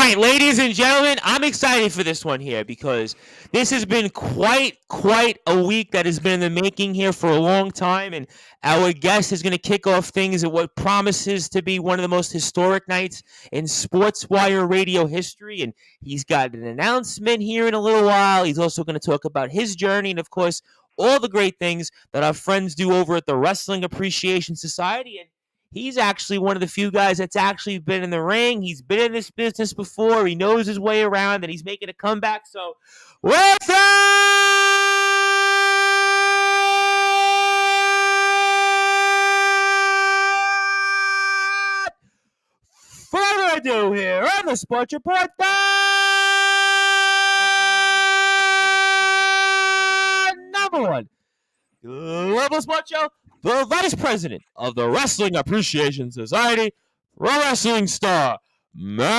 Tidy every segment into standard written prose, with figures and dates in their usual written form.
right, ladies and gentlemen, I'm excited for this one here because this has been quite a week that has been in the making here for a long time, and our guest is going to kick off things at what promises to be one of the most historic nights in Sportswire radio history, and he's got an announcement here in a little while. He's also going to talk about his journey and, of course, all the great things that our friends do over at the Wrestling Appreciation Society, and he's actually one of the few guys that's actually been in the ring. He's been in this business before. He knows his way around, and he's making a comeback. So, what's up? Further ado here on the Sports Report, number one global sports show, the Vice President of the Wrestling Appreciation Society, pro wrestling star, Matt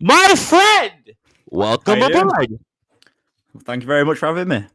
My friend, welcome aboard. Thank you very much for having me.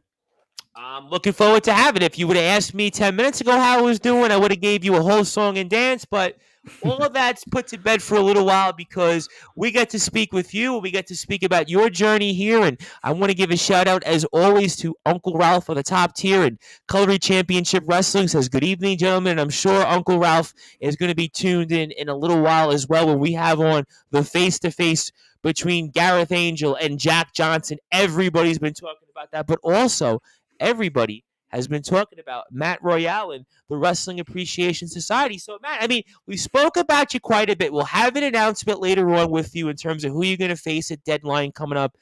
I'm looking forward to having it. If you would have asked me 10 minutes ago how I was doing, I would have gave you a whole song and dance, but all of that's put to bed for a little while because we get to speak with you and we get to speak about your journey here, and I want to give a shout out as always to Uncle Ralph on the top tier and Cutlery Championship Wrestling says good evening, gentlemen, and I'm sure Uncle Ralph is going to be tuned in a little while as well when we have on the face-to-face between Gareth Angel and Jack Johnson. Everybody's been talking about that, but also everybody has been talking about Matt Royale and the Wrestling Appreciation Society. So, Matt, I mean, we spoke about you quite a bit. We'll have an announcement later on with you in terms of who you're going to face at Deadline coming up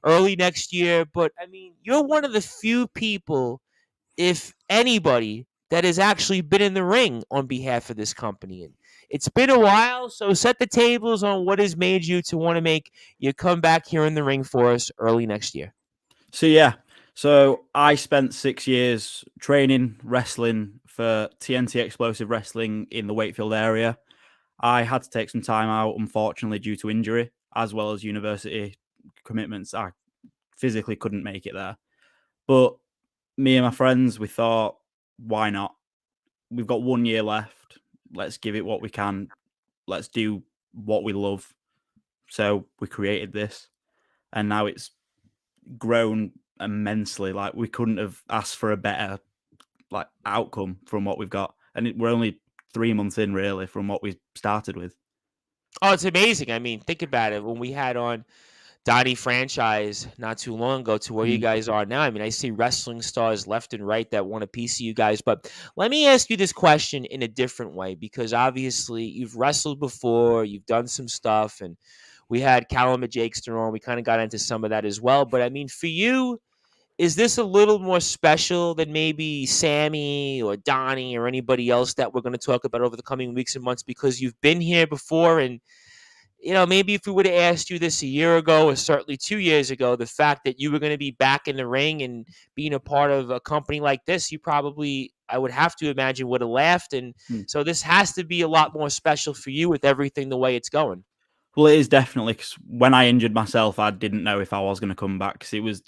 early next year. But, I mean, you're one of the few people, if anybody, that has actually been in the ring on behalf of this company. And it's been a while, so set the tables on what has made you to want to make your comeback here in the ring for us early next year. So I spent 6 years training wrestling for TNT Explosive Wrestling in the Wakefield area. I had to take some time out, unfortunately, due to injury, as well as university commitments. I physically couldn't make it there. But me and my friends, we thought, why not? We've got 1 year left. Let's give it what we can. Let's do what we love. So we created this, and now it's grown immensely. Like, we couldn't have asked for a better outcome from what we've got, and we're only 3 months in really from what we started with. Oh, it's amazing. I mean, think about it. When we had on Donnie Franchise not too long ago to where you guys are now, I mean, I see wrestling stars left and right that want a piece of you guys. But let me ask you this question in a different way, because obviously you've wrestled before, you've done some stuff, and we had Callum Jakester on. We kind of got into some of that as well. But I mean, for you, is this a little more special than maybe Sammy or Donnie or anybody else that we're going to talk about over the coming weeks and months because you've been here before? And, you know, maybe if we would have asked you this a year ago or certainly 2 years ago, the fact that you were going to be back in the ring and being a part of a company like this, you probably, I would have to imagine, would have laughed. And so this has to be a lot more special for you with everything the way it's going. Well, it is definitely, because when I injured myself, I didn't know if I was going to come back, because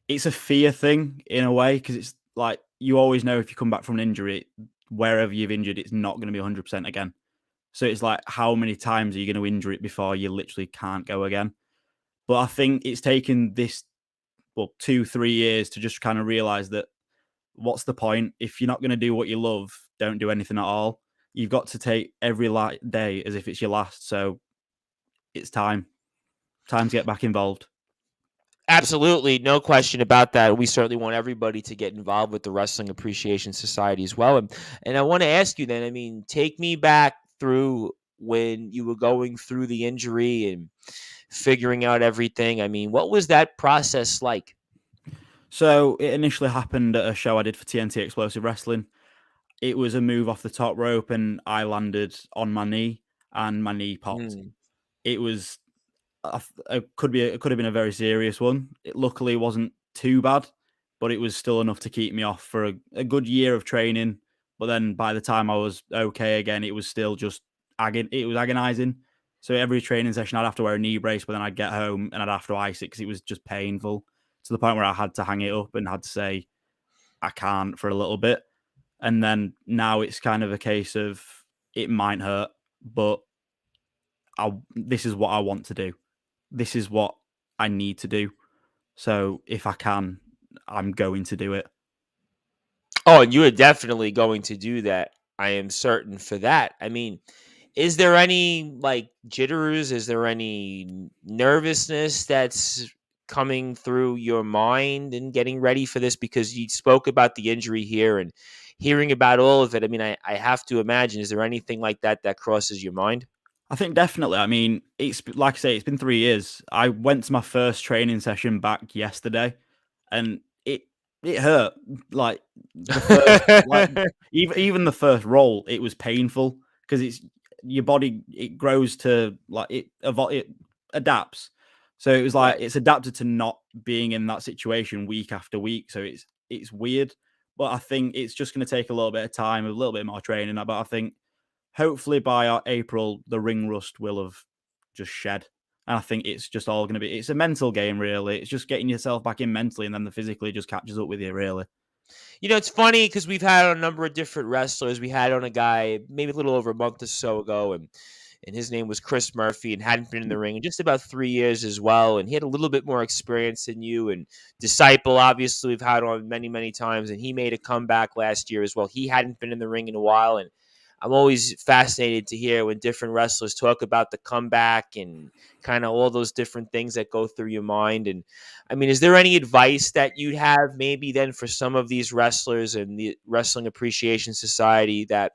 it's a fear thing in a way, because it's like you always know if you come back from an injury, wherever you've injured, it's not going to be 100% again. So it's like, how many times are you going to injure it before you literally can't go again? But I think it's taken this 2-3 years to just kind of realize that what's the point? If you're not going to do what you love, don't do anything at all. You've got to take every day as if it's your last. So it's time to get back involved. Absolutely. No question about that. We certainly want everybody to get involved with the Wrestling Appreciation Society as well. And I want to ask you then, I mean, take me back through when you were going through the injury and figuring out everything. I mean, what was that process like? So it initially happened at a show I did for TNT Explosive Wrestling. It was a move off the top rope and I landed on my knee and my knee popped. It was... It could have been a very serious one. It luckily wasn't too bad, but it was still enough to keep me off for a good year of training. But then by the time I was okay again, it was still just it was agonizing. So every training session, I'd have to wear a knee brace, but then I'd get home and I'd have to ice it because it was just painful to the point where I had to hang it up and had to say, I can't for a little bit. And then now it's kind of a case of it might hurt, but this is what I want to do. This is what I need to do. So if I can, I'm going to do it. Oh, and you are definitely going to do that. I am certain for that. I mean, is there any like jitters? Is there any nervousness that's coming through your mind and getting ready for this? Because you spoke about the injury here and hearing about all of it. I mean, I have to imagine, is there anything like that that crosses your mind? I think definitely. I mean, it's like I say, it's been 3 years. I went to my first training session back yesterday, and it hurt. Like the first, like even the first roll, it was painful because it's your body. It grows to like it adapts. So it was like Right. it's adapted to not being in that situation week after week. So it's weird, but I think it's just going to take a little bit of time, a little bit more training. But I think hopefully by April, the ring rust will have just shed. And I think it's just all going to be, it's a mental game, really. It's just getting yourself back in mentally, and then the physically just catches up with you, really. You know, it's funny because we've had a number of different wrestlers. We had on a guy maybe a little over a month or so ago, and his name was Chris Murphy, and hadn't been in the ring in just about 3 years as well. And he had a little bit more experience than you. And Disciple, obviously, we've had on many, many times, and he made a comeback last year as well. He hadn't been in the ring in a while, and I'm always fascinated to hear when different wrestlers talk about the comeback and kind of all those different things that go through your mind. And I mean, is there any advice that you'd have maybe then for some of these wrestlers and the Wrestling Appreciation Society that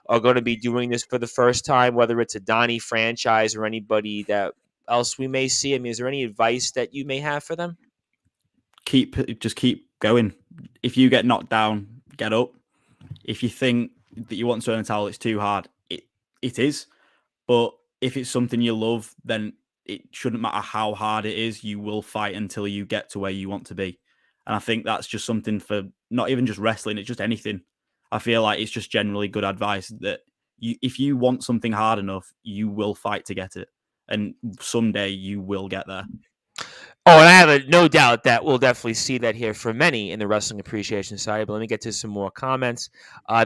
are going to be doing this for the first time, whether it's a Donnie franchise or anybody that else we may see? I mean, is there any advice that you may have for them? Just keep going. If you get knocked down, get up. If you think that you want to earn a towel, it's too hard. It is. But if it's something you love, then it shouldn't matter how hard it is. You will fight until you get to where you want to be. And I think that's just something for not even just wrestling, it's just anything. I feel like it's just generally good advice that if you want something hard enough, you will fight to get it. And someday you will get there. Oh, and I have no doubt that we'll definitely see that here for many in the Wrestling Appreciation Society. But let me get to some more comments.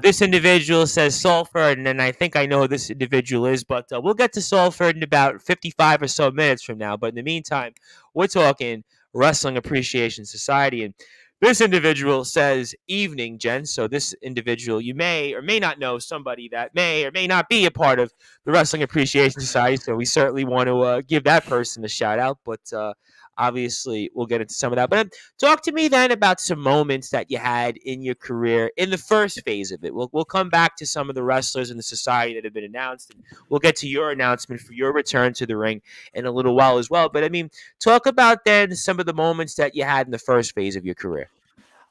This individual says Salford, and then I think I know who this individual is, but we'll get to Salford in about 55 or so minutes from now. But in the meantime, we're talking Wrestling Appreciation Society. And this individual says, evening, Jen. So this individual, you may or may not know somebody that may or may not be a part of the Wrestling Appreciation Society. So we certainly want to give that person a shout out. But obviously, we'll get into some of that. But talk to me then about some moments that you had in your career in the first phase of it. We'll come back to some of the wrestlers in the society that have been announced, and we'll get to your announcement for your return to the ring in a little while as well. But I mean, talk about then some of the moments that you had in the first phase of your career.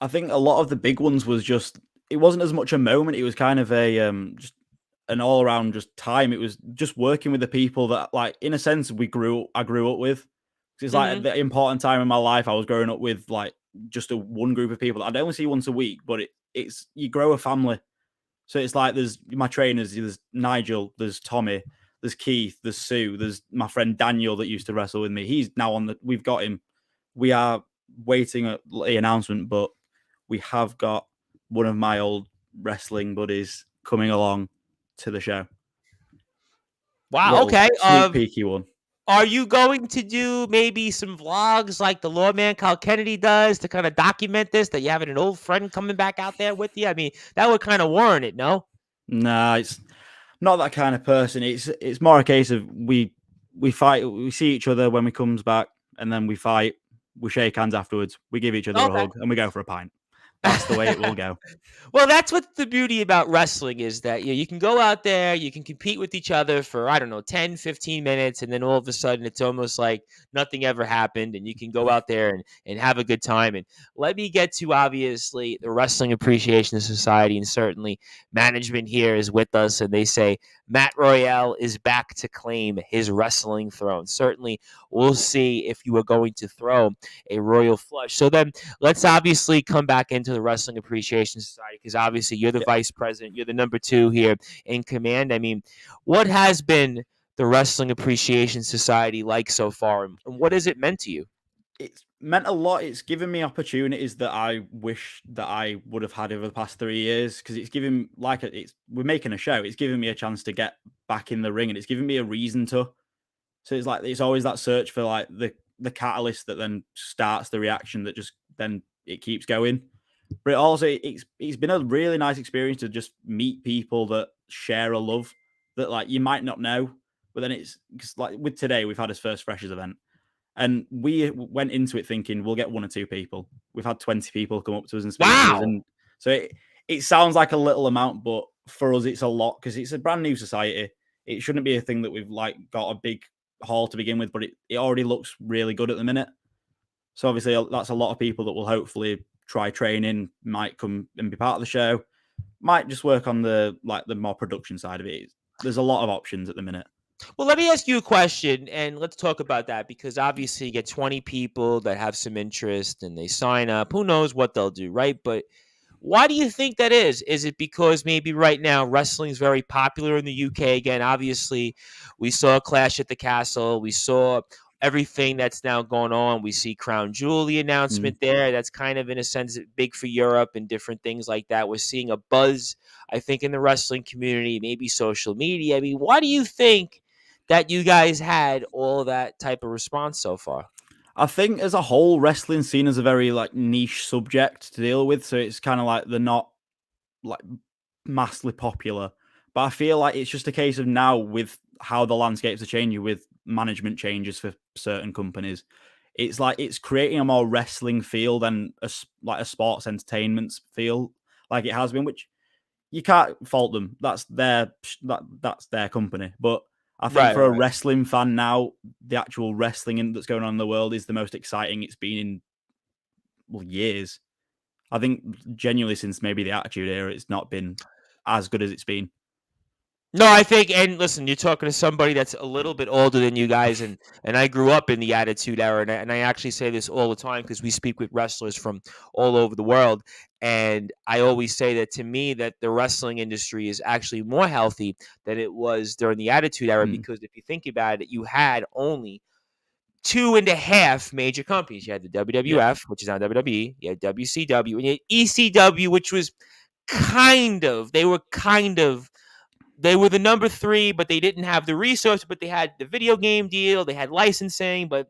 I think a lot of the big ones was just, it wasn't as much a moment. It was kind of a just an all around just time. It was just working with the people that, like, in a sense, I grew up with. It's like Mm-hmm. the important time in my life. I was growing up with like just one group of people that I'd only see once a week, but it's you grow a family. So it's like there's my trainers, there's Nigel, there's Tommy, there's Keith, there's Sue, there's my friend Daniel that used to wrestle with me. He's now we've got him. We are waiting at the announcement, but we have got one of my old wrestling buddies coming along to the show. Wow. Little Okay. sneak peeky one. Are you going to do maybe some vlogs like the Lawman Kyle Kennedy does to kind of document this? That you have an old friend coming back out there with you? I mean, that would kind of warrant it, no? Nah, it's not that kind of person. It's more a case of we fight, we see each other when we comes back, and then we fight. We shake hands afterwards. We give each other a Okay. hug, and we go for a pint. That's the way it will go. Well, that's what the beauty about wrestling is, that you can go out there, you can compete with each other for, I don't know, 10, 15 minutes, and then all of a sudden it's almost like nothing ever happened, and you can go out there and have a good time. And let me get to, obviously, the Wrestling Appreciation Society, and certainly management here is with us, and they say Matt Royale is back to claim his wrestling throne. Certainly, we'll see if you are going to throw a royal flush. So then let's obviously come back into the Wrestling Appreciation Society, because obviously you're the vice president, you're the number two here in command. I mean, what has been the Wrestling Appreciation Society like so far, and what has it meant to you? It's meant a lot. It's given me opportunities that I wish that I would have had over the past 3 years, because it's given we're making a show. It's given me a chance to get back in the ring, and it's given me a reason to. So it's like it's always that search for like the catalyst that then starts the reaction that just then it keeps going. But it's been a really nice experience to just meet people that share a love that like you might not know, but then it's because like with today we've had his first freshers event, and we went into it thinking we'll get 1 or 2 people. We've had 20 people come up to us and speak to us, Wow. and so it sounds like a little amount, but for us it's a lot because it's a brand new society. It shouldn't be a thing that we've like got a big hall to begin with, but it already looks really good at the minute. So obviously that's a lot of people that will hopefully try training, might come and be part of the show, might just work on the more production side of it. There's a lot of options at the minute. Well, let me ask you a question, and let's talk about that, because obviously you get 20 people that have some interest and they sign up. Who knows what they'll do, right? But why do you think that is? Is it because maybe right now wrestling is very popular in the UK again? Obviously, we saw Clash at the Castle. We saw everything that's now going on. We see Crown Jewel, the announcement there. That's kind of, in a sense, big for Europe and different things like that. We're seeing a buzz, I think, in the wrestling community, maybe social media. I mean, why do you think that you guys had all that type of response so far? I think as a whole, wrestling seen as a very like niche subject to deal with. So it's kind of like they're not like massively popular. But I feel like it's just a case of now with how the landscapes are changing with management changes for certain companies. It's like it's creating a more wrestling feel than a sports entertainment feel like it has been, which you can't fault them. That's their company. But I think Right, for a right. wrestling fan now, the actual wrestling that's going on in the world is the most exciting it's been in years. I think genuinely since maybe the Attitude Era, it's not been as good as it's been. No, I think, and listen, you're talking to somebody that's a little bit older than you guys, and I grew up in the Attitude Era, and I actually say this all the time because we speak with wrestlers from all over the world, and I always say that to me that the wrestling industry is actually more healthy than it was during the Attitude Era, Mm. because if you think about it, you had only two and a half major companies. You had the Yeah. WWF, which is now WWE, you had WCW, and you had ECW, which was they were the number 3, but they didn't have the resource, but they had the video game deal, they had licensing, but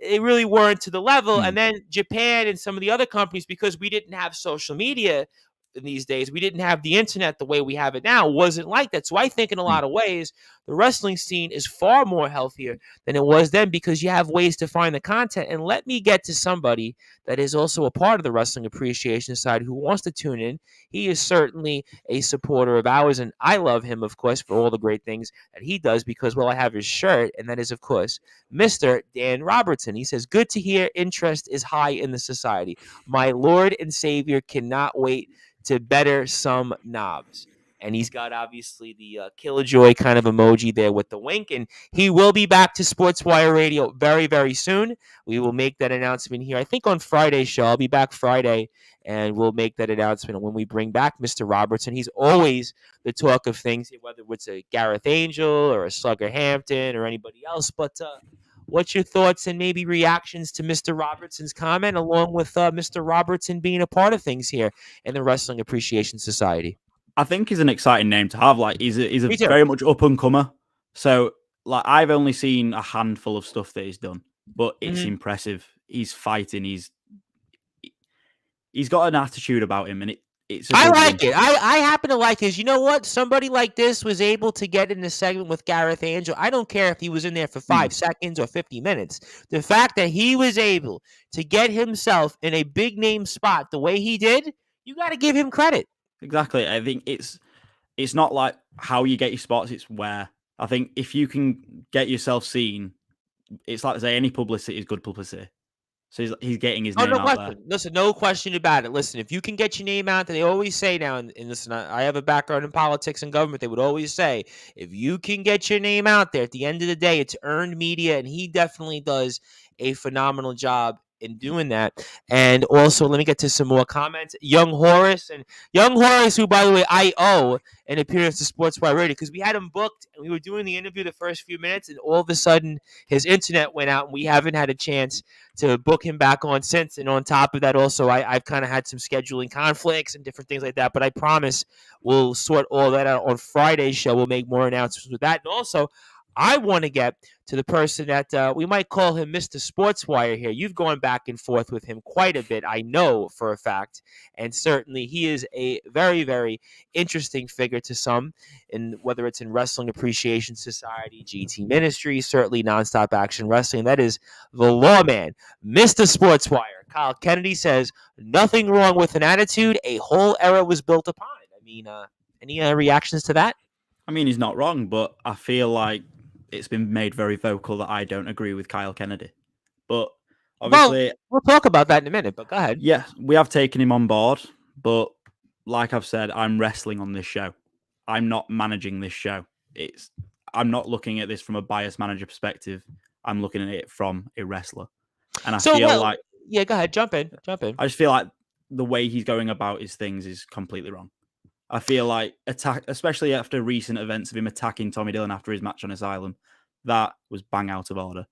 they really weren't to the level. And Mm. then Japan and some of the other companies, because we didn't have social media in these days, we didn't have the internet the way we have it now, wasn't like that. So I think in a Mm. lot of ways, the wrestling scene is far more healthier than it was then, because you have ways to find the content. And let me get to somebody that is also a part of the Wrestling Appreciation Side who wants to tune in. He is certainly a supporter of ours, and I love him, of course, for all the great things that he does, because, well, I have his shirt, and that is, of course, Mr. Dan Robertson. He says, "Good to hear interest is high in the society. My Lord and Savior cannot wait to better some knobs." And he's got obviously the Killjoy kind of emoji there with the wink. And he will be back to Sportswire Radio very, very soon. We will make that announcement here, I think, on Friday's show. I'll be back Friday, and we'll make that announcement when we bring back Mr. Robertson. He's always the talk of things, whether it's a Gareth Angel or a Slugger Hampton or anybody else. But what's your thoughts and maybe reactions to Mr. Robertson's comment, along with Mr. Robertson being a part of things here in the Wrestling Appreciation Society? I think he's an exciting name to have. Like he's a Me too. very much up and comer. So like I've only seen a handful of stuff that he's done, but it's impressive. He's fighting. He's got an attitude about him, and it's a I good like one. it. I happen to like his. You know what? Somebody like this was able to get in the segment with Gareth Angel. I don't care if he was in there for 5 seconds or 50 minutes. The fact that he was able to get himself in a big name spot the way he did, you got to give him credit. Exactly. I think it's not like how you get your spots, it's where. I think if you can get yourself seen, it's like they say any publicity is good publicity. So he's getting his Oh, name no out there. question. Listen, no question about it. Listen, if you can get your name out there, they always say now, and listen, I have a background in politics and government. They would always say, if you can get your name out there, at the end of the day, it's earned media, and he definitely does a phenomenal job in doing that. And also, let me get to some more comments. Young Horace, who, by the way, I owe an appearance to Sportswire Radio because we had him booked and we were doing the interview the first few minutes, and all of a sudden his internet went out and we haven't had a chance to book him back on since. And on top of that, also, I've kind of had some scheduling conflicts and different things like that. But I promise we'll sort all that out on Friday's show. We'll make more announcements with that. And also, I want to get to the person that we might call him Mr. Sportswire here. You've gone back and forth with him quite a bit, I know for a fact. And certainly he is a very, very interesting figure to some, in whether it's in Wrestling Appreciation Society, GT Ministries, certainly Nonstop Action Wrestling. That is the lawman, Mr. Sportswire. Kyle Kennedy says, nothing wrong with an attitude. A whole era was built upon it. I mean, any reactions to that? I mean, he's not wrong, but I feel like it's been made very vocal that I don't agree with Kyle Kennedy. But obviously, we'll talk about that in a minute, but go ahead. Yeah, we have taken him on board, but like I've said, I'm wrestling on this show. I'm not managing this show. I'm not looking at this from a biased manager perspective. I'm looking at it from a wrestler. And I feel like... Yeah, go ahead. Jump in. I just feel like the way he's going about his things is completely wrong. I feel like especially after recent events of him attacking Tommy Dillon after his match on Asylum, that was bang out of order.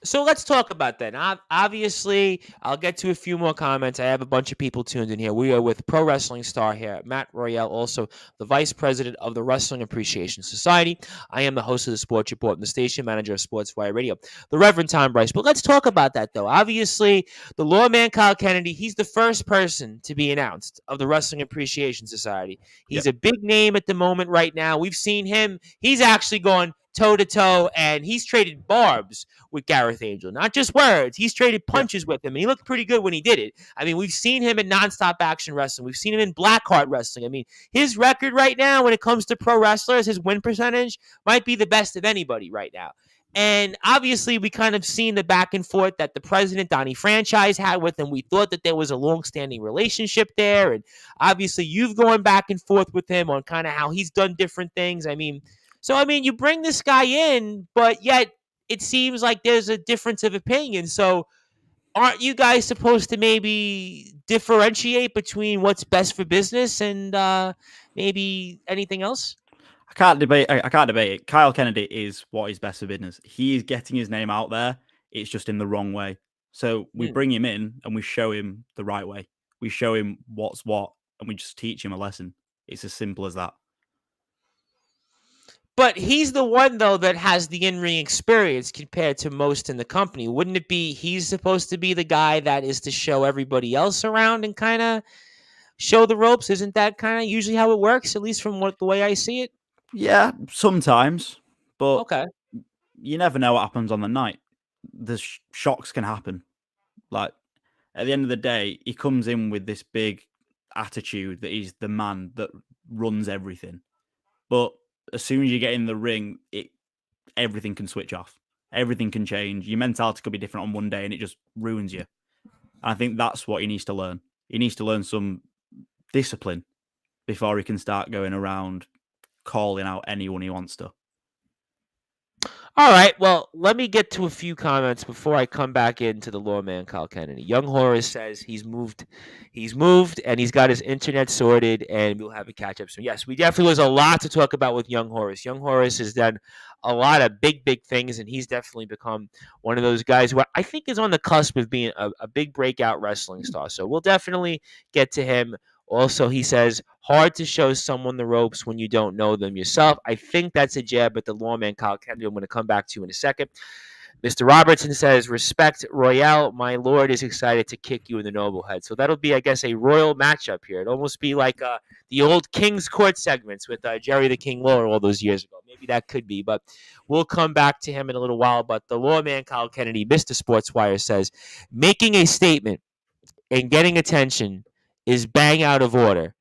So let's talk about that. Obviously, I'll get to a few more comments. I have a bunch of people tuned in here. We are with pro wrestling star here, Matt Royale, also the vice president of the Wrestling Appreciation Society. I am the host of the Sports Report and the station manager of Sportswire Radio, the Reverend Tom Bryce. But let's talk about that, though. Obviously, the lawman Kyle Kennedy, he's the first person to be announced of the Wrestling Appreciation Society. He's a big name at the moment right now. We've seen him. He's actually gone toe-to-toe, and he's traded barbs with Gareth Angel. Not just words. He's traded punches with him, and he looked pretty good when he did it. I mean, we've seen him in Nonstop Action Wrestling. We've seen him in Blackheart Wrestling. I mean, his record right now when it comes to pro wrestlers, his win percentage might be the best of anybody right now. And obviously, we kind of seen the back and forth that the president, Donnie Franchise, had with him. We thought that there was a long-standing relationship there, and obviously, you've gone back and forth with him on kind of how he's done different things. So, you bring this guy in, but yet it seems like there's a difference of opinion. So aren't you guys supposed to maybe differentiate between what's best for business and maybe anything else? I can't debate it. Kyle Kennedy is what is best for business. He is getting his name out there. It's just in the wrong way. So we bring him in and we show him the right way. We show him what's what, and we just teach him a lesson. It's as simple as that. But he's the one, though, that has the in-ring experience compared to most in the company. Wouldn't it be he's supposed to be the guy that is to show everybody else around and kind of show the ropes? Isn't that kind of usually how it works, at least from the way I see it? Yeah, sometimes. But okay, you never know what happens on the night. The shocks can happen. Like, at the end of the day, he comes in with this big attitude that he's the man that runs everything. But as soon as you get in the ring, everything can switch off. Everything can change. Your mentality could be different on one day and it just ruins you. And I think that's what he needs to learn. He needs to learn some discipline before he can start going around calling out anyone he wants to. All right, well, let me get to a few comments before I come back into the lawman Kyle Kennedy. Young Horace says he's moved, and he's got his internet sorted, and we'll have a catch-up soon. Yes, there's a lot to talk about with Young Horace. Young Horace has done a lot of big things, and he's definitely become one of those guys who I think is on the cusp of being a big breakout wrestling star. So we'll definitely get to him. Also, he says, hard to show someone the ropes when you don't know them yourself. I think that's a jab at the lawman Kyle Kennedy. I'm going to come back to you in a second. Mr. Robertson says, respect Royale. My lord is excited to kick you in the noble head. So that'll be, I guess, a royal matchup here. It'll almost be like the old King's Court segments with Jerry the King Lawler all those years ago. Maybe that could be, but we'll come back to him in a little while. But the lawman Kyle Kennedy, Mr. Sportswire, says, making a statement and getting attention is bang out of order.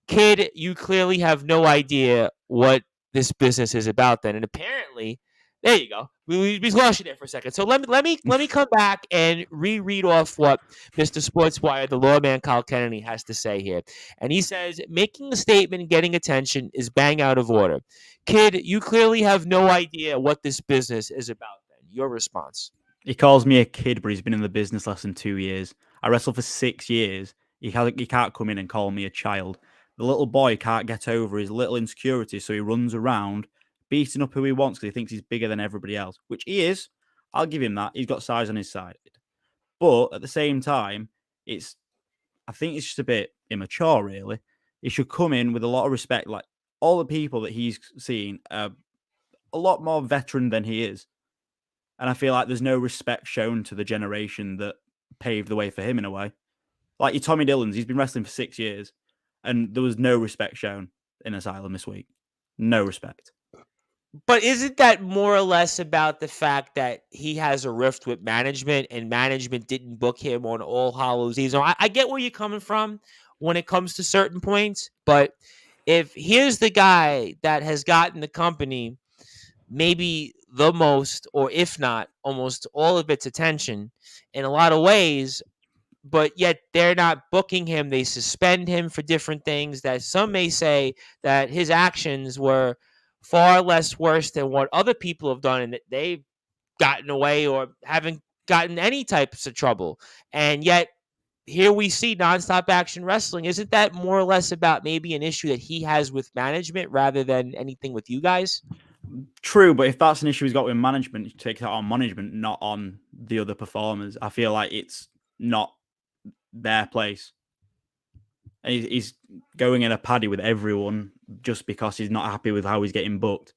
Kid, you clearly have no idea what this business is about then. And apparently, there you go. We lost you there for a second. So let me come back and reread off what Mr. Sportswire, the lawman Kyle Kennedy, has to say here. And he says, making a statement and getting attention is bang out of order. Kid, you clearly have no idea what this business is about then. Your response. He calls me a kid, but he's been in the business less than 2 years. I wrestled for 6 years. He can't come in and call me a child. The little boy can't get over his little insecurities, so he runs around beating up who he wants because he thinks he's bigger than everybody else, which he is. I'll give him that. He's got size on his side. But at the same time, I think it's just a bit immature, really. He should come in with a lot of respect. Like, all the people that he's seen are a lot more veteran than he is. And I feel like there's no respect shown to the generation that paved the way for him in a way. Like your Tommy Dillon's, he's been wrestling for 6 years, and there was no respect shown in Asylum this week. No respect. But isn't that more or less about the fact that he has a rift with management and management didn't book him on All Hallows Eve? So I get where you're coming from when it comes to certain points, but if here's the guy that has gotten the company maybe the most, or if not almost all of its attention in a lot of ways, but yet they're not booking him. They suspend him for different things that some may say that his actions were far less worse than what other people have done and that they've gotten away or haven't gotten any types of trouble. And yet here we see Nonstop Action Wrestling. Isn't that more or less about maybe an issue that he has with management rather than anything with you guys? True, but if that's an issue he's got with management, you take that on management, not on the other performers. I feel like it's not their place. And he's going in a paddy with everyone just because he's not happy with how he's getting booked.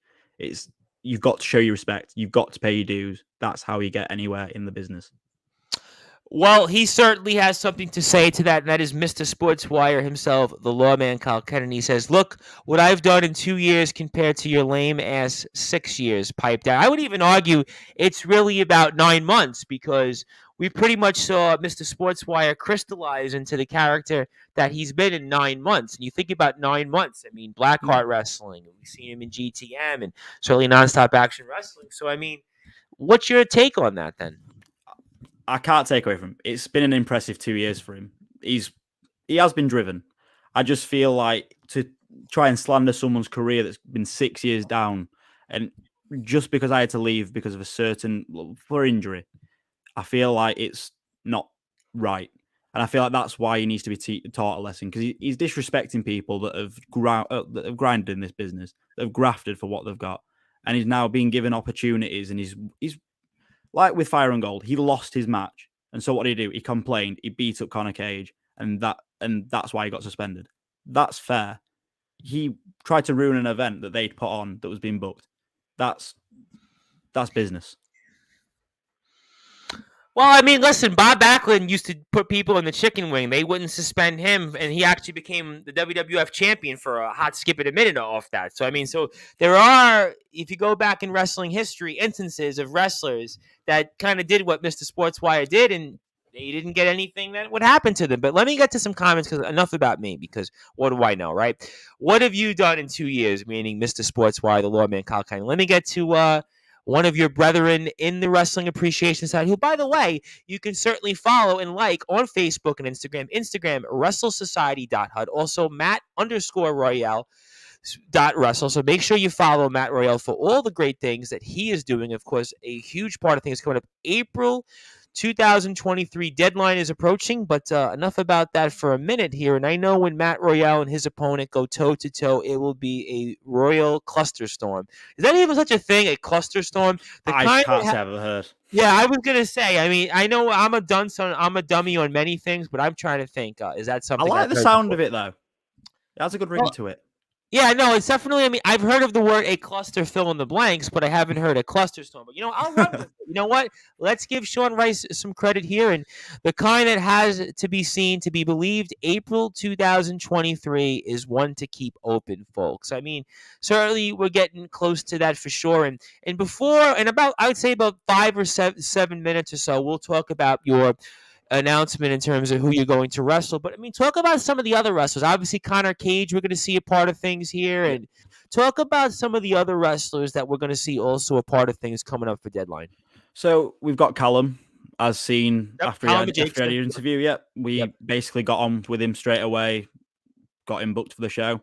You've got to show your respect. You've got to pay your dues. That's how you get anywhere in the business. Well, he certainly has something to say to that, and that is Mr. Sportswire himself, the lawman Kyle Kennedy. He says, look, what I've done in 2 years compared to your lame-ass 6 years, pipe down. I would even argue it's really about 9 months because we pretty much saw Mr. Sportswire crystallize into the character that he's been in 9 months. And you think about 9 months, I mean, Blackheart Wrestling, we've seen him in GTM, and certainly Nonstop Action Wrestling. So, I mean, what's your take on that then? I can't take away from him. It's been an impressive 2 years for him. He has been driven. I just feel like to try and slander someone's career that's been 6 years down, and just because I had to leave because of for injury, I feel like it's not right. And I feel like that's why he needs to be taught a lesson, because he's disrespecting people that have grinded in this business, that have grafted for what they've got, and he's now being given opportunities, and he's like with Fire and Gold, he lost his match. And so what did he do? He complained. He beat up Conor Cage. And that's why he got suspended. That's fair. He tried to ruin an event that they'd put on that was being booked. That's business. Well, I mean, listen, Bob Backlund used to put people in the chicken wing. They wouldn't suspend him, and he actually became the WWF champion for a hot skip of a minute off that. So, I mean, there are, if you go back in wrestling history, instances of wrestlers that kind of did what Mr. Sportswire did, and they didn't get anything that would happen to them. But let me get to some comments, because enough about me, because what do I know, right? What have you done in 2 years, meaning Mr. Sportswire, the lawman, Kyle Kennedy? Let me get to one of your brethren in the wrestling appreciation side, who, by the way, you can certainly follow and like on Facebook and Instagram. Instagram, WrestleSociety.hud. Also, Matt_Royale.wrestle. So make sure you follow Matt Royale for all the great things that he is doing. Of course, a huge part of things coming up April 2023 deadline is approaching, but enough about that for a minute here. And I know when Matt Royale and his opponent go toe-to-toe, it will be a royal cluster storm. Is that even such a thing, a cluster storm? I can't say I've ever heard. Yeah, I was going to say, I mean, I know I'm a dummy on many things, but I'm trying to think, is that something? I like the sound of it, though. It has a good ring to it. Yeah, no, it's definitely, I mean, I've heard of the word a cluster fill in the blanks, but I haven't heard a cluster storm. But, I'll run with it. You know what? Let's give Sean Rice some credit here. And the kind that has to be seen, to be believed, April 2023 is one to keep open, folks. I mean, certainly we're getting close to that for sure. And I would say about 5 or 7 minutes or so, we'll talk about your announcement in terms of who you're going to wrestle. But I mean, talk about some of the other wrestlers. Obviously, Conor Cage, we're going to see a part of things here, and talk about some of the other wrestlers that we're going to see also a part of things coming up for deadline. So we've got Callum, as seen after he had your interview. Yep, we basically got on with him straight away, got him booked for the show.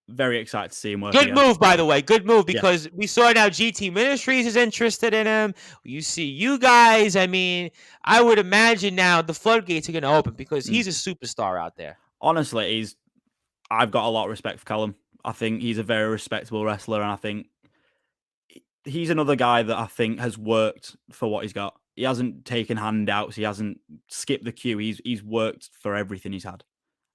very excited to see him work Good again. move, by the way. Good move, Yeah. because we saw now GT Ministries is interested in him. You see you guys. I mean, I would imagine now the floodgates are going to open because he's a superstar out there. Honestly, I've got a lot of respect for Callum. I think he's a very respectable wrestler, and I think he's another guy that I think has worked for what he's got. He hasn't taken handouts. He hasn't skipped the queue. He's worked for everything he's had.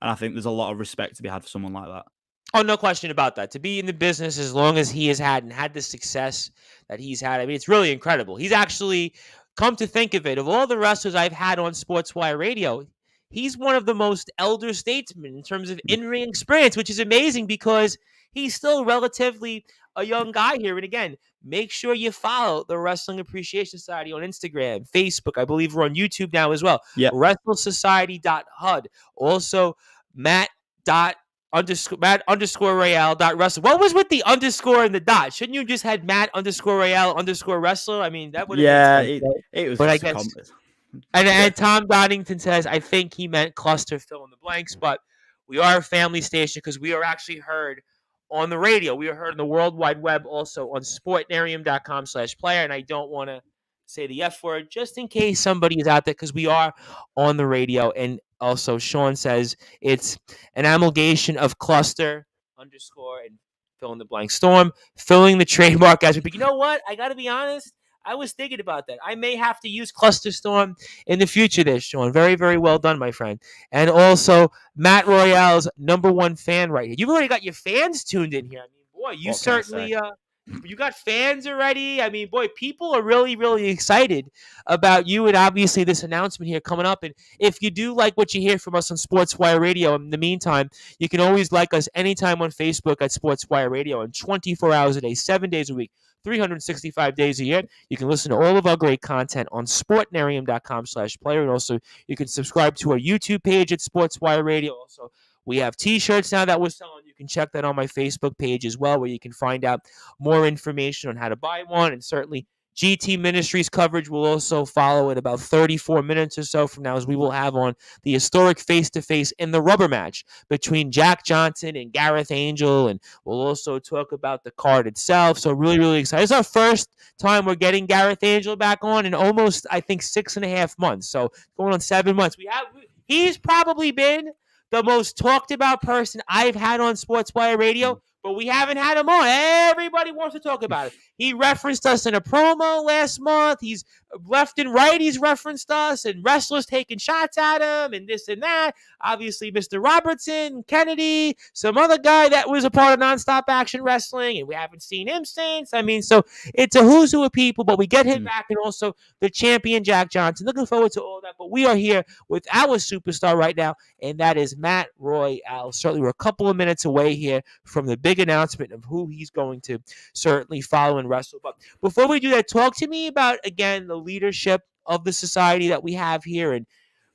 And I think there's a lot of respect to be had for someone like that. Oh, no question about that. To be in the business as long as he has had and had the success that he's had, I mean, it's really incredible. He's actually, come to think of it, of all the wrestlers I've had on Sportswire Radio, he's one of the most elder statesmen in terms of in-ring experience, which is amazing because he's still relatively a young guy here. And again, make sure you follow the Wrestling Appreciation Society on Instagram, Facebook. I believe we're on YouTube now as well. Yeah. WrestleSociety.hud. Also, Matt_Royale.wrestler. What was with the underscore and the dot? Shouldn't you just had Matt_Royale_wrestler? I mean, that would have been it was. But I just guess. And Tom Donington says, I think he meant cluster fill in the blanks, but we are a family station because we are actually heard on the radio. We are heard on the World Wide Web, also on sportnarium.com/player. And I don't want to say the F word just in case somebody is out there because we are on the radio. And also, Sean says it's an amalgamation of cluster underscore and fill in the blank storm, filling the trademark as we. But you know what? I got to be honest. I was thinking about that. I may have to use Cluster Storm in the future there, Sean. Very, very well done, my friend. And also, Matt Royale's #1 fan right here. You've already got your fans tuned in here. I mean, boy, you certainly you got fans already. I mean, boy, people are really, really excited about you and obviously this announcement here coming up. And if you do like what you hear from us on Sportswire Radio, in the meantime, you can always like us anytime on Facebook at Sportswire Radio, and 24 hours a day, 7 days a week, 365 days a year. You can listen to all of our great content on sportnarium.com/player. And also, you can subscribe to our YouTube page at Sportswire Radio. Also, we have T-shirts now that we're selling. You can check that on my Facebook page as well, where you can find out more information on how to buy one. And certainly, GT Ministries coverage will also follow in about 34 minutes or so from now, as we will have on the historic face-to-face in the rubber match between Jack Johnson and Gareth Angel, and we'll also talk about the card itself. So really, really excited. It's our first time we're getting Gareth Angel back on in almost, I think, 6.5 months. So going on 7 months. He's probably been the most talked about person I've had on Sportswire Radio, but we haven't had him on. Everybody wants to talk about it. He referenced us in a promo last month. He's left and right. He's referenced us, and wrestlers taking shots at him and this and that. Obviously, Mr. Robertson, Kennedy, some other guy that was a part of Nonstop Action Wrestling, and we haven't seen him since. I mean, so it's a who's who of people, but we get him back, and also the champion, Jack Johnson. Looking forward to all that, but we are here with our superstar right now, and that is Matt Royale. Certainly, we're a couple of minutes away here from the big announcement of who he's going to certainly follow and wrestle. But before we do that, talk to me about, again, the leadership of the society that we have here, and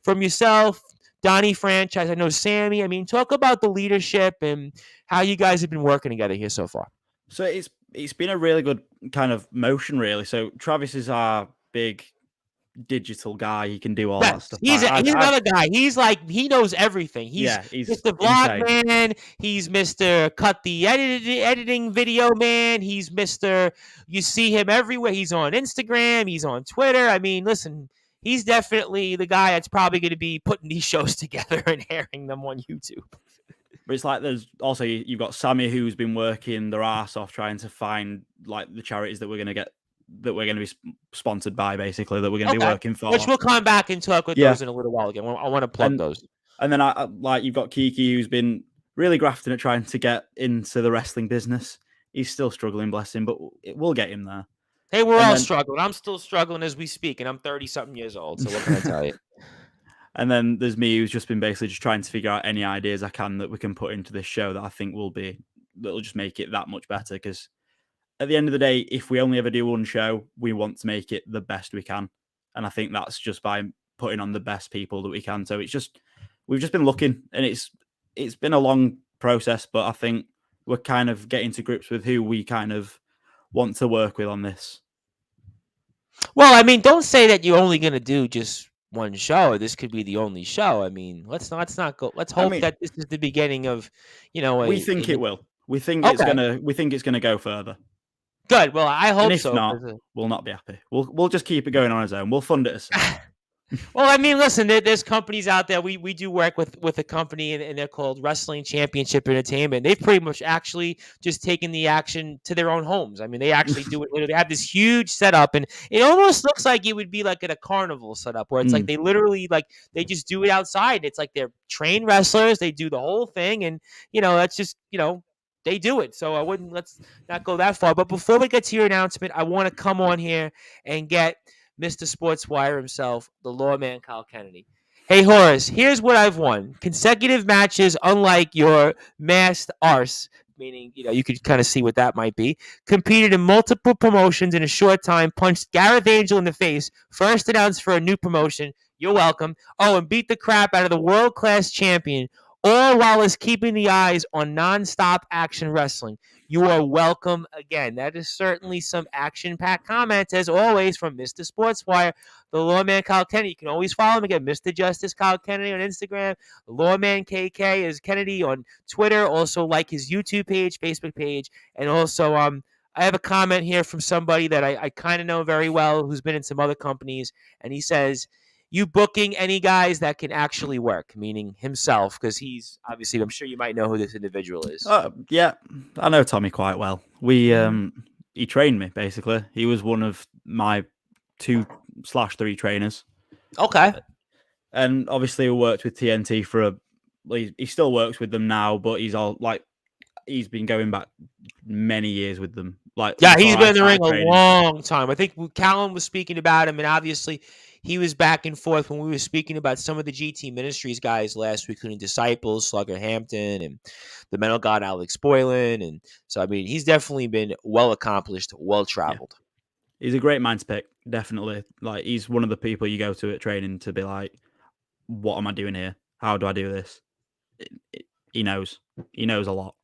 from yourself, Donnie Franchise, I know Sammy. I mean, talk about the leadership and how you guys have been working together here so far. So it's been a really good kind of motion, really. So Travis is our big digital guy. He can do all that stuff. He's another guy. He's like, he knows everything. He's Mr. Vlog Man. He's Mr. Cut the editing video man. He's Mr. You see him everywhere. He's on Instagram. He's on Twitter. I mean, listen, he's definitely the guy that's probably going to be putting these shows together and airing them on YouTube. But it's like there's also, you've got Sammy, who's been working their ass off trying to find like the charities that we're going to get, that we're going to be sponsored by, basically, that we're going to be working for. Which we'll come back and talk with those in a little while again. I want to plug those. And then you've got Kiki, who's been really grafting at trying to get into the wrestling business. He's still struggling, bless him, but we'll get him there. Hey, we're all struggling. I'm still struggling as we speak, and I'm 30-something years old, so what can I tell you? And then there's me, who's just been basically just trying to figure out any ideas I can that we can put into this show that I think that'll just make it that much better, because at the end of the day, if we only ever do one show, we want to make it the best we can. And I think that's just by putting on the best people that we can. So we've just been looking, and it's been a long process, but I think we're kind of getting to grips with who we kind of want to work with on this. Well, I mean, don't say that you're only going to do just one show, or this could be the only show. I mean, let's not go. Let's hope that this is the beginning of, we think it will. We think Okay. it's gonna go further. Good. Well, I And hope if so. not, we'll not be happy. We'll just keep it going on its own. We'll fund it ourselves. Well, I mean, listen, there's companies out there. We do work with a company, and they're called Wrestling Championship Entertainment. They've pretty much actually just taken the action to their own homes. I mean, they actually do it. They have this huge setup, and it almost looks like it would be like at a carnival setup, where it's like they literally they just do it outside. It's like they're trained wrestlers. They do the whole thing, and that's just they do it. So let's not go that far. But before we get to your announcement, I want to come on here and get Mr. Sportswire himself, the lawman Kyle Kennedy. Hey, Horace, here's what I've won. Consecutive matches, unlike your masked arse, meaning, you could kind of see what that might be. Competed in multiple promotions in a short time, punched Gareth Angel in the face, first announced for a new promotion. You're welcome. Oh, and beat the crap out of the world-class champion, all while keeping the eyes on non-stop action wrestling. You are welcome again. That is certainly some action-packed comments, as always, from Mr. Sportswire, the Lawman Kyle Kennedy. You can always follow him again, Mr. Justice Kyle Kennedy on Instagram, Lawman KK is Kennedy on Twitter. Also, like his YouTube page, Facebook page, and also I have a comment here from somebody that I kind of know very well, who's been in some other companies, and he says, you booking any guys that can actually work, meaning himself, because he's obviously, I'm sure you might know who this individual is. Yeah, I know Tommy quite well. He trained me, basically. He was one of my 2/3 trainers. Okay. And obviously we worked with TNT he still works with them now, but he's been going back many years with them. He's been in the ring a long time. I think Callum was speaking about him, and obviously he was back and forth when we were speaking about some of the GT Ministries guys last week, including Disciples, Slugger Hampton, and the Metal God Alex Boylan. And so, I mean, he's definitely been well accomplished, well traveled. Yeah. He's a great mind to pick, definitely. He's one of the people you go to at training to be like, what am I doing here? How do I do this? He knows. He knows a lot.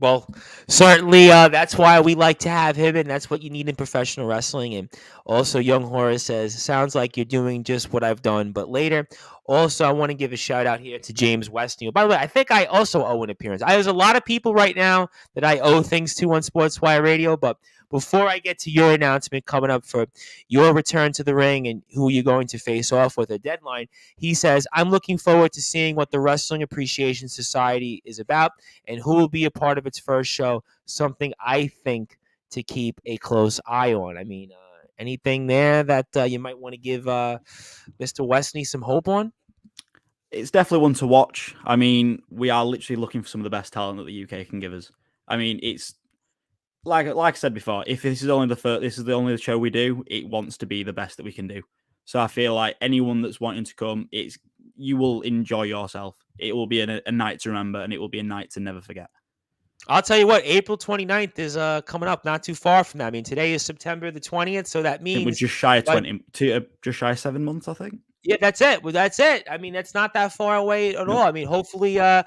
Well, certainly that's why we like to have him, and that's what you need in professional wrestling. And also, Young Horace says, sounds like you're doing just what I've done, but later. Also, I want to give a shout out here to James Westing. By the way, I think I also owe an appearance. There's a lot of people right now that I owe things to on Sportswire Radio, but before I get to your announcement coming up for your return to the ring and who you're going to face off with a deadline, he says, I'm looking forward to seeing what the Wrestling Appreciation Society is about and who will be a part of its first show, something I think to keep a close eye on. I mean, anything there that you might want to give Mr. Westney some hope on? It's definitely one to watch. I mean, we are literally looking for some of the best talent that the UK can give us. I mean, it's like I said before, if this is the only show we do, it wants to be the best that we can do. So I feel like anyone that's wanting to come, you will enjoy yourself. It will be a night to remember, and it will be a night to never forget. I'll tell you what, April 29th is coming up, not too far from that. I mean, today is September the 20th, so that means we're just shy of 7 months, I think. Yeah, that's it. Well, that's it. I mean, that's not that far away at all. I mean, hopefully I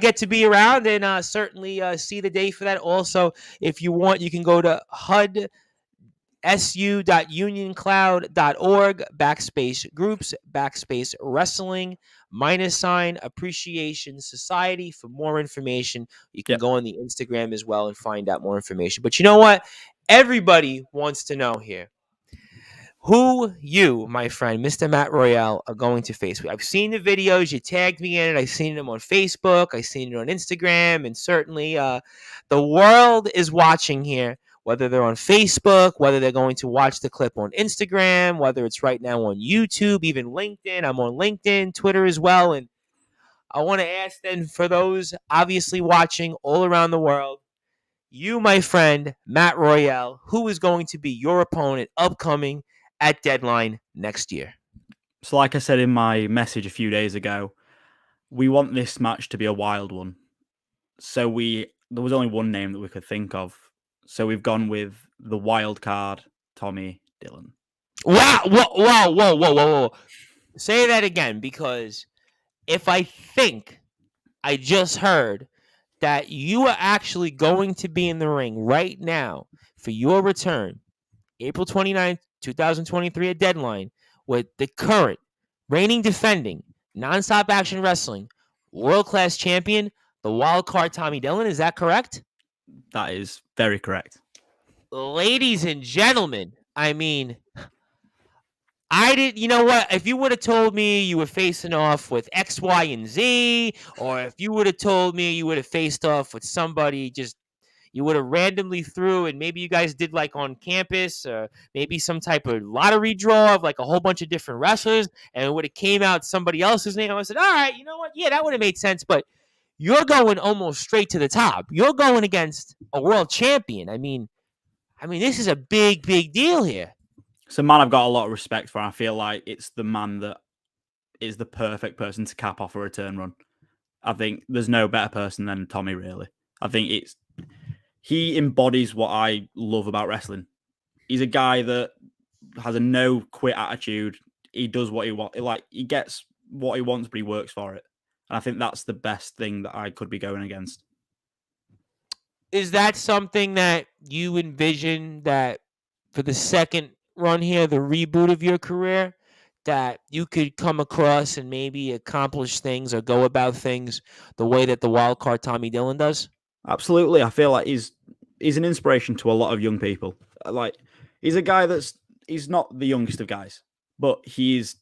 get to be around and certainly see the day for that. Also, if you want, you can go to HUDsu.unioncloud.org/groups/wrestling -appreciation society for more information. You can go on the Instagram as well and find out more information. But you know what? Everybody wants to know here who you, my friend, Mr. Matt Royale, are going to face. I've seen the videos. You tagged me in it. I've seen them on Facebook. I've seen it on Instagram. And certainly the world is watching here, whether they're on Facebook, whether they're going to watch the clip on Instagram, whether it's right now on YouTube, even LinkedIn. I'm on LinkedIn, Twitter as well. And I want to ask then, for those obviously watching all around the world, you, my friend, Matt Royale, who is going to be your opponent upcoming at Deadline next year? So like I said in my message a few days ago, we want this match to be a wild one. So there was only one name that we could think of. So we've gone with the wild card, Tommy Dillon. Wow. Whoa. Say that again, because if I think I just heard that you are actually going to be in the ring right now for your return, April 29th, 2023 at Deadline, with the current reigning defending nonstop action wrestling world-class champion, the wild card Tommy Dillon. Is that correct? That is very correct. Ladies and gentlemen, I mean, you know what? If you would have told me you were facing off with X, Y, and Z, or if you would have told me you would have faced off with somebody just you would have randomly threw, and maybe you guys did like on campus, or maybe some type of lottery draw of like a whole bunch of different wrestlers, and it would have came out somebody else's name. I said, all right, you know what? Yeah, that would have made sense. But you're going almost straight to the top. You're going against a world champion. I mean, this is a big, big deal here. It's a man I've got a lot of respect for. I feel like it's the man that is the perfect person to cap off a return run. I think there's no better person than Tommy, really. I think he embodies what I love about wrestling. He's a guy that has a no quit attitude. He does what he wants. Like, he gets what he wants, but he works for it. And I think that's the best thing that I could be going against. Is that something that you envision that for the second run here, the reboot of your career, that you could come across and maybe accomplish things or go about things the way that the wild card Tommy Dillon does? Absolutely. I feel like he's an inspiration to a lot of young people. Like, he's a guy he's not the youngest of guys, but he's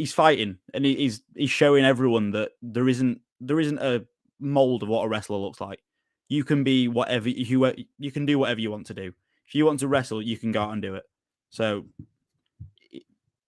fighting, and he's showing everyone that there isn't a mold of what a wrestler looks like. You can be whatever you can do whatever you want to do. If you want to wrestle, you can go out and do it. So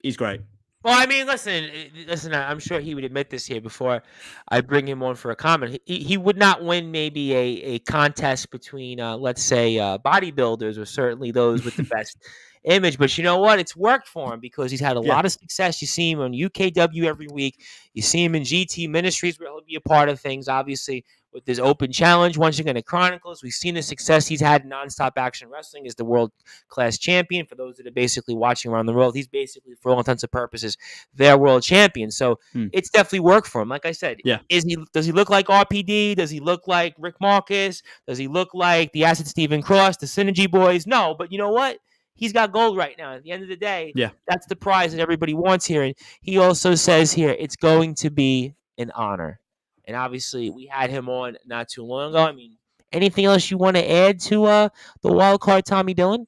he's great. Well, I mean, listen. I'm sure he would admit this here before I bring him on for a comment. He would not win maybe a contest between, let's say, bodybuilders, or certainly those with the best image. But you know what? It's worked for him because he's had a lot of success. You see him on UKW every week. You see him in GT Ministries, where he'll be a part of things, obviously, with his open challenge. Once again, at Chronicles, we've seen the success he's had in nonstop action wrestling as the world-class champion. For those that are basically watching around the world, he's basically, for all intents and purposes, their world champion. So it's definitely worked for him. Like I said, does he look like RPD? Does he look like Rick Marcus? Does he look like the Acid Stephen Cross, the Synergy Boys? No, but you know what? He's got gold right now. At the end of the day, that's the prize that everybody wants here. And he also says here, it's going to be an honor. And obviously, we had him on not too long ago. I mean, anything else you want to add to the wild card Tommy Dillon?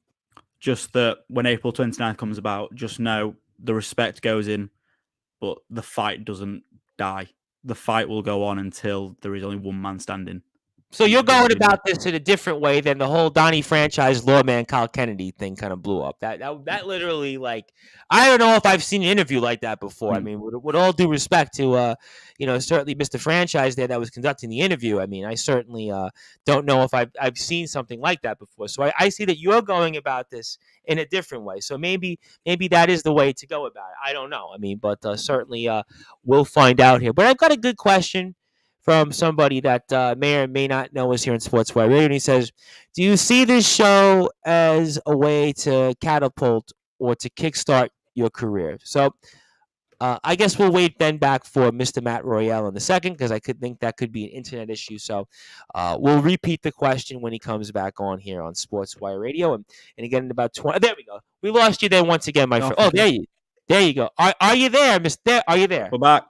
Just that when April 29th comes about, just know the respect goes in, but the fight doesn't die. The fight will go on until there is only one man standing. So you're going about this in a different way than the whole Donnie franchise lawman Kyle Kennedy thing kind of blew up. That literally, like, I don't know if I've seen an interview like that before. I mean, with all due respect to, certainly Mr. Franchise there that was conducting the interview. I mean, I certainly don't know if I've seen something like that before. So I see that you're going about this in a different way. So maybe that is the way to go about it. I don't know. I mean, but certainly we'll find out here. But I've got a good question from somebody that may or may not know us here in Sportswire Radio. And he says, do you see this show as a way to catapult or to kickstart your career? So I guess we'll wait then back for Mr. Matt Royale in a second, because I could think that could be an internet issue. So we'll repeat the question when he comes back on here on Sportswire Radio. And again, in about 20... There we go. We lost you there once again, my friend. Oh, there you go. Are you there, Mr.? Are you there? We're back.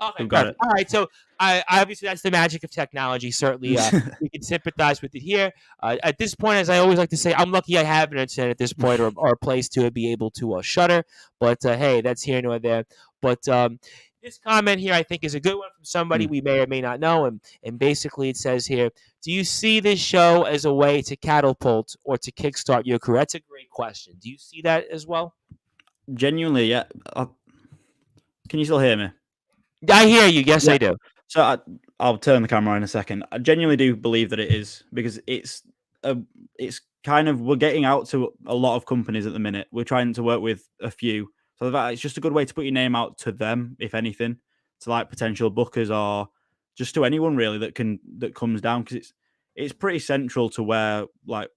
Okay, got it. All right, so obviously that's the magic of technology. Certainly, we can sympathize with it here. At this point, as I always like to say, I'm lucky I have an internet at this point, or a place to be able to shutter. But hey, that's here nor there. But this comment here, I think, is a good one from somebody we may or may not know. And basically, it says here, do you see this show as a way to catapult or to kickstart your career? That's a great question. Do you see that as well? Genuinely, yeah. Can you still hear me? I hear you. Yes, I do. So I'll turn the camera in a second. I genuinely do believe that it is, because it's kind of, we're getting out to a lot of companies at the minute. We're trying to work with a few. So it's just a good way to put your name out to them, if anything, to like potential bookers or just to anyone really that comes down, because it's pretty central to where, like,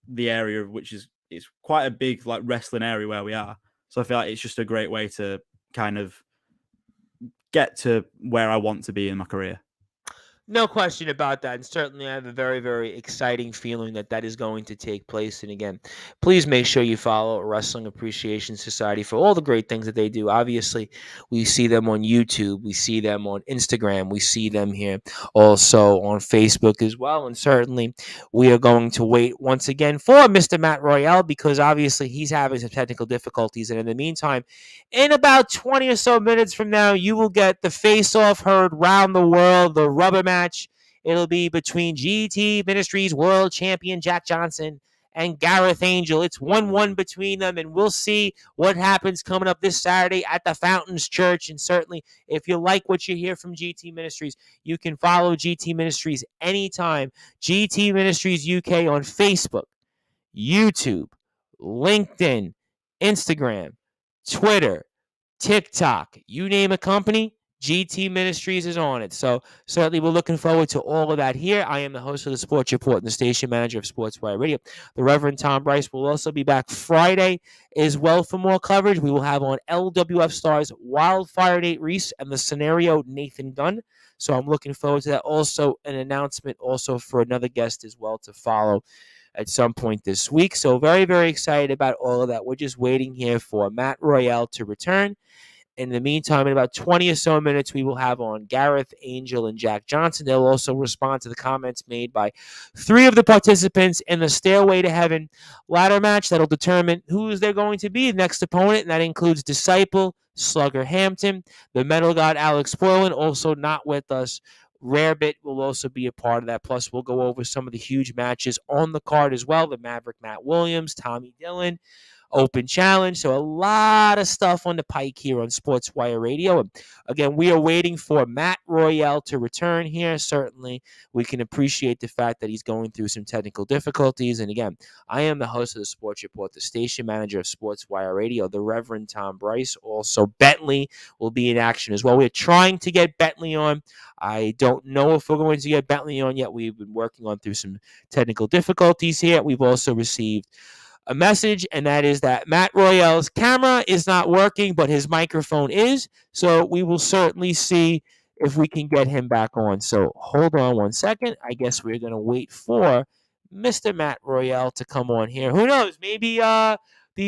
the area, which is, it's quite a big like wrestling area where we are. So I feel like it's just a great way to kind of get to where I want to be in my career. No question about that. And certainly, I have a very, very exciting feeling that that is going to take place. And again, please make sure you follow Wrestling Appreciation Society for all the great things that they do. Obviously, we see them on YouTube, we see them on Instagram, we see them here also on Facebook as well. And certainly, we are going to wait once again for Mr. Matt Royale because obviously he's having some technical difficulties. And in the meantime, in about 20 or so minutes from now, you will get the face-off heard round the world, the rubber match. It'll be between GT Ministries World Champion Jack Johnson and Gareth Angel. It's 1-1 between them, and we'll see what happens coming up this Saturday at the Fountains Church. And certainly, if you like what you hear from GT Ministries, you can follow GT Ministries anytime. GT Ministries UK on Facebook, YouTube, LinkedIn, Instagram, Twitter, TikTok, you name a company, GT Ministries is on it. So certainly we're looking forward to all of that here. I am the host of the Sports Report and the station manager of Sportswire Radio. The Reverend Tom Bryce will also be back Friday as well for more coverage. We will have on LWF stars Wildfire Nate Reese and the scenario Nathan Gunn. So I'm looking forward to that. Also an announcement also for another guest as well to follow at some point this week. So very, very excited about all of that. We're just waiting here for Matt Royale to return. In the meantime, in about 20 or so minutes, we will have on Gareth Angel and Jack Johnson. They'll also respond to the comments made by three of the participants in the Stairway to Heaven ladder match that'll determine who is they're going to be the next opponent, and that includes Disciple, Slugger Hampton, the Metal God Alex Portland, also not with us. Rarebit will also be a part of that. Plus, we'll go over some of the huge matches on the card as well. The Maverick Matt Williams, Tommy Dillon, Open Challenge. So a lot of stuff on the pike here on Sportswire Radio. And again, we are waiting for Matt Royale to return here. Certainly, we can appreciate the fact that he's going through some technical difficulties. And again, I am the host of the Sports Report, the station manager of Sportswire Radio, the Reverend Tom Bryce. Also, Bentley will be in action as well. We're trying to get Bentley on. I don't know if we're going to get Bentley on yet. We've been working on through some technical difficulties here. We've also received a message, and that is that Matt Royale's camera is not working, but his microphone is. So we will certainly see if we can get him back on. So hold on one second. I guess we're going to wait for Mr. Matt Royale to come on here. Who knows? Maybe the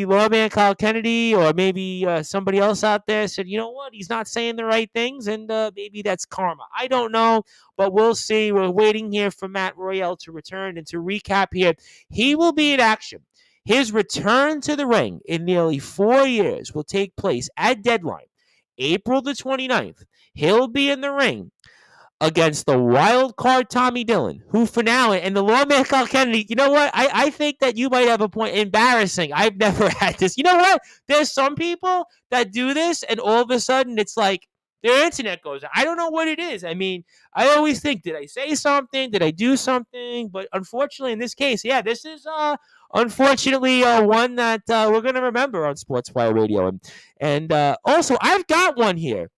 lawman Kyle Kennedy or maybe somebody else out there said, you know what? He's not saying the right things, and maybe that's karma. I don't know, but we'll see. We're waiting here for Matt Royale to return. And to recap here, he will be in action. His return to the ring in nearly 4 years will take place at Deadline, April the 29th. He'll be in the ring against the wild card Tommy Dillon, who for now, and the lawman Kyle Kennedy, you know what? I think that you might have a point. Embarrassing. I've never had this. You know what? There's some people that do this, and all of a sudden it's like their internet goes out. I don't know what it is. I mean, I always think, did I say something? Did I do something? But unfortunately, in this case, yeah, this is unfortunately one that we're going to remember on Sportswire Radio. And also, I've got one here.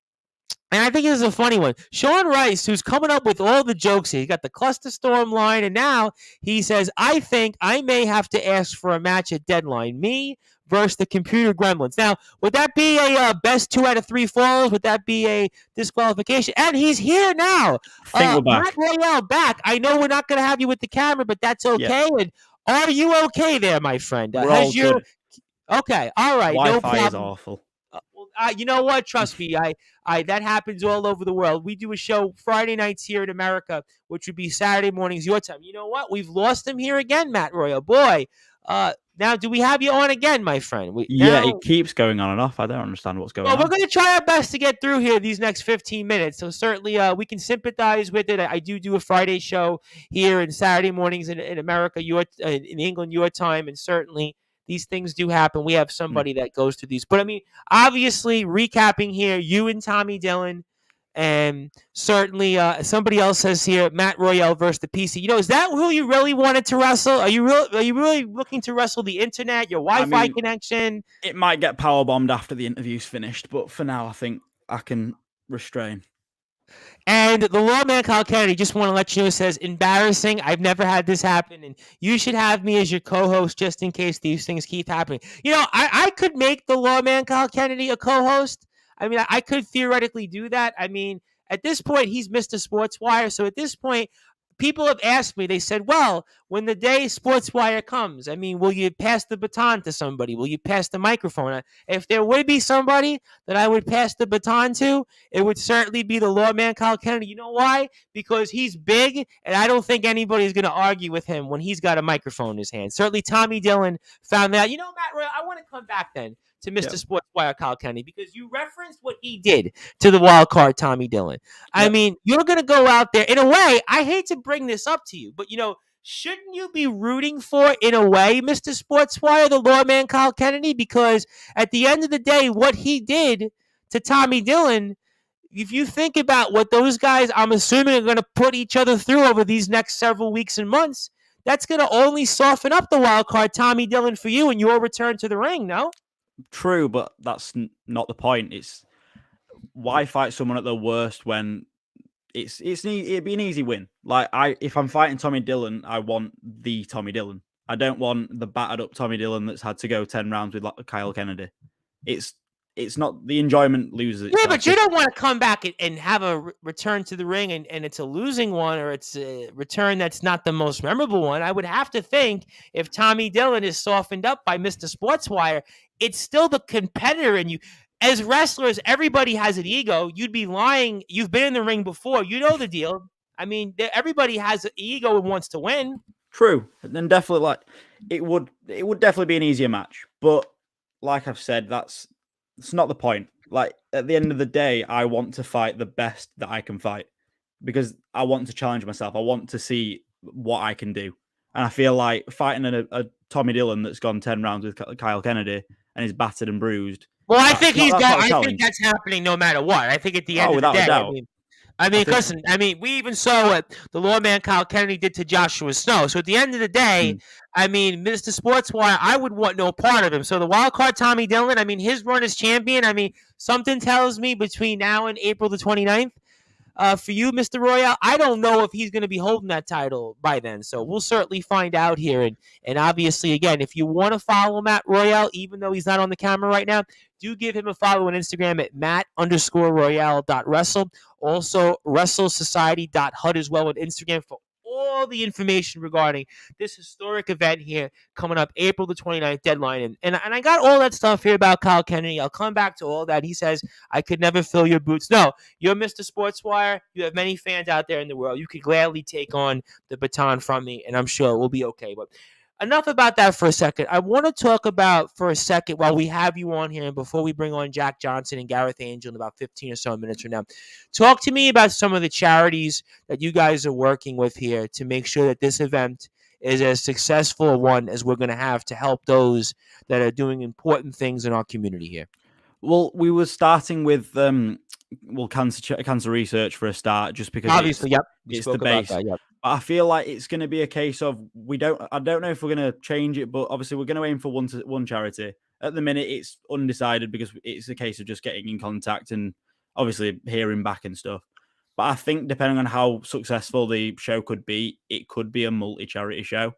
And I think this is a funny one. Sean Rice, who's coming up with all the jokes here. He got the Cluster Storm line, and now he says, I think I may have to ask for a match at Deadline. Me versus the Computer Gremlins. Now, would that be a best 2 out of 3 falls? Would that be a disqualification? And he's here now. I think we're Matt back. Royale back. I know we're not going to have you with the camera, but that's okay. Yeah. And are you okay there, my friend? We're all good. Okay, all right. Wi-Fi no problem. is awful. You know what? Trust me, I that happens all over the world. We do a show Friday nights here in America, which would be Saturday mornings your time. You know what? We've lost him here again, Matt Royale. Boy, now do we have you on again, my friend? It keeps going on and off. I don't understand what's going on. We're going to try our best to get through here these next 15 minutes. So certainly we can sympathize with it. I do a Friday show here and Saturday mornings in America, in England, your time, and certainly these things do happen. We have somebody that goes through these. But, I mean, obviously, recapping here, you and Tommy Dillon, and certainly somebody else says here, Matt Royale versus the PC. You know, is that who you really wanted to wrestle? Are you really looking to wrestle the internet, your Wi-Fi connection? It might get powerbombed after the interview's finished, but for now, I think I can restrain. And the lawman Kyle Kennedy, just want to let you know, says, embarrassing. I've never had this happen, and you should have me as your co-host just in case these things keep happening. You know, I could make the lawman Kyle Kennedy a co-host. I mean, I could theoretically do that. I mean, at this point, he's Mr. Sportswire. So at this point, people have asked me, they said, well, when the day Sportswire comes, I mean, will you pass the baton to somebody? Will you pass the microphone? If there would be somebody that I would pass the baton to, it would certainly be the lawman Kyle Kennedy. You know why? Because he's big, and I don't think anybody's going to argue with him when he's got a microphone in his hand. Certainly Tommy Dillon found that. You know, Matt Royal, I want to come back then to Mr. Yep. Sportswire Kyle Kennedy, because you referenced what he did to the wild card Tommy Dillon. I Yep. mean, you're going to go out there, in a way, I hate to bring this up to you, but, you know, shouldn't you be rooting for, in a way, Mr. Sportswire, the lawman Kyle Kennedy? Because at the end of the day, what he did to Tommy Dillon, if you think about what those guys, I'm assuming, are going to put each other through over these next several weeks and months, that's going to only soften up the wild card Tommy Dillon for you and your return to the ring, no? True, but that's not the point. It's why fight someone at their worst when it'd be an easy win. Like if I'm fighting Tommy Dillon, I want the Tommy Dillon. I don't want the battered up Tommy Dillon that's had to go 10 rounds with Kyle Kennedy. It's not, the enjoyment loses. Yeah, but you don't want to come back and have a return to the ring and it's a losing one, or it's a return that's not the most memorable one. I would have to think if Tommy Dillon is softened up by Mr. Sportswire, it's still the competitor in you. As wrestlers, everybody has an ego. You'd be lying. You've been in the ring before. You know the deal. I mean, everybody has an ego and wants to win. True. And then definitely, like, it would definitely be an easier match. But like I've said, it's not the point. Like, at the end of the day, I want to fight the best that I can fight because I want to challenge myself. I want to see what I can do. And I feel like fighting a Tommy Dillon that's gone 10 rounds with Kyle Kennedy and is battered and bruised. Well, I think I think that's happening no matter what. I think at the end of the day, listen. I mean, we even saw what the lawman Kyle Kennedy did to Joshua Snow. So at the end of the day, I mean, Mr. Sportswire, I would want no part of him. So the wild card Tommy Dillon, I mean, his run as champion, I mean, something tells me between now and April the 29th, for you, Mr. Royale, I don't know if he's going to be holding that title by then. So we'll certainly find out here. And obviously, again, if you want to follow Matt Royale, even though he's not on the camera right now, do give him a follow on Instagram at matt_royale.wrestle. Also, wrestlesociety.hud as well on Instagram for all the information regarding this historic event here coming up April the 29th deadline. And I got all that stuff here about Kyle Kennedy. I'll come back to all that. He says, I could never fill your boots. No, you're Mr. Sportswire. You have many fans out there in the world. You could gladly take on the baton from me, and I'm sure we'll be okay. But enough about that for a second. I want to talk about for a second while we have you on here and before we bring on Jack Johnson and Gareth Angel in about 15 or so minutes from now. Talk to me about some of the charities that you guys are working with here to make sure that this event is as successful a one as we're going to have to help those that are doing important things in our community here. Well, we were starting with cancer research for a start, just because obviously, it's the base. I feel like it's going to be a case of I don't know if we're going to change it, but obviously we're going to aim for one charity. At the minute, it's undecided because it's a case of just getting in contact and obviously hearing back and stuff. But I think depending on how successful the show could be, it could be a multi-charity show.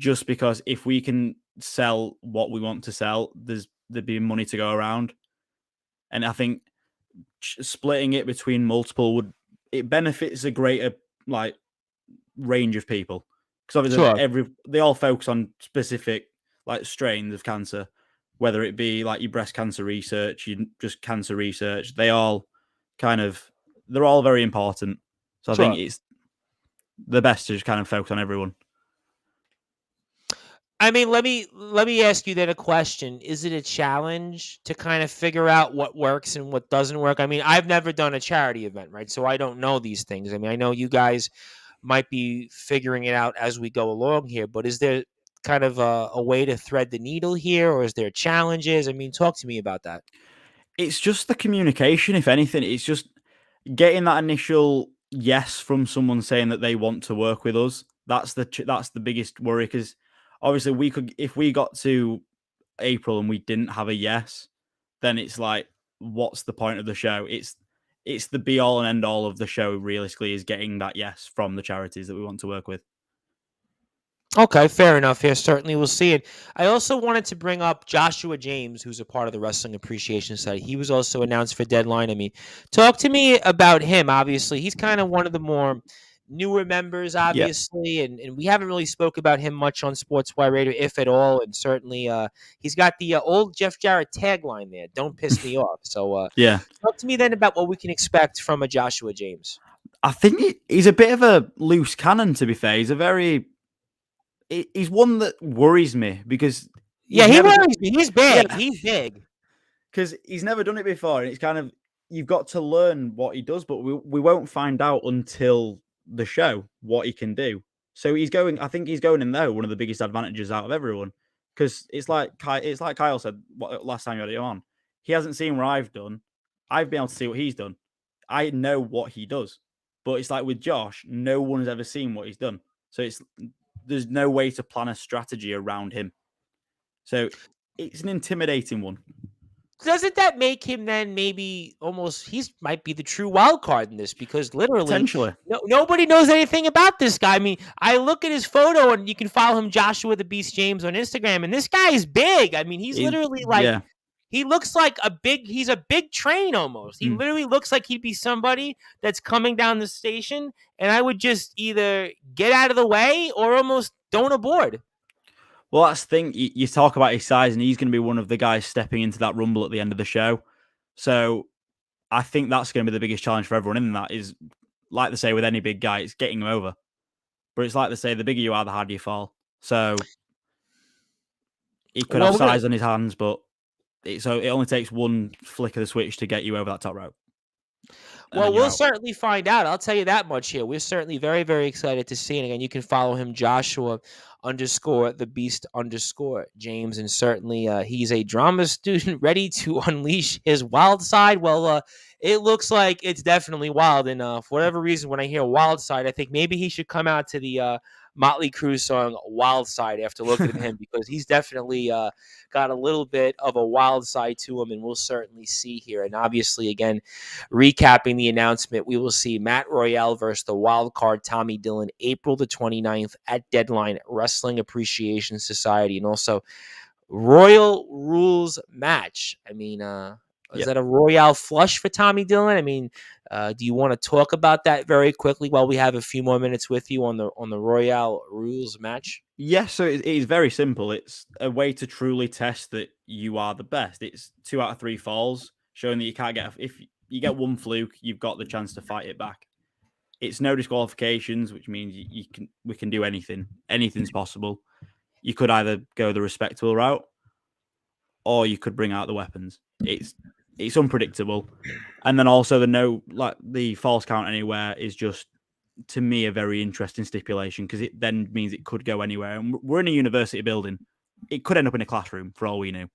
Just because if we can sell what we want to sell, there'd be money to go around. And I think splitting it between multiple it benefits a greater range of people, because obviously they all focus on specific strains of cancer, whether it be like your breast cancer research, just cancer research. They're all very important. So I think it's the best to just kind of focus on everyone. I mean, let me ask you then a question. Is it a challenge to kind of figure out what works and what doesn't work? I mean, I've never done a charity event, right? So I don't know these things. I mean, I know you guys might be figuring it out as we go along here, but is there kind of a way to thread the needle here, or is there challenges? I mean, talk to me about that. It's just the communication, if anything. It's just getting that initial yes from someone saying that they want to work with us. That's the biggest worry, because obviously if we got to April and we didn't have a yes, then it's like, what's the point of the show? It's the be all and end all of the show, realistically, is getting that yes from the charities that we want to work with. Okay, fair enough here. Certainly we'll see it. I also wanted to bring up Joshua James, who's a part of the Wrestling Appreciation Society. He was also announced for Deadline. I mean, talk to me about him. Obviously, he's kind of one of the more newer members, Yeah. obviously, and we haven't really spoke about him much on Sportswire Radio, if at all. And certainly, he's got the old Jeff Jarrett tagline there, "Don't piss me off." So, Yeah. talk to me then about what we can expect from a Joshua James. I think he's a bit of a loose cannon, to be fair. He's one that worries me because Yeah, he's he never done, worries me. He's big. yeah, He's big. because he's never done it before, and it's kind of you've got to learn what he does, but we won't find out until the show what he can do. So he's going. I think he's going in there one of the biggest advantages out of everyone because it's like Kyle said last time you had it on. He hasn't seen what I've done. I've been able to see what he's done. I know what he does, but it's like with Josh, no one's ever seen what he's done. So there's no way to plan a strategy around him. So it's an intimidating one. Doesn't that make him then maybe almost he's might be the true wild card in this because literally Potentially. nobody knows anything about this guy. I mean, I look at his photo and you can follow him Joshua the Beast James on Instagram and this guy is big. I mean, he's literally like Yeah. he looks like he's a big train almost. He literally looks like he'd be somebody that's coming down the station and I would just either get out of the way or almost don't aboard. Well, that's the thing. You talk about his size, and he's going to be one of the guys stepping into that rumble at the end of the show. So I think that's going to be the biggest challenge for everyone in that is, like they say with any big guy, it's getting him over. But it's like they say, the bigger you are, the harder you fall. So he could have size on his hands, but it only takes one flick of the switch to get you over that top rope. Well, we'll certainly find out. I'll tell you that much here. We're certainly very, very excited to see it. Again, you can follow him, Joshua _ the Beast _ James. And certainly he's a drama student ready to unleash his wild side. Well, it looks like it's definitely wild. And for whatever reason, when I hear wild side, I think maybe he should come out to the Motley Crue song Wild Side after looking at him because he's definitely got a little bit of a wild side to him, and we'll certainly see here. And obviously, again, recapping the announcement, we will see Matt Royale versus the wild card Tommy Dillon April the 29th at Deadline Wrestling Appreciation Society, and also Royal Rules match. I mean, is that a Royale flush for Tommy Dillon? I mean, do you want to talk about that very quickly while we have a few more minutes with you on the Royale Rules match? Yes, so it is very simple. It's a way to truly test that you are the best. It's 2 out of 3 falls, showing that you can't if you get one fluke, you've got the chance to fight it back. It's no disqualifications, which means we can do anything. Anything's possible. You could either go the respectable route, or you could bring out the weapons. It's unpredictable, and then also the false count anywhere is just, to me, a very interesting stipulation because it then means it could go anywhere. And we're in a university building; it could end up in a classroom for all we know.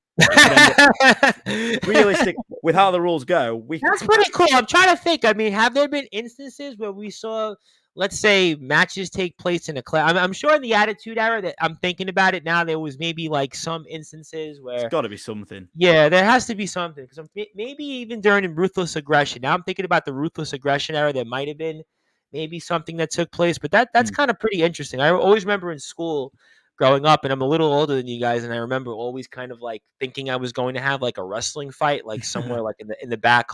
Realistic with how the rules go, that's pretty cool. I'm trying to think. I mean, have there been instances where we saw, let's say, matches take place in a class? I'm sure in the Attitude Era that I'm thinking about it now, there was maybe like some instances where it's got to be something. Yeah, there has to be something because maybe even during Ruthless Aggression. Now I'm thinking about the Ruthless Aggression era. There might have been maybe something that took place, but that's kind of pretty interesting. I always remember in school growing up, and I'm a little older than you guys, and I remember always kind of like thinking I was going to have like a wrestling fight, like somewhere like in the back,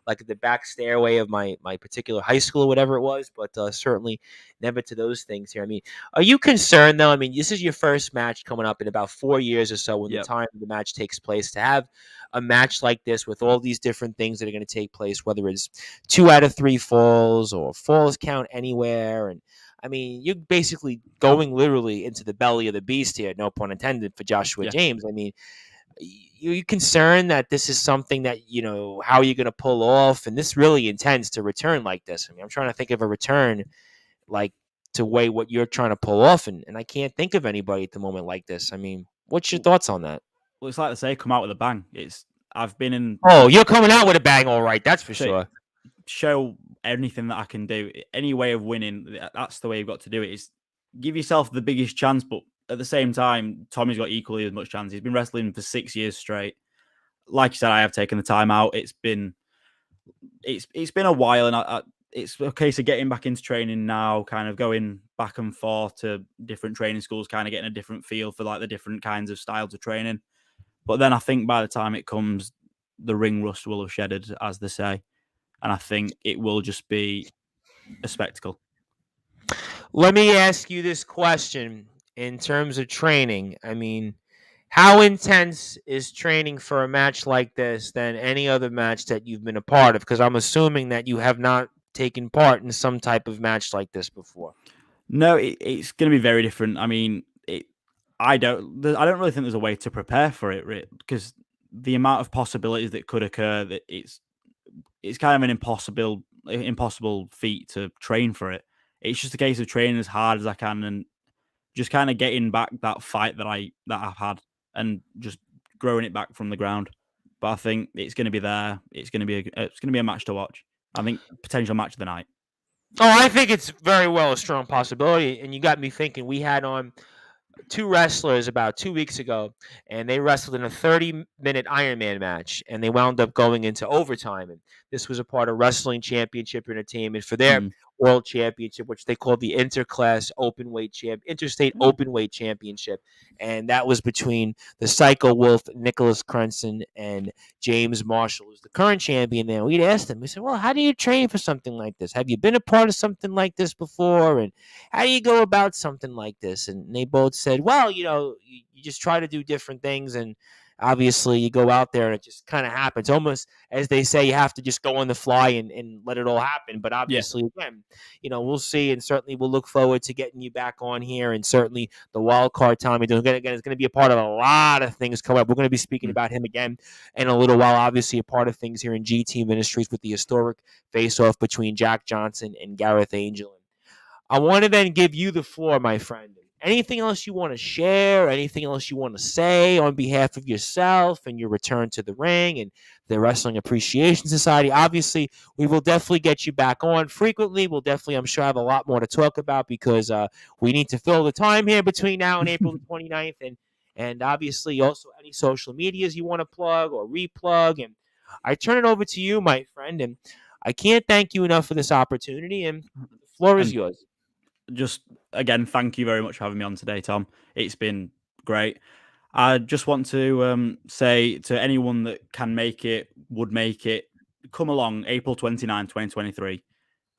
like the back stairway of my particular high school or whatever it was. But certainly never to those things here. I mean, are you concerned though? I mean, this is your first match coming up in about 4 years or so when the time the match takes place. To have a match like this with all these different things that are going to take place, whether it's 2 out of 3 falls or falls count anywhere, and I mean, you're basically going literally into the belly of the beast here, no pun intended, for Joshua James. I mean, you concerned that this is something that, how are you going to pull off? And this really intends to return like this. I mean, I'm trying to think of a return like to weigh what you're trying to pull off, and I can't think of anybody at the moment like this. I mean, what's your thoughts on that? Well, it's like they say, come out with a bang. I've been in. Oh, you're coming out with a bang, all right. That's for sure. Show anything that I can do. Any way of winning, that's the way you've got to do it. Is give yourself the biggest chance, but at the same time, Tommy's got equally as much chance. He's been wrestling for 6 years straight. Like you said, I have taken the time out. It's been a while, and it's a case of getting back into training now, kind of going back and forth to different training schools, kind of getting a different feel for like the different kinds of styles of training. But then I think by the time it comes, the ring rust will have shedded, as they say. And I think it will just be a spectacle. Let me ask you this question in terms of training. I mean, how intense is training for a match like this than any other match that you've been a part of? Because I'm assuming that you have not taken part in some type of match like this before. No, it's going to be very different. I mean, I don't really think there's a way to prepare for it because the amount of possibilities that could occur, that it's kind of an impossible feat to train for it. It's just a case of training as hard as I can and just kind of getting back that fight that I've had and just growing it back from the ground. But I think it's going to be there. It's going to be a match to watch. I think potential match of the night. Oh, I think it's very well a strong possibility. And you got me thinking. We had on two wrestlers about 2 weeks ago, and they wrestled in a 30-minute Iron Man match, and they wound up going into overtime. And this was a part of Wrestling Championship Entertainment for their World Championship, which they called the Interstate Openweight Championship, and that was between the Psycho Wolf, Nicholas Crenson, and James Marshall, who's the current champion. There, we'd asked them. We said, "Well, how do you train for something like this? Have you been a part of something like this before? And how do you go about something like this?" And they both said, "Well, you just try to do different things, and obviously you go out there and it just kind of happens. Almost as they say, you have to just go on the fly and let it all happen." But obviously, again, we'll see, and certainly we'll look forward to getting you back on here, and certainly the wild card Tommy is going to be a part of a lot of things coming up. We're going to be speaking about him again in a little while. Obviously, a part of things here in GT Ministries with the historic face-off between Jack Johnson and Gareth Angel. I want to then give you the floor, my friend. Anything else you want to share? Anything else you want to say on behalf of yourself and your return to the ring and the Wrestling Appreciation Society? Obviously, we will definitely get you back on frequently. We'll definitely, I'm sure, have a lot more to talk about because we need to fill the time here between now and April the 29th. And obviously, also any social medias you want to plug or replug. And I turn it over to you, my friend. And I can't thank you enough for this opportunity. And the floor is yours. Just again, thank you very much for having me on today, Tom. It's been great. I just want to say to anyone that can make it, would make it, come along April 29, 2023,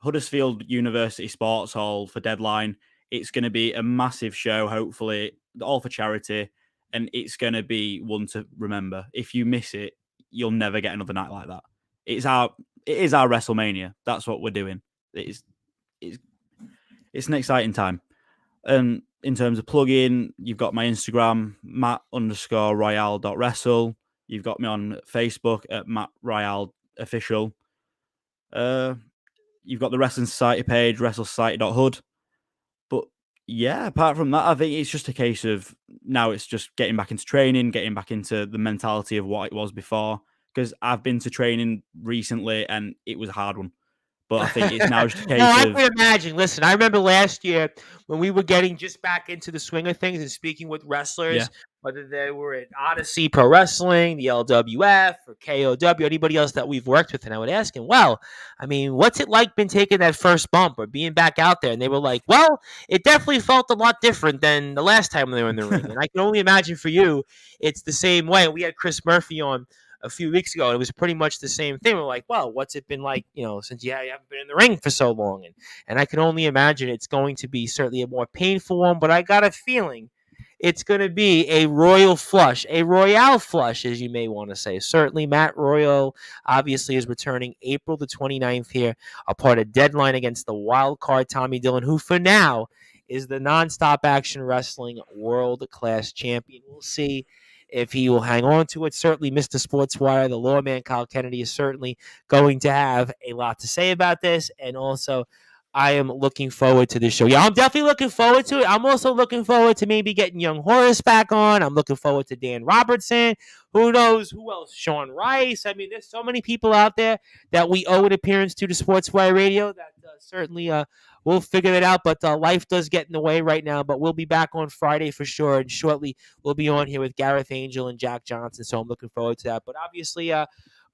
Huddersfield University Sports Hall for Deadline. It's going to be a massive show, hopefully, all for charity, and it's going to be one to remember. If you miss it, you'll never get another night like that. It is our WrestleMania. That's what we're doing. It's an exciting time. And in terms of plugging, you've got my Instagram, Matt_Royale.wrestle. You've got me on Facebook at Matt Royale Official. You've got the Wrestling Society page, WrestleSociety.hud. But yeah, apart from that, I think it's just a case of now it's just getting back into training, getting back into the mentality of what it was before. Because I've been to training recently and it was a hard one. But I think it's now just a case I can imagine. Listen, I remember last year when we were getting just back into the swing of things and speaking with wrestlers, whether they were at Odyssey Pro Wrestling, the LWF, or KOW, anybody else that we've worked with. And I would ask him, well, I mean, what's it like been taking that first bump or being back out there? And they were like, well, it definitely felt a lot different than the last time they were in the ring. And I can only imagine for you, it's the same way. We had Chris Murphy on a few weeks ago, and it was pretty much the same thing. We're like, well, what's it been like, since you haven't been in the ring for so long? And I can only imagine it's going to be certainly a more painful one, but I got a feeling it's going to be a royal flush, a royale flush, as you may want to say. Certainly, Matt Royal obviously is returning April the 29th here, a part of Deadline against the wild card Tommy Dillon, who for now is the nonstop action wrestling world-class champion. We'll see if he will hang on to it. Certainly, Mr. Sportswire, the lawman Kyle Kennedy, is certainly going to have a lot to say about this. And also, I am looking forward to this show. Yeah, I'm definitely looking forward to it. I'm also looking forward to maybe getting Young Horace back on. I'm looking forward to Dan Robertson. Who knows who else? Sean Rice. I mean, there's so many people out there that we owe an appearance to Sportswire Radio that certainly we'll figure it out. But life does get in the way right now. But we'll be back on Friday for sure. And shortly, we'll be on here with Gareth Angel and Jack Johnson. So I'm looking forward to that. But obviously,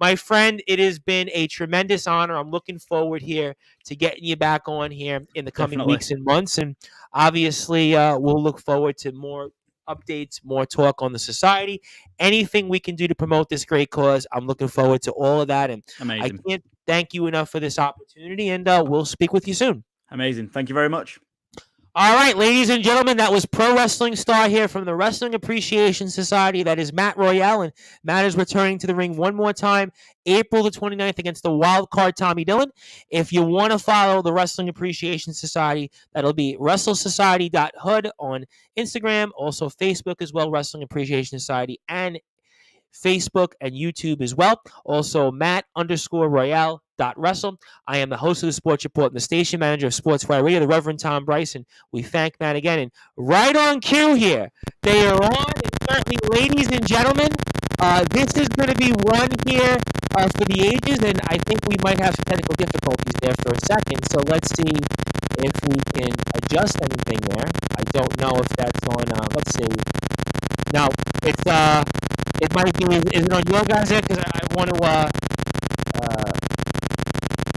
My friend, it has been a tremendous honor. I'm looking forward here to getting you back on here in the coming Definitely. weeks and months. And obviously, we'll look forward to more updates, more talk on the society, anything we can do to promote this great cause. I'm looking forward to all of that. And I Amazing. can't thank you enough for this opportunity. And we'll speak with you soon. Amazing. Thank you very much. All right, ladies and gentlemen, that was pro wrestling star here from the Wrestling Appreciation Society. That is Matt Royale, and Matt is returning to the ring one more time, April the 29th against the wild card Tommy Dillon. If you want to follow the Wrestling Appreciation Society, that'll be WrestleSociety.HUD on Instagram, also Facebook as well, Wrestling Appreciation Society, and Facebook and YouTube as well. Also, Matt_Royale.wrestle. I am the host of the Sports Report and the station manager of Sportzwire Radio, the Reverend Tom Bryce, and we thank Matt again. And right on cue here, they are on, and certainly, ladies and gentlemen, this is going to be one here for the ages, and I think we might have some technical difficulties there for a second, so let's see if we can adjust anything there. I don't know if that's on, let's see. No, it's, it might be, is it on your guys there? Because I want to,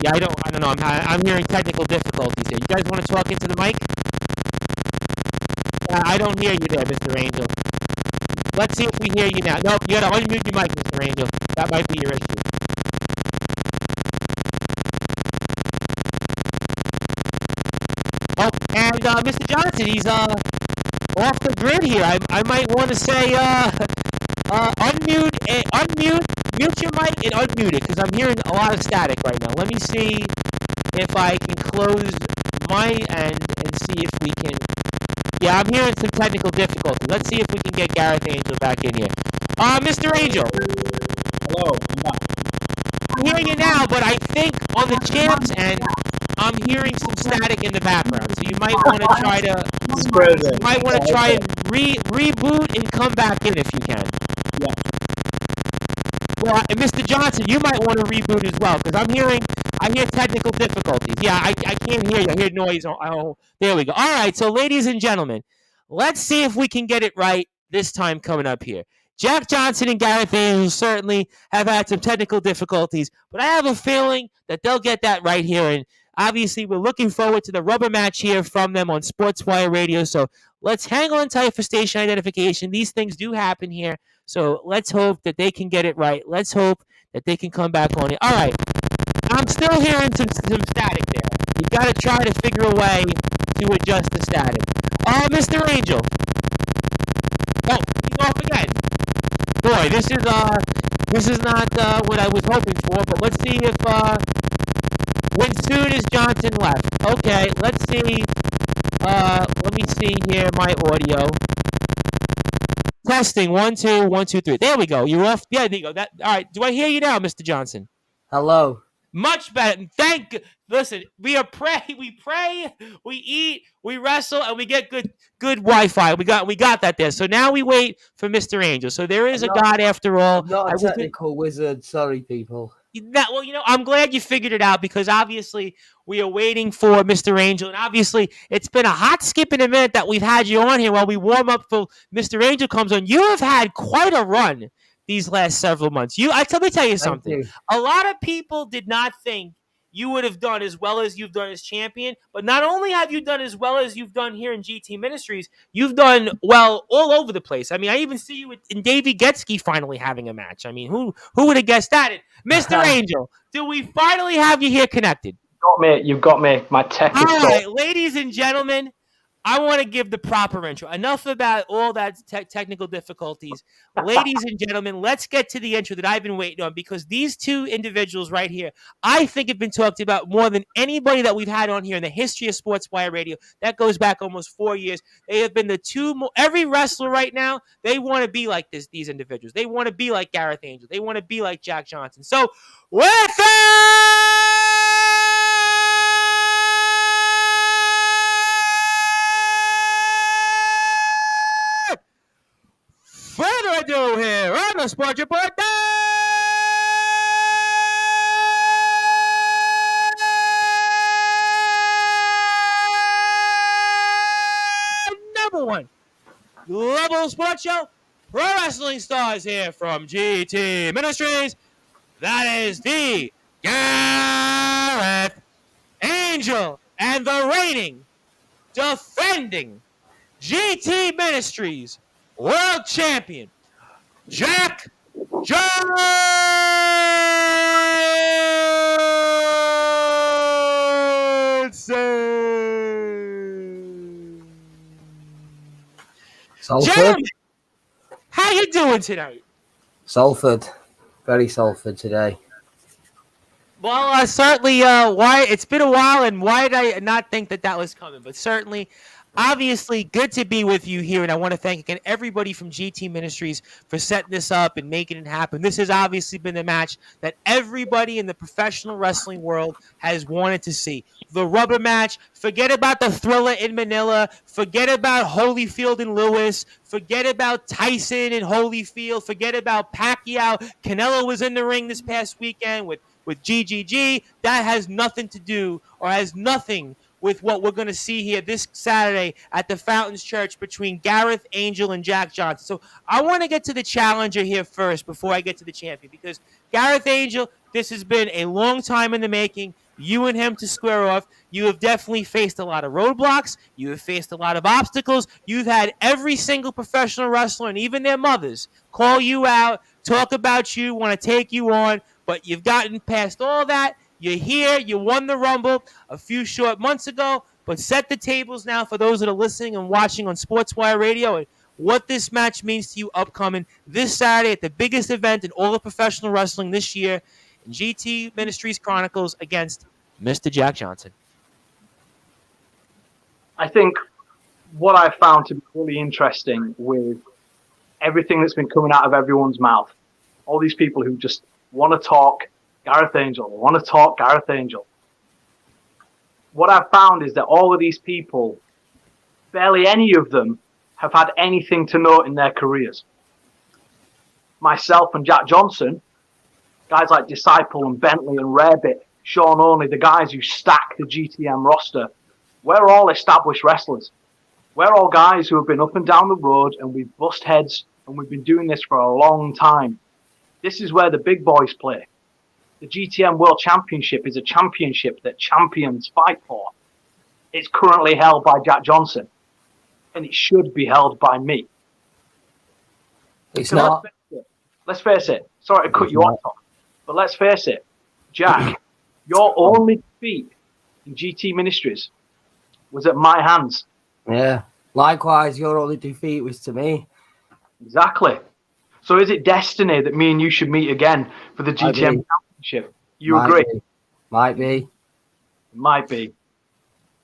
yeah, I don't know. I'm hearing technical difficulties here. You guys want to talk into the mic? I don't hear you there, Mr. Angel. Let's see if we hear you now. Nope, you got to unmute your mic, Mr. Angel. That might be your issue. Oh, and Mr. Johnson, he's off the grid here. I might want to say unmute, mute your mic and unmute it because I'm hearing a lot of static right now. Let me see if I can close my end and see if we can. Yeah, I'm hearing some technical difficulty. Let's see if we can get Gareth Angel back in here. Mr. Angel. Hello, I'm back. I'm hearing you now, but I think on the champ's end, I'm hearing some static in the background. So you might want to try to and reboot and come back in if you can. Yeah. Well, and Mr. Johnson, you might want to reboot as well because I hear technical difficulties. Yeah, I can't hear you. I hear noise. Oh, there we go. All right, so ladies and gentlemen, let's see if we can get it right this time coming up here. Jack Johnson and Gareth Angel certainly have had some technical difficulties, but I have a feeling that they'll get that right here. And obviously, we're looking forward to the rubber match here from them on Sportswire Radio. So let's hang on tight for station identification. These things do happen here. So let's hope that they can get it right. Let's hope that they can come back on it. All right. I'm still hearing some static there. You've got to try to figure a way to adjust the static. Mr. Angel. Oh, he's off again. Boy, this is not what I was hoping for, but let's see if when soon as Johnson left. Okay, let's see. Let me see here my audio. Testing 1 2 1 2 3. There we go. You're off. Yeah, there you go. That all right. Do I hear you now, Mr. Johnson? Hello. Much better. Listen, we pray, we eat, we wrestle, and we get good Wi-Fi. We got that there. So now we wait for Mr. Angel. So there is a God after all. I'm not a technical wizard. Sorry, people. Well, I'm glad you figured it out because obviously we are waiting for Mr. Angel, and obviously it's been a hot skip in a minute that we've had you on here while we warm up for Mr. Angel comes on. You have had quite a run these last several months. Let me tell you something. A lot of people did not think you would have done as well as you've done as champion, but not only have you done as well as you've done here in GT Ministries, you've done well all over the place. I mean, I even see you in Davey Getsky finally having a match. I mean, who would have guessed that? And Mr. Angel, do we finally have you here connected? You've got me. My tech is all right, ladies and gentlemen, I want to give the proper intro. Enough about all that technical difficulties. Ladies and gentlemen, let's get to the intro that I've been waiting on because these two individuals right here, I think have been talked about more than anybody that we've had on here in the history of Sportswire Radio. That goes back almost 4 years. They have been the every wrestler right now, they want to be like these individuals. They want to be like Gareth Angel. They want to be like Jack Johnson. So, with further ado here on the Sports Report. Number one global sports show, pro wrestling stars here from GT Ministries. That is the Gareth Angel and the reigning, defending GT Ministries World Champion, Jack Johnson. Salford. Gentlemen, how you doing tonight? Salford. Very Salford today. Well, certainly, why it's been a while, and why did I not think that was coming? But certainly, obviously, good to be with you here, and I want to thank again everybody from GT Ministries for setting this up and making it happen. This has obviously been the match that everybody in the professional wrestling world has wanted to see. The rubber match. Forget about the Thriller in Manila. Forget about Holyfield and Lewis. Forget about Tyson and Holyfield. Forget about Pacquiao. Canelo was in the ring this past weekend with GGG. That has nothing to do, or has nothing with what we're going to see here this Saturday at the Fountains Church between Gareth Angel and Jack Johnson. So I want to get to the challenger here first before I get to the champion, because Gareth Angel, this has been a long time in the making. You and him to square off. You have definitely faced a lot of roadblocks. You have faced a lot of obstacles. You've had every single professional wrestler and even their mothers call you out, talk about you, want to take you on, but you've gotten past all that. You're here. You won the Rumble a few short months ago, but set the tables now for those that are listening and watching on Sportswire Radio and what this match means to you upcoming this Saturday at the biggest event in all of professional wrestling this year in GT Ministries Chronicles against Mr. Jack Johnson. I think what I found to be really interesting with everything that's been coming out of everyone's mouth, all these people who just want to talk Gareth Angel, want to talk Gareth Angel. What I've found is that all of these people, barely any of them have had anything to note in their careers. Myself and Jack Johnson, guys like Disciple and Bentley and Rarebit, Sean Only, the guys who stack the GTM roster, we're all established wrestlers. We're all guys who have been up and down the road, and we've bust heads, and we've been doing this for a long time. This is where the big boys play. The GTM World Championship is a championship that champions fight for. It's currently held by Jack Johnson, and it should be held by me. It's not. Let's face it. Sorry to cut you off, Tom, but let's face it. Jack, your only defeat in GT Ministries was at my hands. Yeah. Likewise, your only defeat was to me. Exactly. So is it destiny that me and you should meet again for the GTM Championship? You agree? Might be. Might be.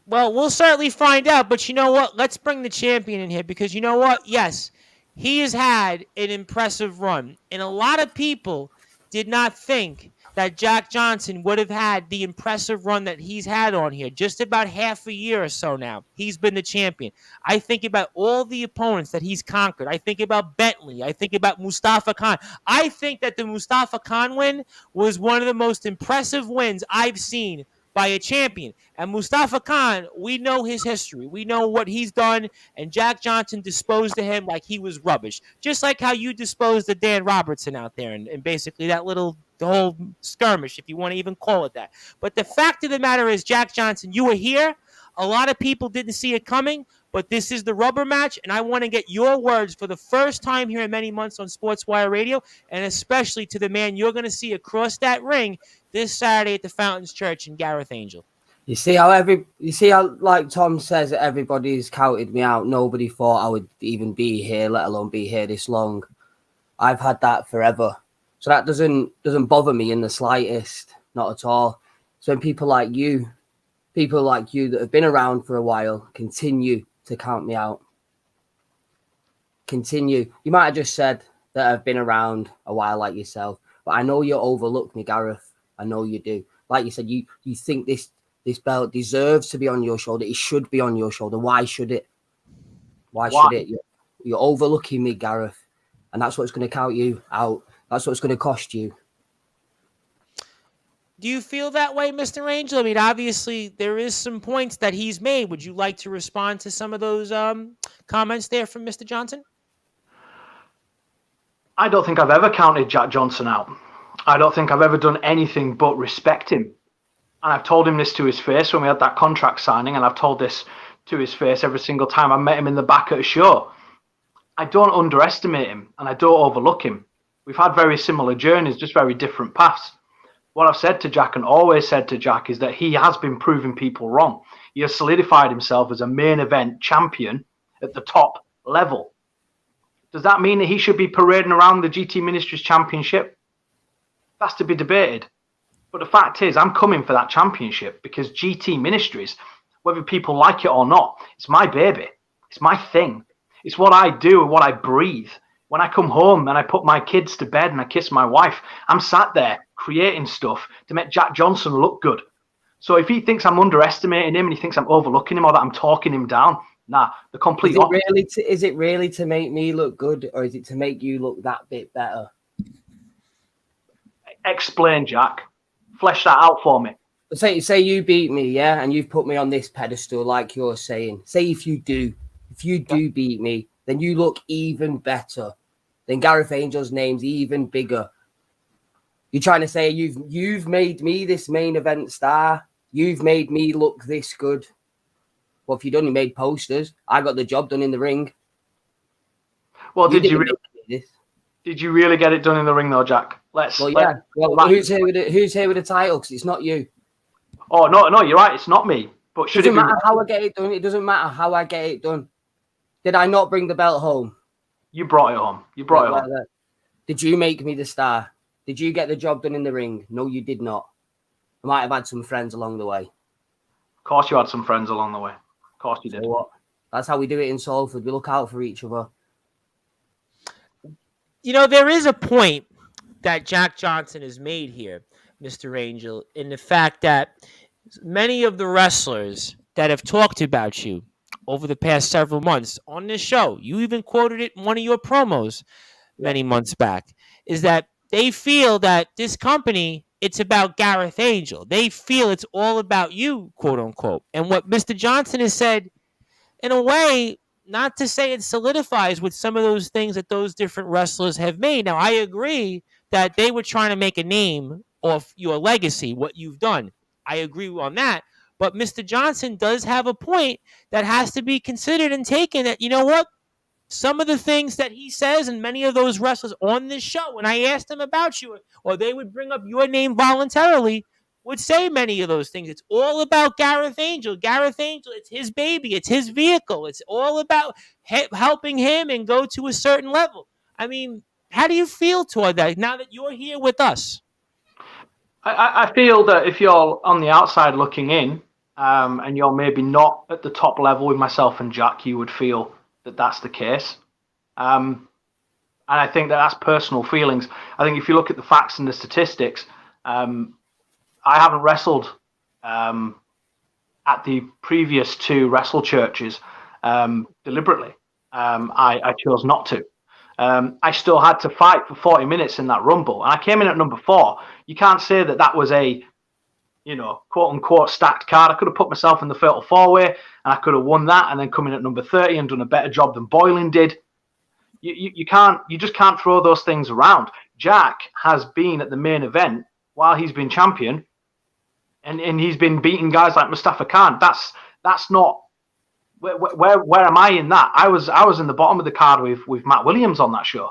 Well, we'll certainly find out, but you know what? Let's bring the champion in here, because you know what? Yes, he has had an impressive run, and a lot of people did not think that Jack Johnson would have had the impressive run that he's had on here. Just about half a year or so now, he's been the champion. I think about all the opponents that he's conquered. I think about Bentley. I think about Mustafa Khan. I think that the Mustafa Khan win was one of the most impressive wins I've seen by a champion. And Mustafa Khan, we know his history. We know what he's done, and Jack Johnson disposed of him like he was rubbish. Just like how you disposed of Dan Robertson out there and basically that little the whole skirmish, if you want to even call it that. But the fact of the matter is, Jack Johnson, you were here. A lot of people didn't see it coming, but this is the rubber match, and I want to get your words for the first time here in many months on Sportswire Radio, and especially to the man you're going to see across that ring this Saturday at the Fountains Church in Gareth Angel. You see how like Tom says, everybody's counted me out. Nobody thought I would even be here, let alone be here this long. I've had that forever. So that doesn't bother me in the slightest, not at all. So when people like you that have been around for a while, continue to count me out. Continue. You might have just said that I've been around a while like yourself, but I know you overlook me, Gareth. I know you do. Like you said, you think this belt deserves to be on your shoulder. It should be on your shoulder. Why should it? Why should it? You're overlooking me, Gareth. And that's what's going to count you out. That's what's going to cost you. Do you feel that way, Mr. Angel? I mean, obviously, there is some points that he's made. Would you like to respond to some of those comments there from Mr. Johnson? I don't think I've ever counted Jack Johnson out. I don't think I've ever done anything but respect him. And I've told him this to his face when we had that contract signing, and I've told this to his face every single time I met him in the back at a show. I don't underestimate him, and I don't overlook him. We've had very similar journeys, just very different paths. What I've said to Jack and always said to Jack is that he has been proving people wrong. He has solidified himself as a main event champion at the top level. Does that mean that he should be parading around the GT Ministries Championship? That's to be debated. But the fact is, I'm coming for that championship because GT Ministries, whether people like it or not, it's my baby. It's my thing. It's what I do and what I breathe. When I come home and I put my kids to bed and I kiss my wife, I'm sat there creating stuff to make Jack Johnson look good. So if he thinks I'm underestimating him and he thinks I'm overlooking him or that I'm talking him down, nah, the complete opposite. Is it really to make me look good, or is it to make you look that bit better? Explain, Jack. Flesh that out for me. Say you beat me, yeah, and you've put me on this pedestal, like you're saying. Say if you do beat me, then you look even better. Then Gareth Angel's name's even bigger. You're trying to say you've made me this main event star. You've made me look this good. What have you done? You made posters. I got the job done in the ring. Well, did you really get it done in the ring, though, Jack? Who's here with the title? Because it's not you. Oh no, you're right. It's not me. But It doesn't matter how I get it done. It doesn't matter how I get it done. Did I not bring the belt home? You brought it home. Did you make me the star? Did you get the job done in the ring? No, you did not. I might have had some friends along the way. Of course you had some friends along the way. Of course you did. So what? That's how we do it in Salford. We look out for each other. You know, there is a point that Jack Johnson has made here, Mr. Angel, in the fact that many of the wrestlers that have talked about you over the past several months on this show, you even quoted it in one of your promos many months back, is that they feel that this company, it's about Gareth Angel. They feel it's all about you, quote unquote. And what Mr. Johnson has said, in a way, not to say it solidifies with some of those things that those different wrestlers have made. Now, I agree that they were trying to make a name off your legacy, what you've done. I agree on that. But Mr. Johnson does have a point that has to be considered and taken, that, you know what? Some of the things that he says and many of those wrestlers on this show, when I asked them about you, or they would bring up your name voluntarily, would say many of those things. It's all about Gareth Angel. Gareth Angel, it's his baby. It's his vehicle. It's all about helping him and go to a certain level. I mean, how do you feel toward that now that you're here with us? I feel that if you're on the outside looking in and you're maybe not at the top level with myself and Jack, you would feel that that's the case. And I think that that's personal feelings. I think if you look at the facts and the statistics, I haven't wrestled at the previous two wrestle churches deliberately. I chose not to. I still had to fight for 40 minutes in that Rumble. And I came in at number 4. You can't say that that was a, quote unquote stacked card. I could have put myself in the Fatal 4-Way and I could have won that and then come in at number 30 and done a better job than Boylan did. You just can't throw those things around. Jack has been at the main event while he's been champion, and he's been beating guys like Mustafa Khan. That's not where am I in that? I was in the bottom of the card with Matt Williams on that show.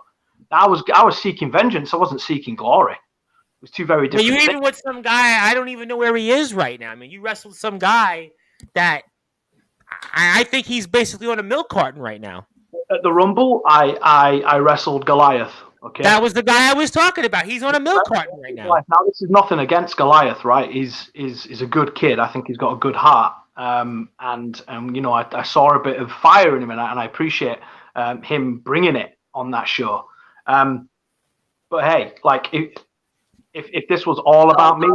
I was seeking vengeance. I wasn't seeking glory. It was two very different. You even with some guy, I don't even know where he is right now. I mean, you wrestled some guy that I think he's basically on a milk carton right now. At the Rumble, I wrestled Goliath. Okay, that was the guy I was talking about. He's on a milk carton right now. Now, this is nothing against Goliath, right? He's a good kid. I think he's got a good heart. And I saw a bit of fire in him, and I appreciate him bringing it on that show. But hey, like if this was all about me,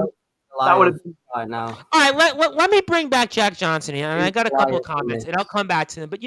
that would have been right now. All right, let me bring back Jack Johnson here, and I got a couple of comments, and I'll come back to them. But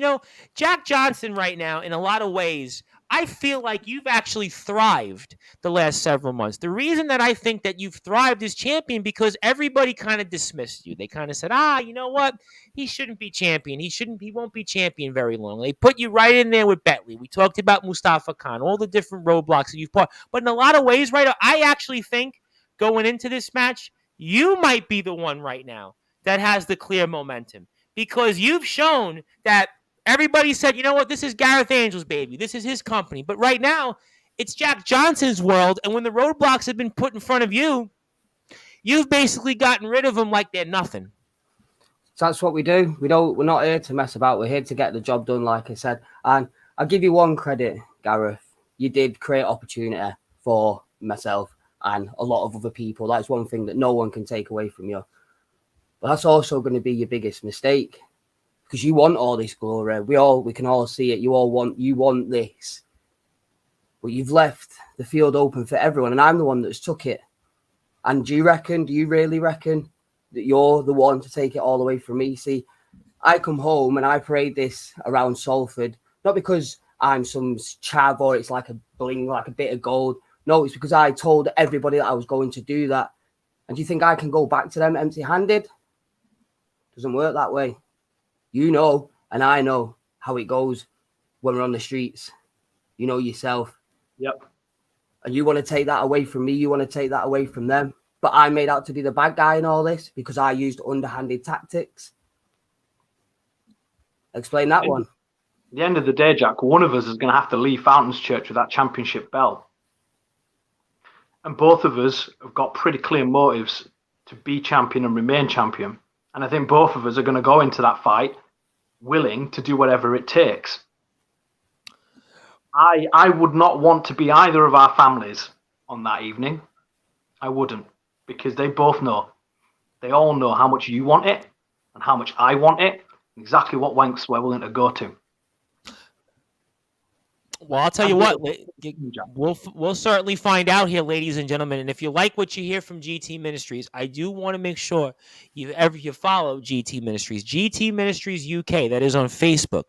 Jack Johnson right now, in a lot of ways, I feel like you've actually thrived the last several months. The reason that I think that you've thrived as champion because everybody kind of dismissed you. They kind of said, you know what? He shouldn't be champion. He won't be champion very long. They put you right in there with Bentley. We talked about Mustafa Khan, all the different roadblocks that you've put. But in a lot of ways, right, I actually think going into this match, you might be the one right now that has the clear momentum because you've shown that everybody said, you know what, this is Gareth Angel's baby. This is his company. But right now, it's Jack Johnson's world. And when the roadblocks have been put in front of you, you've basically gotten rid of them like they're nothing. So that's what we do. We're not here to mess about. We're here to get the job done, like I said. And I'll give you one credit, Gareth. You did create opportunity for myself and a lot of other people. That's one thing that no one can take away from you. But that's also going to be your biggest mistake. Because you want all this glory. We can all see it. You want this. But you've left the field open for everyone, and I'm the one that's took it. And do you really reckon that you're the one to take it all away from me? See, I come home and I parade this around Salford, not because I'm some chav or it's like a bling, like a bit of gold. No, it's because I told everybody that I was going to do that. And do you think I can go back to them empty-handed? Doesn't work that way. You know, and I know how it goes when we're on the streets. You know yourself. Yep. And you want to take that away from me. You want to take that away from them. But I made out to be the bad guy in all this because I used underhanded tactics. Explain that one. At the end of the day, Jack, one of us is going to have to leave Fountains Church with that championship belt. And both of us have got pretty clear motives to be champion and remain champion. And I think both of us are going to go into that fight willing to do whatever it takes. I would not want to be either of our families on that evening. I wouldn't, because they both know. They all know how much you want it and how much I want it, and exactly what lengths we're willing to go to. Well, I'll tell you what, we'll certainly find out here, ladies and gentlemen. And if you like what you hear from GT Ministries, I do want to make sure you follow GT Ministries. GT Ministries UK, that is on Facebook,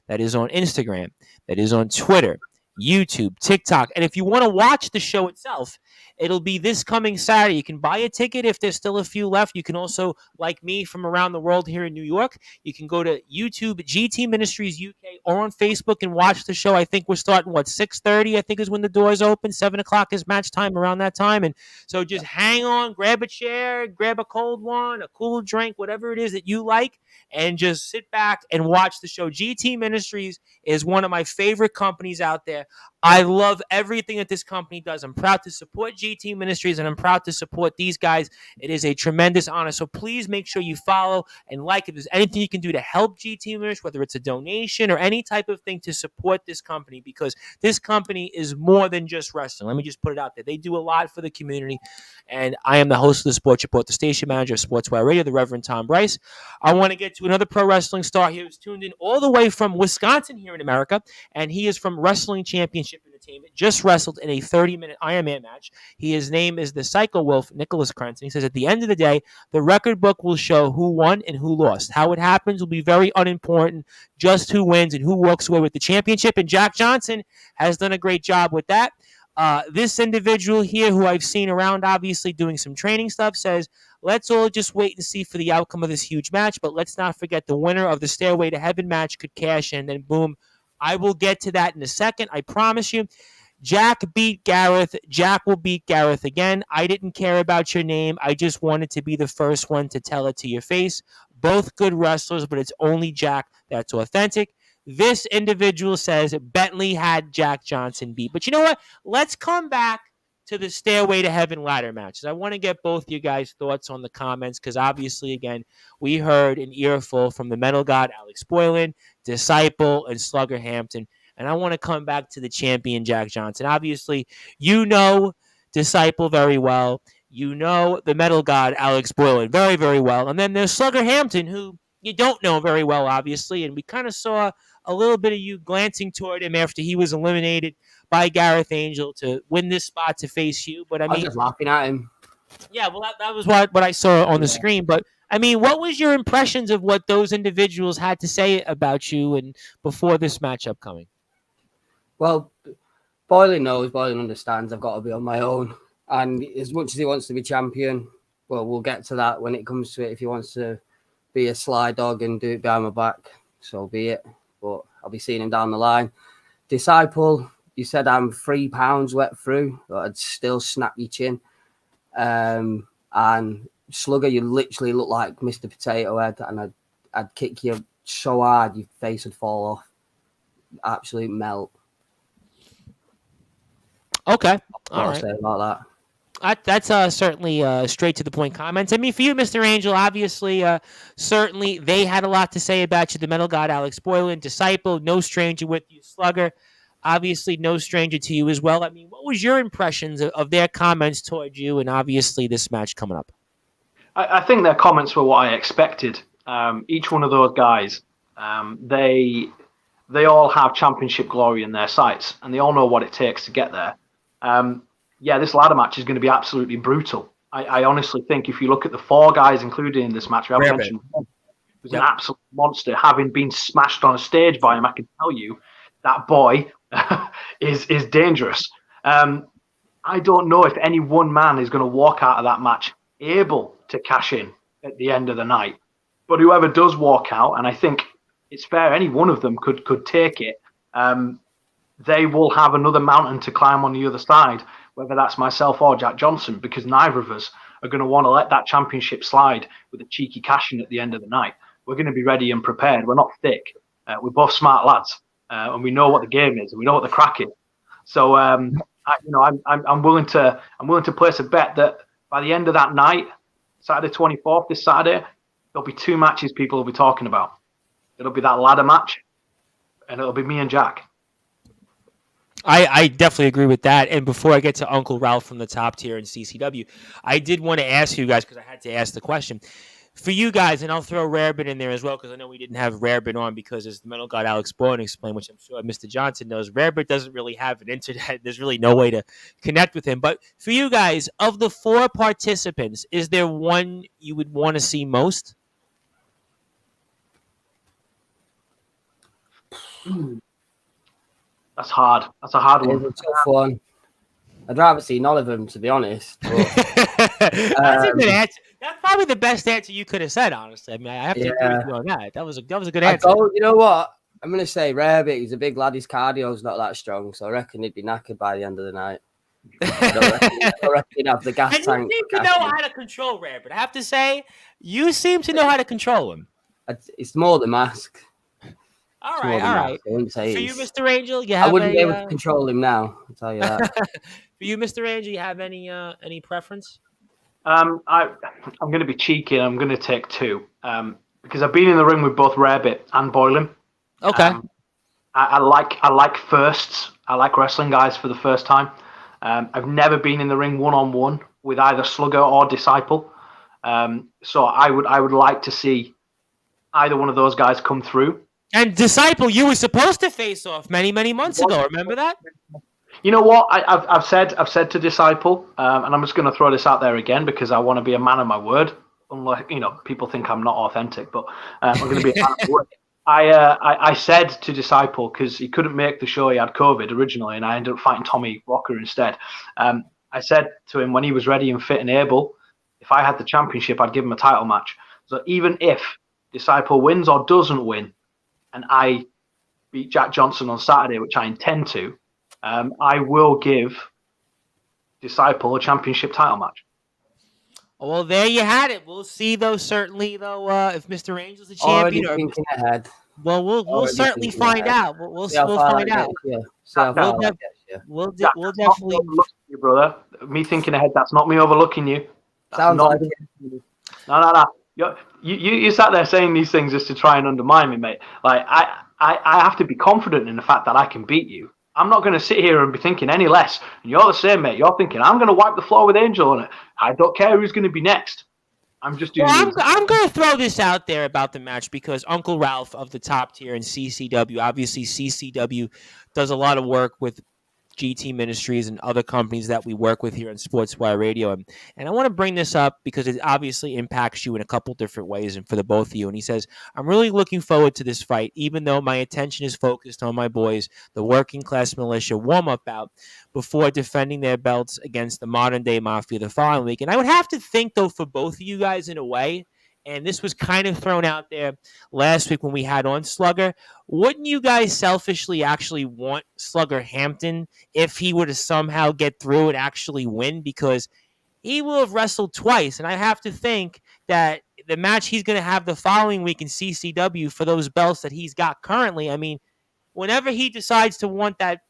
that is on Instagram, that is on Twitter, YouTube, TikTok. And if you want to watch the show itself, it'll be this coming Saturday. You can buy a ticket if there's still a few left. You can also, like me from around the world here in New York, you can go to YouTube, GT Ministries UK, or on Facebook and watch the show. I think we're starting, 6:30, I think is when the doors open. 7 o'clock is match time, around that time. And so just hang on, grab a chair, grab a cold one, a cool drink, whatever it is that you like, and just sit back and watch the show. GT Ministries is one of my favorite companies out there. I love everything that this company does. I'm proud to support GT Ministries, and I'm proud to support these guys. It is a tremendous honor. So please make sure you follow and like. If there's anything you can do to help GT Ministries, whether it's a donation or any type of thing to support this company, because this company is more than just wrestling. Let me just put it out there. They do a lot for the community. And I am the host of the Sports Report, the station manager of Sportzwire Radio, the Reverend Tom Bryce. I want to get to another pro wrestling star here who's tuned in all the way from Wisconsin here in America, and he is from Wrestling Championship Entertainment. Just wrestled in a 30-minute Ironman match. His name is the Psycho Wolf, Nicholas Krentz. And he says, at the end of the day, the record book will show who won and who lost. How it happens will be very unimportant. Just who wins and who walks away with the championship. And Jack Johnson has done a great job with that. This individual here, who I've seen around, obviously doing some training stuff, says, let's all just wait and see for the outcome of this huge match. But let's not forget the winner of the Stairway to Heaven match could cash in. And boom, I will get to that in a second. I promise you. Jack beat Gareth. Jack will beat Gareth again. I didn't care about your name. I just wanted to be the first one to tell it to your face. Both good wrestlers, but it's only Jack that's authentic. This individual says Bentley had Jack Johnson beat. But you know what? Let's come back to the Stairway to Heaven ladder matches. I want to get both you guys' thoughts on the comments because obviously, again, we heard an earful from the Metal God, Alex Boylan, Disciple, and Slugger Hampton. And I want to come back to the champion, Jack Johnson. Obviously, you know Disciple very well. You know the Metal God, Alex Boylan, very, very well. And then there's Slugger Hampton, who you don't know very well, obviously. And we kind of saw a little bit of you glancing toward him after he was eliminated by Gareth Angel to win this spot to face you. But I mean, was just laughing at him. Yeah, well, that was what I saw on the screen. But I mean, what was your impressions of what those individuals had to say about you and before this matchup coming? Well, Boylan knows, Boylan understands I've got to be on my own. And as much as he wants to be champion, well, we'll get to that when it comes to it. If he wants to be a sly dog and do it behind my back, so be it. But I'll be seeing him down the line. Disciple, you said I'm £3 wet through, but I'd still snap your chin. And Slugger, you literally look like Mr. Potato Head, and I'd kick you so hard your face would fall off. Absolute melt. Okay. What I'll say about that. That's certainly straight to the point comments. I mean, for you, Mr. Angel, obviously, certainly they had a lot to say about you. The Metal God, Alex Boylan, Disciple, no stranger with you, Slugger, obviously no stranger to you as well. I mean, what was your impressions of their comments towards you and obviously this match coming up? I think their comments were what I expected. Each one of those guys, they all have championship glory in their sights, and they all know what it takes to get there. Yeah, this ladder match is going to be absolutely brutal. I honestly think if you look at the 4 guys included in this match, we haven't mentioned one, who's an absolute monster. Having been smashed on a stage by him, I can tell you that boy is dangerous. I don't know if any one man is going to walk out of that match able to cash in at the end of the night. But whoever does walk out, and I think it's fair, any one of them could take it, they will have another mountain to climb on the other side, whether that's myself or Jack Johnson, because neither of us are going to want to let that championship slide with a cheeky cash in at the end of the night. We're going to be ready and prepared. We're not thick. We're both smart lads, and we know what the game is, and we know what the crack is. So, I'm willing to place a bet that by the end of that night, Saturday 24th, this Saturday, there'll be 2 matches people will be talking about. It'll be that ladder match, and it'll be me and Jack. I definitely agree with that. And before I get to Uncle Ralph from the top tier in CCW, I did want to ask you guys, because I had to ask the question. For you guys, and I'll throw Rarebit in there as well, because I know we didn't have Rarebit on because, as the Metal God Alex Bowen explained, which I'm sure Mr. Johnson knows, Rarebit doesn't really have an internet. There's really no way to connect with him. But for you guys, of the 4 participants, is there one you would want to see most? That's hard. That's a hard one. It's a tough one. I'd rather see none of them, to be honest. But, that's a good answer. That's probably the best answer you could have said, honestly. I mean, I have to agree with you on that. That was a good answer. You know what? I'm going to say Rarebit. He's a big lad. His cardio's not that strong, so I reckon he'd be knackered by the end of the night. I don't reckon he'd have the gas and tank. You seem to know how to control Rarebit. I have to say, you seem to know how to control him. It's more the mask. All right. For you, Mr. Angel, I wouldn't be able to control him now. I'll tell you that. For you, Mr. Angel, you have any preference? I'm going to be cheeky. And I'm going to take 2 because I've been in the ring with both Rarebit and Boylan. Okay. I like firsts. I like wrestling guys for the first time. I've never been in the ring one-on-one with either Slugger or Disciple. So I would like to see either one of those guys come through. And Disciple, you were supposed to face off many months ago. Remember that? You know what? I've said to Disciple, and I'm just going to throw this out there again because I want to be a man of my word. Unlike people think I'm not authentic, but I'm going to be a man of my word. I said to Disciple, because he couldn't make the show, he had COVID originally, and I ended up fighting Tommy Walker instead. I said to him when he was ready and fit and able, if I had the championship, I'd give him a title match. So even if Disciple wins or doesn't win, and I beat Jack Johnson on Saturday, which I intend to, I will give Disciple a championship title match. Well, there you had it. We'll see, though, certainly, if Mr. Angel's a champion. Already thinking ahead. Well, we'll certainly find out. We'll find out. We'll definitely. You, brother. Me thinking ahead, that's not me overlooking you. That's Sounds not like it. No. You sat there saying these things just to try and undermine me, mate. Like I have to be confident in the fact that I can beat you. I'm not going to sit here and be thinking any less. And you're the same, mate. You're thinking I'm going to wipe the floor with Angel on it. I don't care who's going to be next. I'm just doing. Well, I'm going to throw this out there about the match because Uncle Ralph of the top tier in CCW, obviously CCW does a lot of work with GT Ministries and other companies that we work with here on Sportswire Radio. And I want to bring this up because it obviously impacts you in a couple different ways and for the both of you. And he says, I'm really looking forward to this fight, even though my attention is focused on my boys, the Working Class Militia warm-up bout before defending their belts against the Modern Day Mafia the following week. And I would have to think, though, for both of you guys in a way, and this was kind of thrown out there last week when we had on Slugger, wouldn't you guys selfishly actually want Slugger Hampton if he were to somehow get through and actually win? Because he will have wrestled twice, and I have to think that the match he's going to have the following week in CCW for those belts that he's got currently, I mean, whenever he decides to want that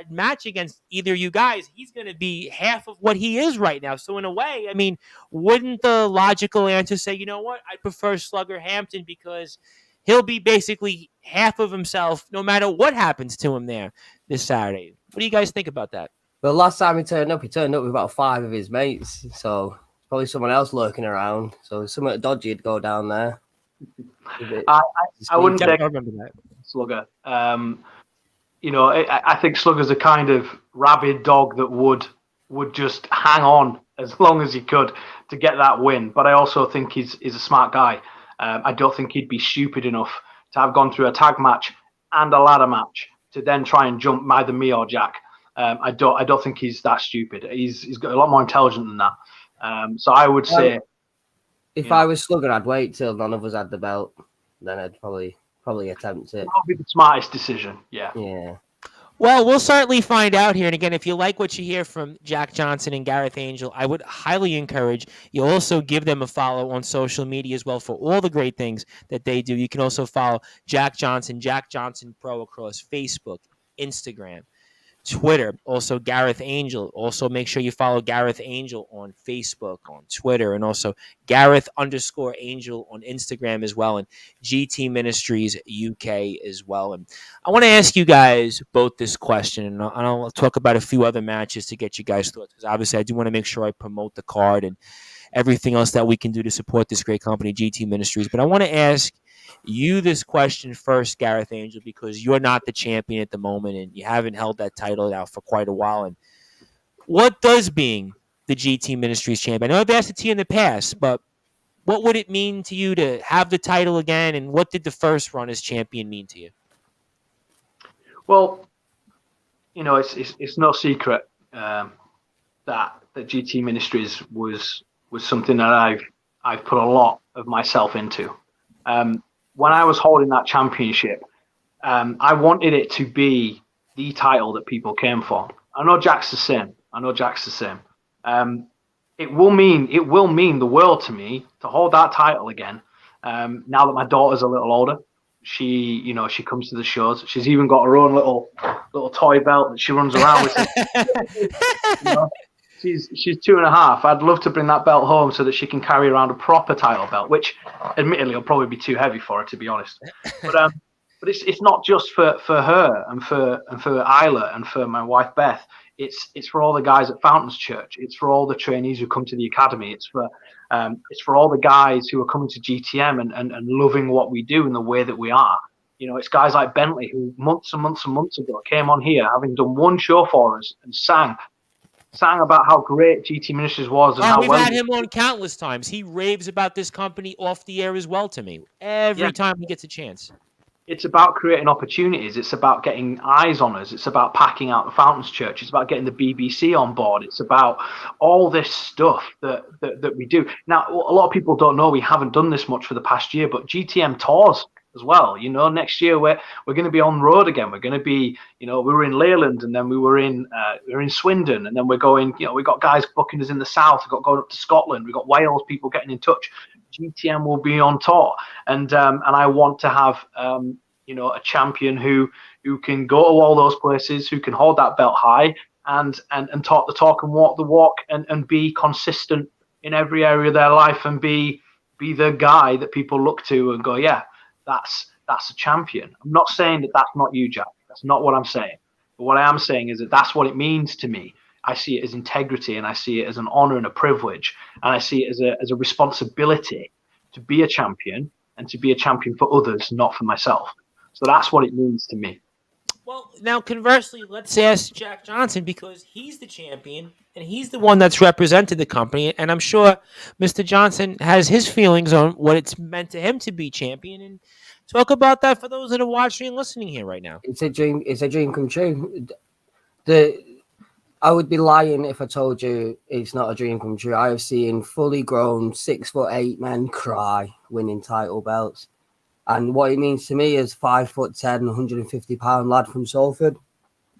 match against either you guys, he's going to be half of what he is right now. So in a way, I mean, wouldn't the logical answer say, you know what, I prefer Slugger Hampton because he'll be basically half of himself no matter what happens to him there this Saturday? What do you guys think about that? Well, last time he turned up with about 5 of his mates. So probably someone else lurking around. So something dodgy would go down there. I wouldn't I take remember that. Slugger. You know, I think Slugger's a kind of rabid dog that would just hang on as long as he could to get that win. But I also think he's a smart guy. I don't think he'd be stupid enough to have gone through a tag match and a ladder match to then try and jump either me or Jack. I don't think he's that stupid. He's got a lot more intelligent than that. So I would say, if I was Slugger, I'd wait till none of us had the belt. Then I'd probably attempt it. that'll be the smartest decision. Yeah. Yeah. Well, we'll certainly find out here. And again, if you like what you hear from Jack Johnson and Gareth Angel, I would highly encourage you also give them a follow on social media as well for all the great things that they do. You can also follow Jack Johnson Pro across Facebook, Instagram, Twitter. Also, Gareth Angel. Also, make sure you follow Gareth Angel on Facebook, on Twitter, and also Gareth_Angel on Instagram as well, and GT Ministries UK as well. And I want to ask you guys both this question, and I'll talk about a few other matches to get you guys' thoughts, because obviously I do want to make sure I promote the card and everything else that we can do to support this great company, GT Ministries. But I want to ask you this question first, Gareth Angel, because you're not the champion at the moment and you haven't held that title now for quite a while. And what does being the GT Ministries champion? I know I've asked it to you in the past, but what would it mean to you to have the title again? And what did the first run as champion mean to you? Well, you know, it's no secret that GT Ministries was something that I've put a lot of myself into. When I was holding that championship, I wanted it to be the title that people came for. I know Jack's the same. It will mean the world to me to hold that title again. Now that my daughter's a little older, she comes to the shows. She's even got her own little toy belt that she runs around with. You know? She's 2.5. I'd love to bring that belt home so that she can carry around a proper title belt, which admittedly will probably be too heavy for her, to be honest. But it's not just for her and for Isla and for my wife Beth. It's for all the guys at Fountains Church. It's for all the trainees who come to the academy. It's for all the guys who are coming to GTM and loving what we do and the way that we are. You know, it's guys like Bentley who months and months and months ago came on here, having done one show for us, and sang about how great GT Ministries was. And how we've well had him on countless times. He raves about this company off the air as well to me every time he gets a chance. It's about creating opportunities. It's about getting eyes on us. It's about packing out the Fountains Church. It's about getting the BBC on board. It's about all this stuff that we do. Now, a lot of people don't know we haven't done this much for the past year, but GTM tours as well. You know, next year we're going to be on road again. We're going to be, you know, we were in Leyland, and then we were in Swindon, and then we're going, you know, we got guys booking us in the south. We got going up to Scotland. We got Wales people getting in touch. GTM will be on tour, and I want to have you know, a champion who can go to all those places, who can hold that belt high and talk the talk and walk the walk, and be consistent in every area of their life, and be the guy that people look to and go, yeah, that's a champion. I'm not saying that that's not you, Jack. That's not what I'm saying. But what I am saying is that that's what it means to me. I see it as integrity, and I see it as an honor and a privilege, and I see it as a responsibility to be a champion, and to be a champion for others, not for myself. So that's what it means to me. Well, now conversely, let's ask Jack Johnson because he's the champion and he's the one that's represented the company. And I'm sure Mr. Johnson has his feelings on what it's meant to him to be champion. And talk about that for those that are watching and listening here right now. It's a dream. It's a dream come true. The I would be lying if I told you it's not a dream come true. I have seen fully grown 6'8" men cry winning title belts. And what it means to me as 5'10", 150-pound lad from Salford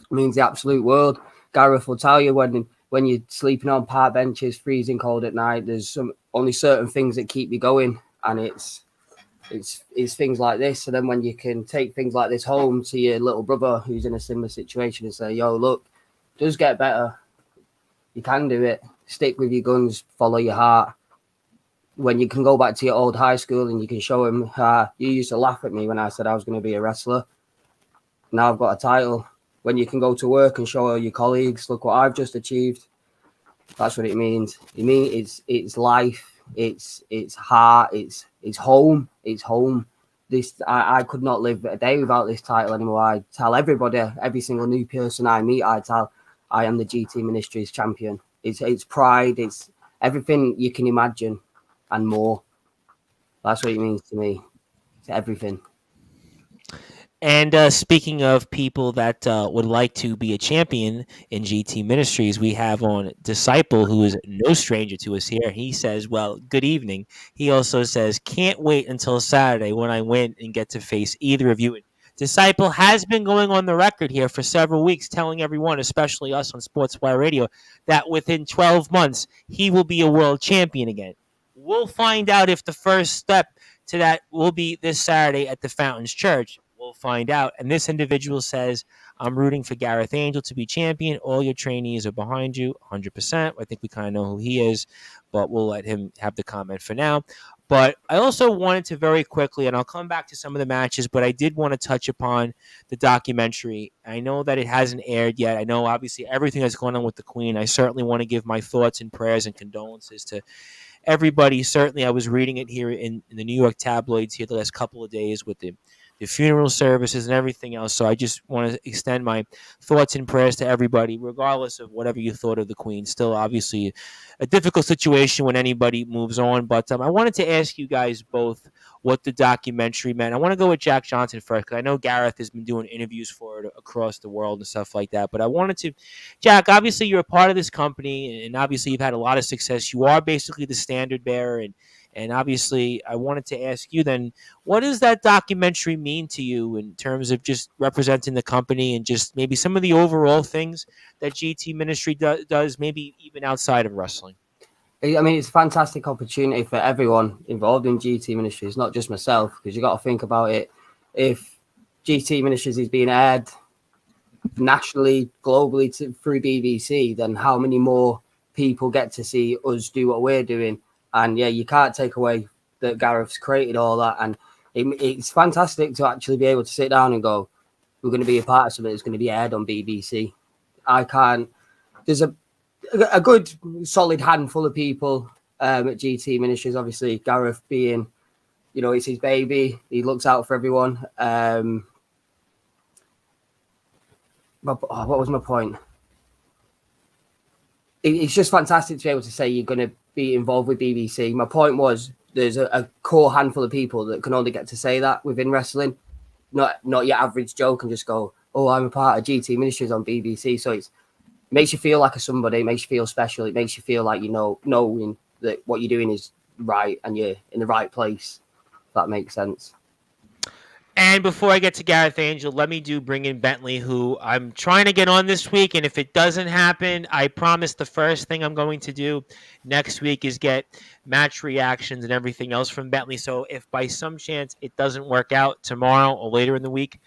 means the absolute world. Gareth will tell you when you're sleeping on park benches, freezing cold at night, there's only certain things that keep you going, and it's things like this. And then when you can take things like this home to your little brother who's in a similar situation and say, "Yo, look, it does get better. You can do it. Stick with your guns. Follow your heart." When you can go back to your old high school and you can show him, you used to laugh at me when I said I was going to be a wrestler. Now I've got a title. When you can go to work and show all your colleagues, look what I've just achieved. That's what it means. It means it's life, it's heart, it's home, it's home. I could not live a day without this title anymore. I tell everybody, every single new person I meet, I tell I am the GT Ministries champion. It's pride, it's everything you can imagine and more. That's what it means to me. It's everything. And speaking of people that would like to be a champion in GT Ministries, we have on Disciple, who is no stranger to us here. He says, well, good evening. He also says, can't wait until Saturday when I win and get to face either of you. And Disciple has been going on the record here for several weeks, telling everyone, especially us on Sportswire Radio, that within 12 months, he will be a world champion again. We'll find out if the first step to that will be this Saturday at the Fountains Church. We'll find out. And this individual says, I'm rooting for Gareth Angel to be champion. All your trainees are behind you 100%. I think we kind of know who he is, but we'll let him have the comment for now. But I also wanted to very quickly, and I'll come back to some of the matches, but I did want to touch upon the documentary. I know that it hasn't aired yet. I know, obviously, everything that's going on with the Queen. I certainly want to give my thoughts and prayers and condolences to everybody. Certainly, I was reading it here in the New York tabloids here the last couple of days with the funeral services and everything else. So I just want to extend my thoughts and prayers to everybody, regardless of whatever you thought of the Queen. Still, obviously, a difficult situation when anybody moves on. But I wanted to ask you guys both what the documentary meant. I want to go with Jack Johnson first, because I know Gareth has been doing interviews for it across the world and stuff like that. But I wanted to, Jack, obviously you're a part of this company, and obviously you've had a lot of success. You are basically the standard bearer, and obviously I wanted to ask you then, what does that documentary mean to you in terms of just representing the company and just maybe some of the overall things that GT Ministry does, maybe even outside of wrestling? I mean, it's a fantastic opportunity for everyone involved in GT Ministries, not just myself, because you got to think about it. If GT Ministries is being aired nationally, globally through BBC, then how many more people get to see us do what we're doing? And yeah, you can't take away that Gareth's created all that. And it's fantastic to actually be able to sit down and go, we're going to be a part of something that's going to be aired on BBC. There's a good solid handful of people at GT Ministries. Obviously, Gareth being, it's his baby. He looks out for everyone. But what was my point? It's just fantastic to be able to say you're going to be involved with BBC. My point was there's a core handful of people that can only get to say that within wrestling. Not your average Joe can just go, oh, I'm a part of GT Ministries on BBC. So it makes you feel like a somebody. It makes you feel special. It makes you feel like knowing that what you're doing is right and you're in the right place. If that makes sense. And before I get to Gareth Angel, let me bring in Bentley, who I'm trying to get on this week. And if it doesn't happen, I promise the first thing I'm going to do next week is get match reactions and everything else from Bentley. So if by some chance it doesn't work out tomorrow or later in the week,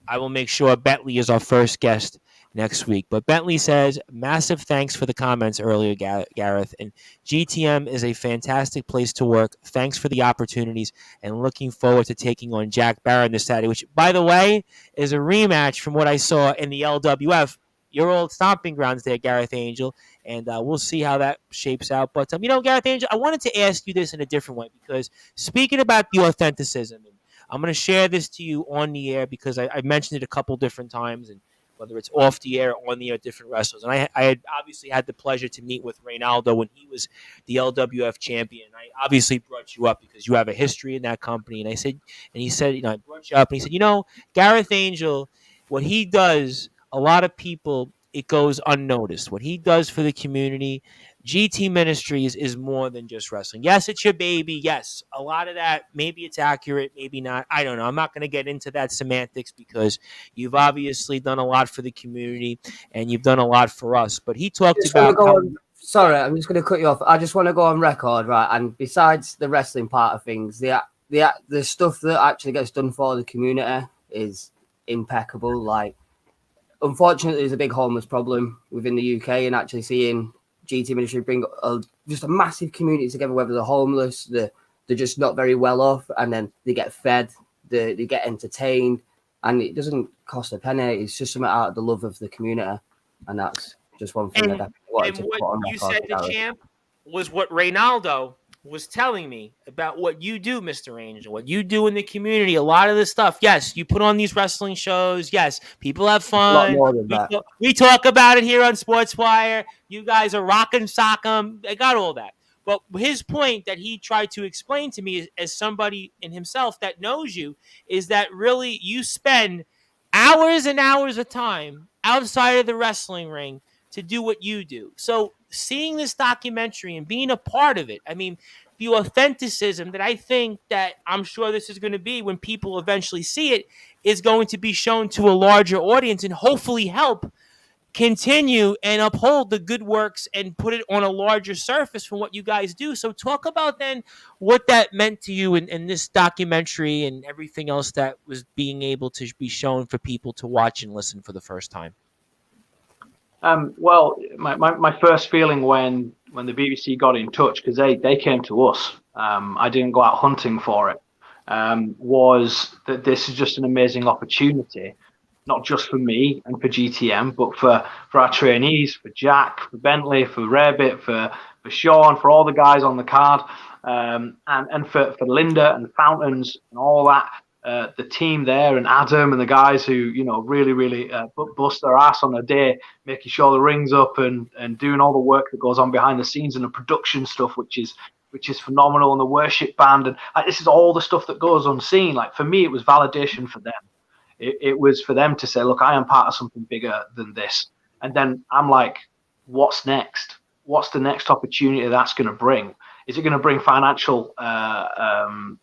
I will make sure Bentley is our first guest next week. But Bentley says, massive thanks for the comments earlier, Gareth. And GTM is a fantastic place to work. Thanks for the opportunities and looking forward to taking on Jack Barron this Saturday, which, by the way, is a rematch from what I saw in the LWF, your old stomping grounds there, Gareth Angel. And we'll see how that shapes out. But, Gareth Angel, I wanted to ask you this in a different way, because speaking about the authenticism, I'm going to share this to you on the air because I mentioned it a couple different times, and whether it's off the air or on the air, different wrestlers. And I had obviously had the pleasure to meet with Reynaldo when he was the LWF champion. I obviously brought you up because you have a history in that company. And he said, I brought you up, and he said, Gareth Angel, what he does, a lot of people, it goes unnoticed. What he does for the community, GT Ministries is more than just wrestling. Yes, it's your baby. Yes, a lot of that, maybe it's accurate, maybe not. I don't know. I'm not going to get into that semantics because you've obviously done a lot for the community and you've done a lot for us. But he talked about sorry, I'm just going to cut you off. I just want to go on record, right? And besides the wrestling part of things, the stuff that actually gets done for the community is impeccable. Like, unfortunately, there's a big homeless problem within the UK, and actually seeing GT Ministry bring just a massive community together, whether they're homeless, they're just not very well off, and then they get fed, they get entertained, and it doesn't cost a penny. It's just something out of the love of the community, and that's just one thing that I wanted to put on record. You said the champ was what Reynaldo was telling me about what you do, Mr. Angel, what you do in the community. A lot of this stuff, yes, you put on these wrestling shows. Yes, people have fun. We talk about it here on Sportswire. You guys are rocking sock'em. I got all that. But his point that he tried to explain to me as somebody in himself that knows you is that really you spend hours and hours of time outside of the wrestling ring to do what you do. So seeing this documentary and being a part of it, I mean, the authenticism that I think that I'm sure this is going to be when people eventually see it is going to be shown to a larger audience and hopefully help continue and uphold the good works and put it on a larger surface from what you guys do. So talk about then what that meant to you in this documentary and everything else that was being able to be shown for people to watch and listen for the first time. Well, my first feeling when the BBC got in touch, because they came to us, I didn't go out hunting for it, was that this is just an amazing opportunity, not just for me and for GTM, but for our trainees, for Jack, for Bentley, for Rarebit, for Sean, for all the guys on the card, and for Linda and Fountains and all that. The team there and Adam and the guys who really bust their ass on a day making sure the ring's up and doing all the work that goes on behind the scenes and the production stuff which is phenomenal, and the worship band, and this is all the stuff that goes unseen. Like, for me, it was validation for them. It was for them to say, look, I am part of something bigger than this. And then I'm like, what's next? What's the next opportunity that's going to bring? Is it going to bring financial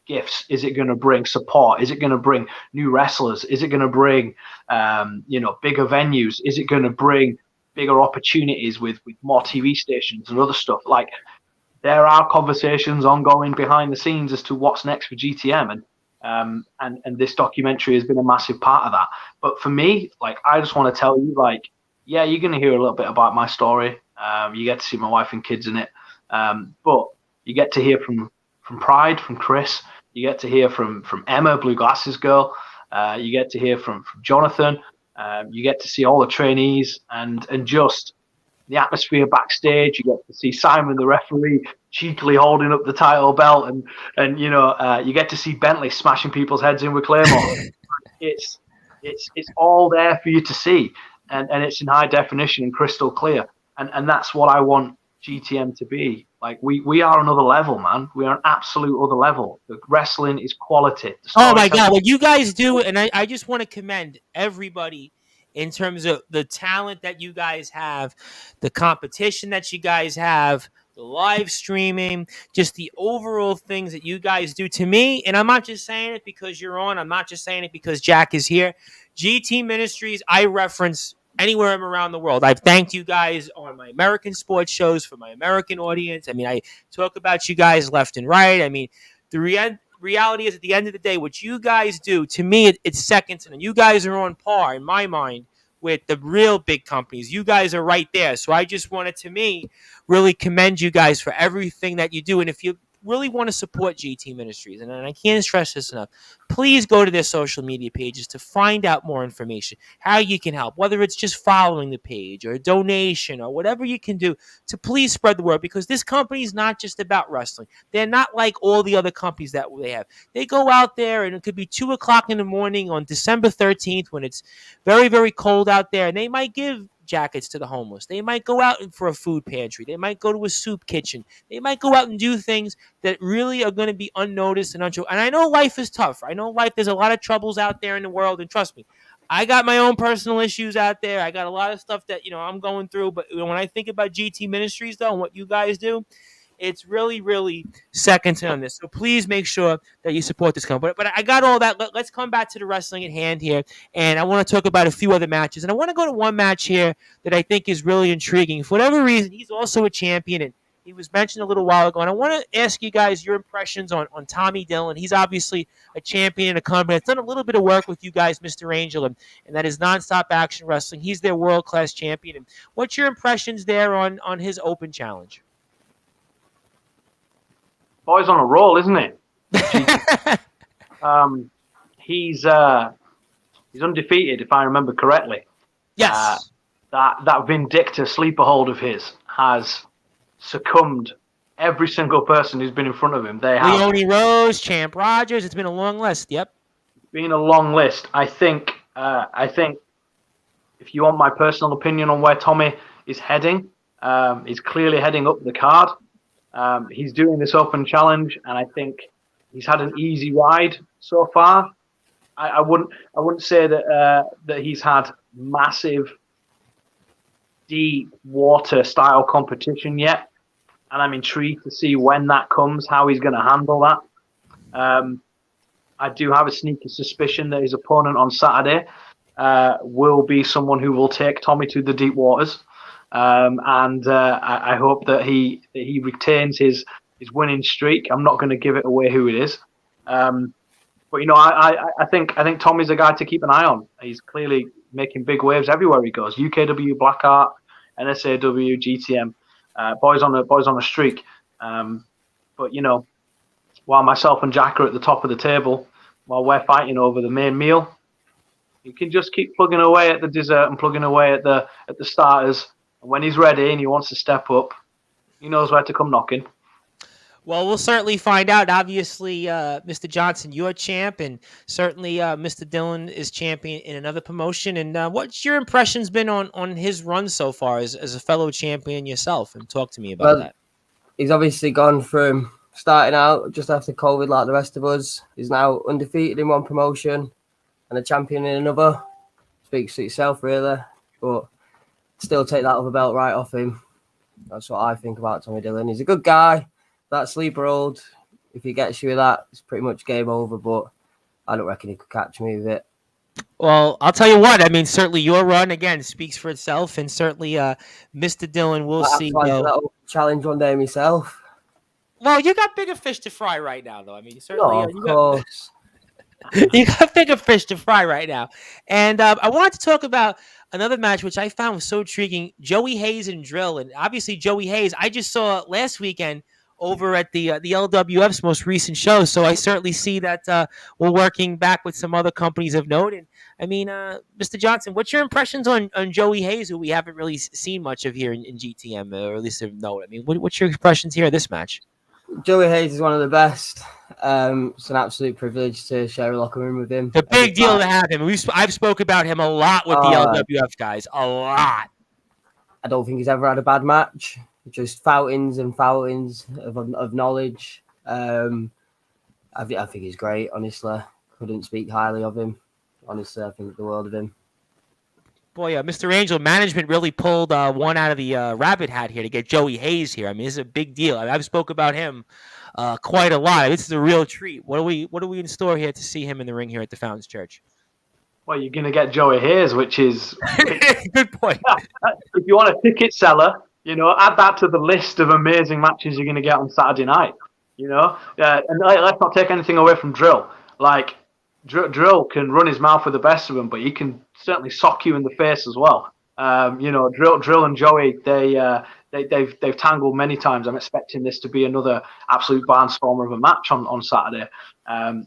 gifts? Is it going to bring support? Is it going to bring new wrestlers? Is it going to bring, bigger venues? Is it going to bring bigger opportunities with more TV stations and other stuff? Like, there are conversations ongoing behind the scenes as to what's next for GTM, and this documentary has been a massive part of that. But for me, like, I just want to tell you, like, yeah, you're going to hear a little bit about my story. You get to see my wife and kids in it, but you get to hear from Pride, from Chris. You get to hear from Emma, Blue Glasses Girl. You get to hear from Jonathan. You get to see all the trainees and just the atmosphere backstage. You get to see Simon, the referee, cheekily holding up the title belt, and you get to see Bentley smashing people's heads in with Claymore. It's all there for you to see, and it's in high definition and crystal clear. And that's what I want GTM to be. Like, we are another level, man. We are an absolute other level. The wrestling is quality. Oh my God, what you guys do, and I just want to commend everybody in terms of the talent that you guys have, the competition that you guys have, the live streaming, just the overall things that you guys do. To me, and I'm not just saying it because you're on, I'm not just saying it because Jack is here. GT Ministries, I reference anywhere I'm around the world. I've thanked you guys on my American sports shows for my American audience. I mean, I talk about you guys left and right. I mean, the reality is, at the end of the day, what you guys do, to me, it's second to none. You guys are on par, in my mind, with the real big companies. You guys are right there. So I just wanted, to me, really commend you guys for everything that you do. And if you really want to support GT Ministries, and I can't stress this enough, please go to their social media pages to find out more information, how you can help, whether it's just following the page or a donation or whatever you can do to please spread the word, because this company is not just about wrestling. They're not like all the other companies that they have. They go out there, and it could be 2 o'clock in the morning on December 13th when it's very, very cold out there, and they might give jackets to the homeless. They might go out for a food pantry. They might go to a soup kitchen. They might go out and do things that really are going to be unnoticed and untrue. And I know life is tough. I know there's a lot of troubles out there in the world, and trust me, I got my own personal issues out there. I got a lot of stuff that, I'm going through. But when I think about GT Ministries, though, and what you guys do, it's really, really second to none. So please make sure that you support this company. But I got all that. Let's come back to the wrestling at hand here. And I want to talk about a few other matches. And I want to go to one match here that I think is really intriguing. For whatever reason, he's also a champion. And he was mentioned a little while ago. And I want to ask you guys your impressions on Tommy Dillon. He's obviously a champion in a company that's done a little bit of work with you guys, Mr. Angel, and that is Nonstop Action Wrestling. He's their world-class champion. And what's your impressions there on his open challenge? Boy's on a roll, isn't he? He's undefeated, if I remember correctly. Yes. That Vindicta sleeper hold of his has succumbed every single person who's been in front of him. They have Leone Rose, Champ Rogers. It's been a long list. Yep. It's been a long list. I think if you want my personal opinion on where Tommy is heading, he's clearly heading up the card. He's doing this open challenge, and I think he's had an easy ride so far. I wouldn't say that he's had massive, deep water style competition yet, and I'm intrigued to see when that comes, how he's going to handle that. I do have a sneaky suspicion that his opponent on Saturday will be someone who will take Tommy to the deep waters. I hope that he retains his winning streak. I'm not going to give it away who it is, but I think Tommy's a guy to keep an eye on. He's clearly making big waves everywhere he goes. UKW, Blackheart, NSAW, GTM, boys on a streak. But while myself and Jack are at the top of the table, while we're fighting over the main meal, you can just keep plugging away at the dessert and plugging away at the starters. And when he's ready and he wants to step up, he knows where to come knocking. Well, we'll certainly find out. Obviously, Mr. Johnson, you're champ, and certainly Mr. Dillon is champion in another promotion. And what's your impressions been on his run so far as a fellow champion yourself? And talk to me about that. He's obviously gone from starting out just after COVID like the rest of us. He's now undefeated in one promotion and a champion in another. Speaks for itself, really. But still take that other belt right off him. That's what I think about Tommy Dillon. He's a good guy. That sleeper hold, if he gets you with that, it's pretty much game over. But I don't reckon he could catch me with it. Well, I'll tell you what. I mean, certainly your run again speaks for itself, and certainly Mr. Dillon will see. That challenge one day myself. Well, you got bigger fish to fry right now, though. I mean, certainly. No, of course. You got bigger fish to fry right now. And I wanted to talk about another match, which I found was so intriguing. Joey Hayes and Drill. And obviously, Joey Hayes, I just saw last weekend over at the LWF's most recent show. So I certainly see that we're working back with some other companies of note. And I mean, Mr. Johnson, what's your impressions on Joey Hayes, who we haven't really seen much of here in GTM, or at least of note? I mean, what's your impressions here of this match? Joey Hayes is one of the best. It's an absolute privilege to share a locker room with him. It's a big deal to have him. I've spoke about him a lot with the LWF guys. A lot. I don't think he's ever had a bad match. Just fountains and fountains of knowledge. I think he's great, honestly. Couldn't speak highly of him. Honestly, I think the world of him. Boy, Mr. Angel, management really pulled one out of the rabbit hat here to get Joey Hayes here. I mean, this is a big deal. I've spoke about him quite a lot. This is a real treat. What are we in store here to see him in the ring here at the Fountains Church? Well, you're going to get Joey Hayes, which is good point. If you want a ticket seller, add that to the list of amazing matches you're going to get on Saturday night. And let's not take anything away from Drill. Like, Drill can run his mouth with the best of them, but he can certainly sock you in the face as well. Drill and Joey, they they've tangled many times. I'm expecting this to be another absolute barnstormer of a match on Saturday.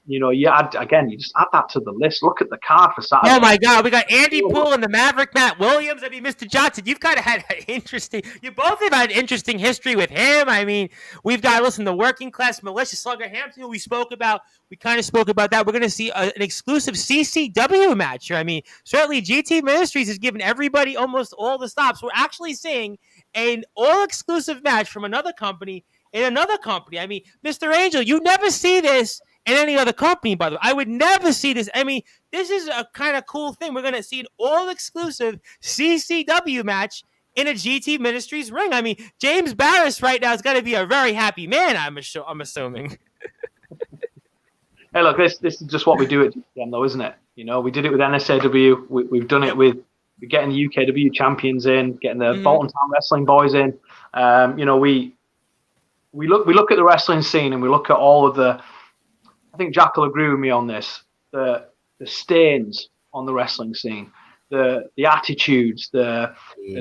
You just add that to the list. Look at the card for Saturday. Oh my God, we got Andy Poole and the Maverick Matt Williams. I mean, Mr. Johnson, you've kind of had an interesting. You both have had an interesting history with him. I mean, we've got the working class militia Slugger Hampton, who we spoke about. We kind of spoke about that. We're going to see an exclusive CCW match here. I mean, certainly GT Ministries has given everybody almost all the stops. We're actually seeing an all-exclusive match from another company in another company. I mean, Mr. Angel, you never see this in any other company, by the way. I would never see this. I mean, this is a kind of cool thing. We're going to see an all-exclusive CCW match in a GT Ministries ring. I mean, James Barris right now is going to be a very happy man, I'm assuming. Hey, look, this is just what we do at GTM, though, isn't it? We did it with NSAW. We've done it with getting the UKW champions in, getting the Bolton Town Wrestling boys in. We look at the wrestling scene and we look at all of the. I think Jack will agree with me on this. The stains on the wrestling scene, the attitudes, the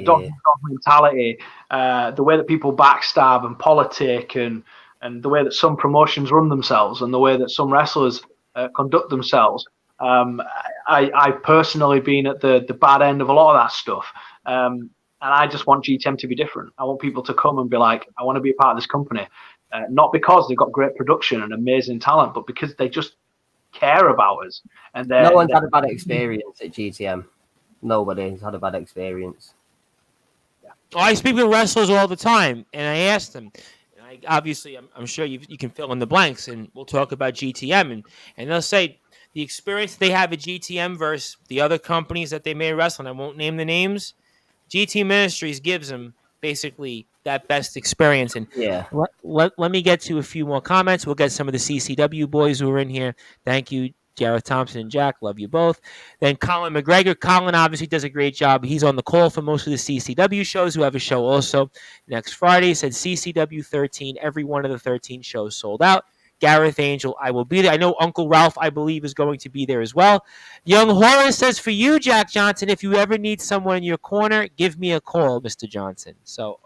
dog mentality, the way that people backstab and politic, and the way that some promotions run themselves, and the way that some wrestlers conduct themselves. I've personally been at the bad end of a lot of that stuff. And I just want GTM to be different. I want people to come and be like, I want to be a part of this company. Not because they've got great production and amazing talent, but because they just care about us. And no one's had a bad experience at GTM. Nobody's had a bad experience. Yeah. Well, I speak with wrestlers all the time, and I ask them. Obviously, I'm sure you can fill in the blanks, and we'll talk about GTM, and they'll say the experience they have at GTM versus the other companies that they may wrestle, and I won't name the names. GT Ministries gives them basically that best experience. And let me get to a few more comments. We'll get some of the CCW boys who are in here. Thank you, Jared Thompson and Jack. Love you both. Then Colin McGregor. Colin obviously does a great job. He's on the call for most of the CCW shows, who have a show also next Friday. He said CCW 13. Every one of the 13 shows sold out. Gareth Angel, I will be there. I know Uncle Ralph, I believe, is going to be there as well. Young Horace says, for you, Jack Johnson, if you ever need someone in your corner, give me a call, Mr. Johnson. So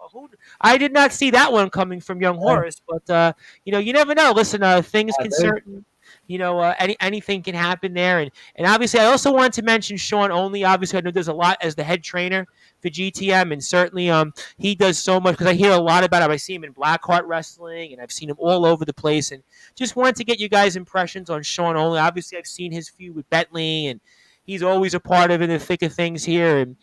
I did not see that one coming from Young Horace, but, you never know. Listen, things can certain... anything can happen there. And obviously, I also wanted to mention Sean Only. Obviously, I know there's a lot as the head trainer for GTM, and certainly he does so much because I hear a lot about him. I see him in Blackheart Wrestling, and I've seen him all over the place. And just wanted to get you guys' impressions on Sean Only. Obviously, I've seen his feud with Bentley, and he's always a part of it in the thick of things here. And,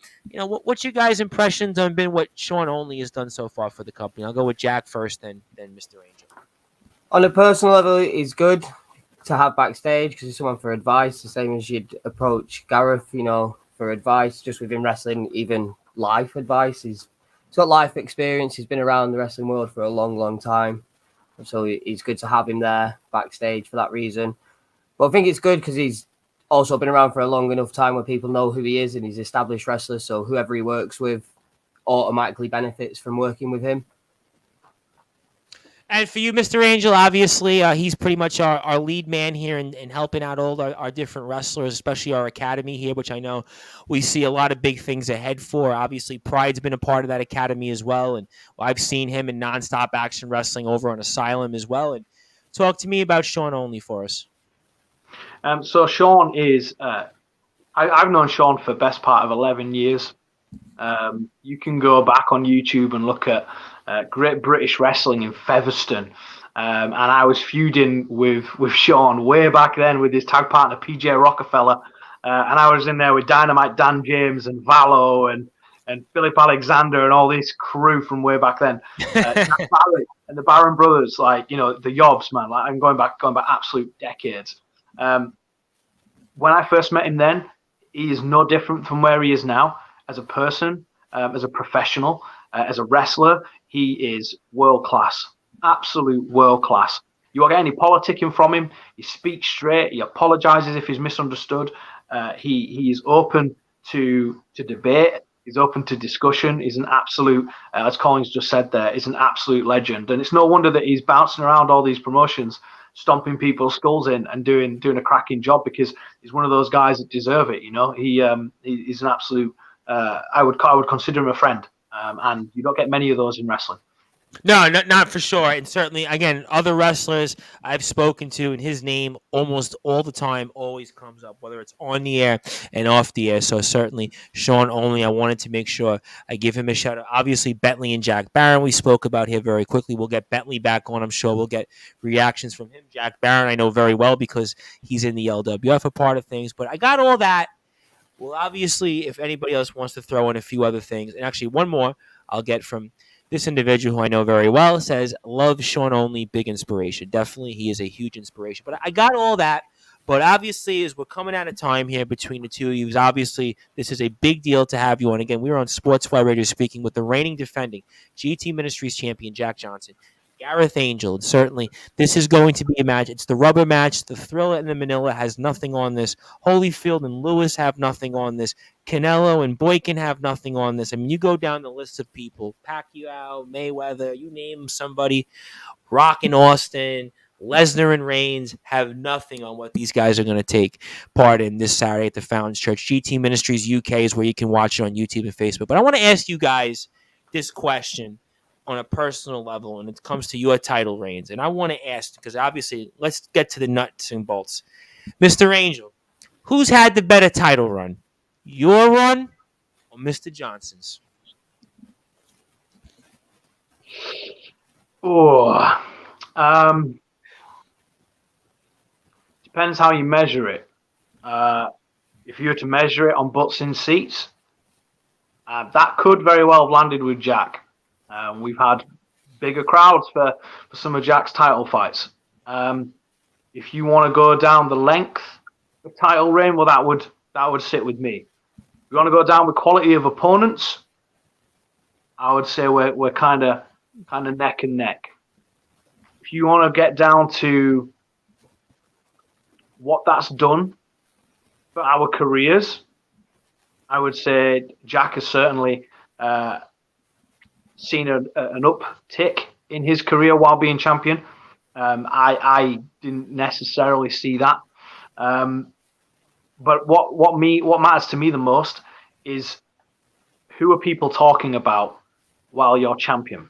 what's your guys' impressions on what Sean Only has done so far for the company? I'll go with Jack first, then Mr. Angel. On a personal level, he's good to have backstage because he's someone for advice, the same as you'd approach Gareth, for advice, just within wrestling, even life advice. He's got life experience. He's been around the wrestling world for a long, long time. So it's good to have him there backstage for that reason. But I think it's good because he's also been around for a long enough time where people know who he is and he's an established wrestler. So whoever he works with automatically benefits from working with him. And for you, Mr. Angel, obviously, he's pretty much our lead man here in helping out all our different wrestlers, especially our academy here, which I know we see a lot of big things ahead for. Obviously, Pride's been a part of that academy as well, and I've seen him in Nonstop Action Wrestling over on Asylum as well. And talk to me about Sean Only for us. So Sean is, I've known Sean for the best part of 11 years. You can go back on YouTube and look at Great British Wrestling in Featherstone. And I was feuding with Sean way back then with his tag partner, PJ Rockefeller. And I was in there with Dynamite Dan James and Valo and Philip Alexander and all this crew from way back then. Barrett and the Barron brothers, the Yobs, man. I'm going back absolute decades. When I first met him then, he is no different from where he is now. As a person, as a professional, as a wrestler, he is world-class, absolute world-class. You won't get any politicking from him. He speaks straight. He apologizes if he's misunderstood. He is open to debate. He's open to discussion. He's an absolute, as Collins just said there, he's an absolute legend. And it's no wonder that he's bouncing around all these promotions, stomping people's skulls in and doing a cracking job, because he's one of those guys that deserve it. He's an absolute... I would consider him a friend. And you don't get many of those in wrestling. No, not for sure. And certainly, again, other wrestlers I've spoken to, and his name almost all the time always comes up, whether it's on the air and off the air. So certainly, Sean Only, I wanted to make sure I give him a shout out. Obviously, Bentley and Jack Barron, we spoke about here very quickly. We'll get Bentley back on. I'm sure we'll get reactions from him. Jack Barron, I know very well because he's in the LWF a part of things. But I got all that. Well, obviously, if anybody else wants to throw in a few other things, and actually one more I'll get from this individual who I know very well, says, love Sean Only, big inspiration. Definitely, he is a huge inspiration. But I got all that. But obviously, as we're coming out of time here between the two of you, obviously, this is a big deal to have you on. Again, we were on Sportswire Radio speaking with the reigning defending GT Ministries champion, Jack Johnson, Gareth Angel. And certainly, this is going to be a match. It's the rubber match. The Thriller and the Manila has nothing on this. Holyfield and Lewis have nothing on this. Canelo and Boykin have nothing on this. I mean, you go down the list of people, Pacquiao, Mayweather, you name somebody, Rock and Austin, Lesnar and Reigns have nothing on what these guys are going to take part in this Saturday at the Fountains Church. GT Ministries UK is where you can watch it on YouTube and Facebook. But I want to ask you guys this question on a personal level, and it comes to your title reigns. And I want to ask, because obviously, let's get to the nuts and bolts. Mr. Angel, who's had the better title run? Your run or Mr. Johnson's? Oh, depends how you measure it. If you were to measure it on butts in seats, that could very well have landed with Jack. We've had bigger crowds for some of Jack's title fights. If you want to go down the length of title reign, well, that would sit with me. If you want to go down with quality of opponents, I would say we're kind of neck and neck. If you want to get down to what that's done for our careers, I would say Jack has certainly seen an uptick in his career while being champion. I didn't necessarily see that. But what matters to me the most is who are people talking about while you're champion.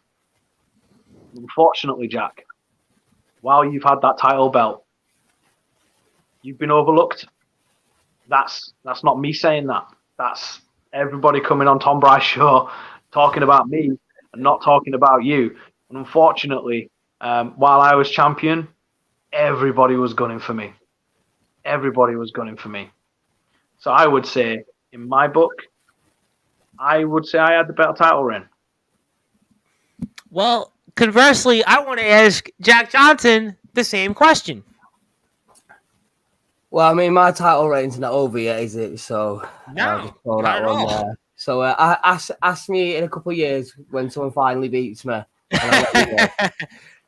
Unfortunately, Jack, while you've had that title belt, you've been overlooked. That's not me saying that. That's everybody coming on Tom Bryce show talking about me and not talking about you. And unfortunately, while I was champion, everybody was gunning for me. Everybody was gunning for me. So I would say, in my book, I had the better title reign. Well, conversely, I want to ask Jack Johnson the same question. Well, I mean, my title reign's not over yet, is it? So No, not at all. there. So ask me in a couple of years when someone finally beats me. And I'll let you know.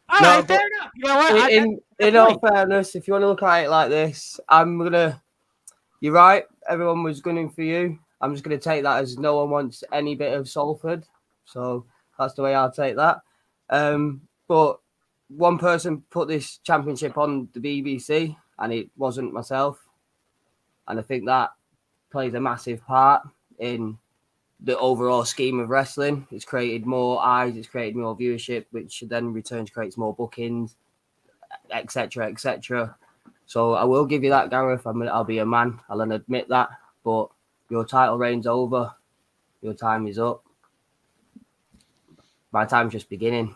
All No, right, fair enough. You know what? In all fairness, if you want to look at it like this, you're right. Everyone was gunning for you. I'm just gonna take that as no one wants any bit of Salford. So that's the way I'll take that. But one person put this championship on the BBC, and it wasn't myself. And I think that plays a massive part in the overall scheme of wrestling. It's created more eyes, it's created more viewership, which then in return creates more bookings, etc., etc. So I will give you that, Gareth. I'll be a man. I'll admit that. But your title reign's over. Your time is up. My time's just beginning.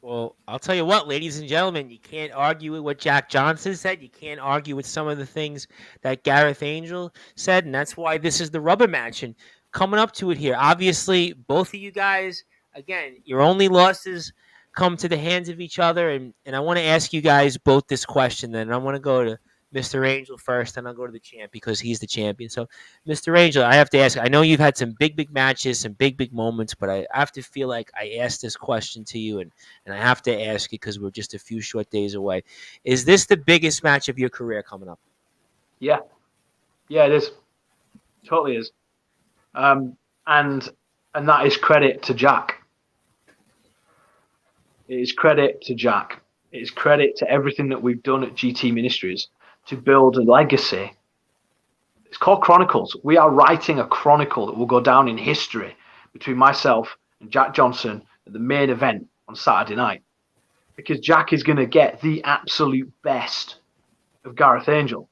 Well, I'll tell you what, ladies and gentlemen, you can't argue with what Jack Johnson said. You can't argue with some of the things that Gareth Angel said, and that's why this is the rubber match. And coming up to it here, obviously, both of you guys, again, your only losses come to the hands of each other. And I want to ask you guys both this question, then. I want to go to Mr. Angel first, and I'll go to the champ because he's the champion. So, Mr. Angel, I have to ask, I know you've had some big matches, some big moments, but I have to feel like I asked this question to you, and I have to ask it because we're just a few short days away. Is this the biggest match of your career coming up? Yeah, it is. Totally is. And that is credit to Jack. It is credit to Jack. It is credit to everything that we've done at GT Ministries to build a legacy. It's called Chronicles. We are writing a chronicle that will go down in history between myself and Jack Johnson at the main event on Saturday night. Because Jack is going to get the absolute best of Gareth Angel.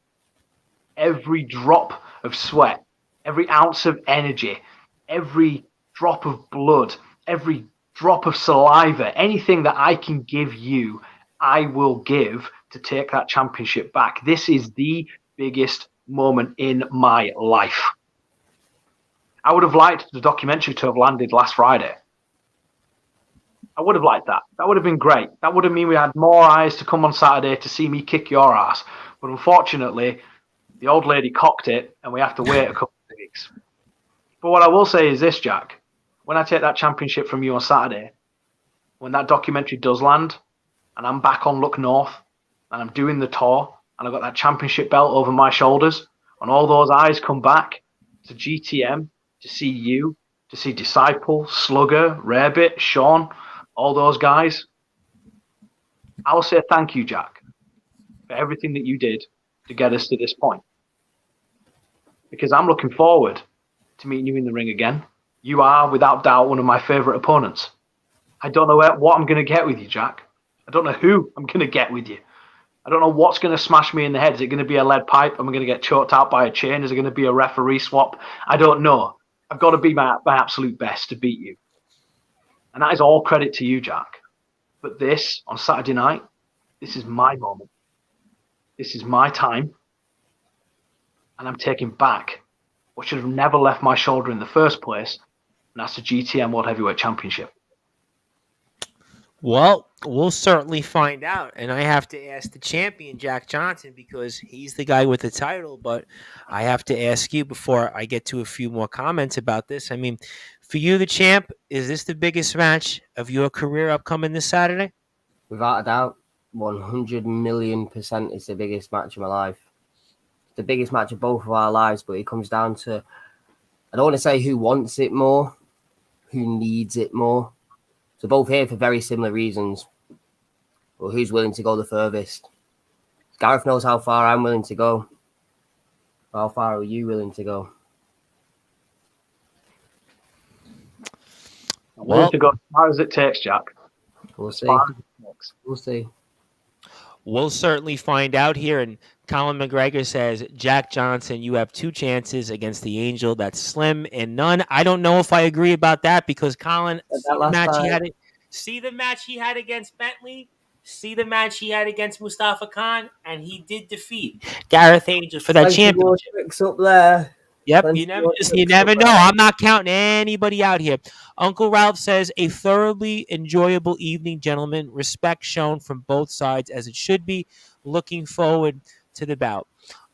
Every drop of sweat, every ounce of energy, every drop of blood, every drop of saliva, anything that I can give you, I will give to take that championship back. This is the biggest moment in my life. I would have liked the documentary to have landed last Friday. I would have liked that. That would have been great. That would have meant we had more eyes to come on Saturday to see me kick your ass. But unfortunately, the old lady cocked it and we have to wait a couple of weeks. But what I will say is this, Jack. When I take that championship from you on Saturday, when that documentary does land and I'm back on Look North and I'm doing the tour and I've got that championship belt over my shoulders and all those eyes come back to GTM to see you, to see Disciple, Slugger, Rarebit, Sean, all those guys, I'll say thank you, Jack, for everything that you did to get us to this point. Because I'm looking forward to meeting you in the ring again. You are, without doubt, one of my favourite opponents. I don't know what I'm going to get with you, Jack. I don't know who I'm going to get with you. I don't know what's going to smash me in the head. Is it going to be a lead pipe? Am I going to get choked out by a chain? Is it going to be a referee swap? I don't know. I've got to be my absolute best to beat you. And that is all credit to you, Jack. But this, on Saturday night, this is my moment. This is my time. And I'm taking back what should have never left my shoulder in the first place. And that's the GTM World Heavyweight Championship. Well, we'll certainly find out. And I have to ask the champion, Jack Johnson, because he's the guy with the title. But I have to ask you before I get to a few more comments about this. I mean, for you, the champ, is this the biggest match of your career upcoming this Saturday? Without a doubt, 100,000,000% is the biggest match of my life. The biggest match of both of our lives, but it comes down to, I don't want to say who wants it more, who needs it more. So both here for very similar reasons. But who's willing to go the furthest? Gareth knows how far I'm willing to go. How far are you willing to go? I'm willing to go as far as it takes, Jack. We'll see. We'll see. We'll certainly find out here. And Colin McGregor says, Jack Johnson, you have two chances against the Angel. That's slim and none. I don't know if I agree about that because Colin, see the match he had against Bentley, see the match he had against Mustafa Khan, and he did defeat Gareth Angel for that championship. Tricks up there. Yep, you never know. I'm not counting anybody out here. Uncle Ralph says, a thoroughly enjoyable evening, gentlemen. Respect shown from both sides as it should be. Looking forward to the bout.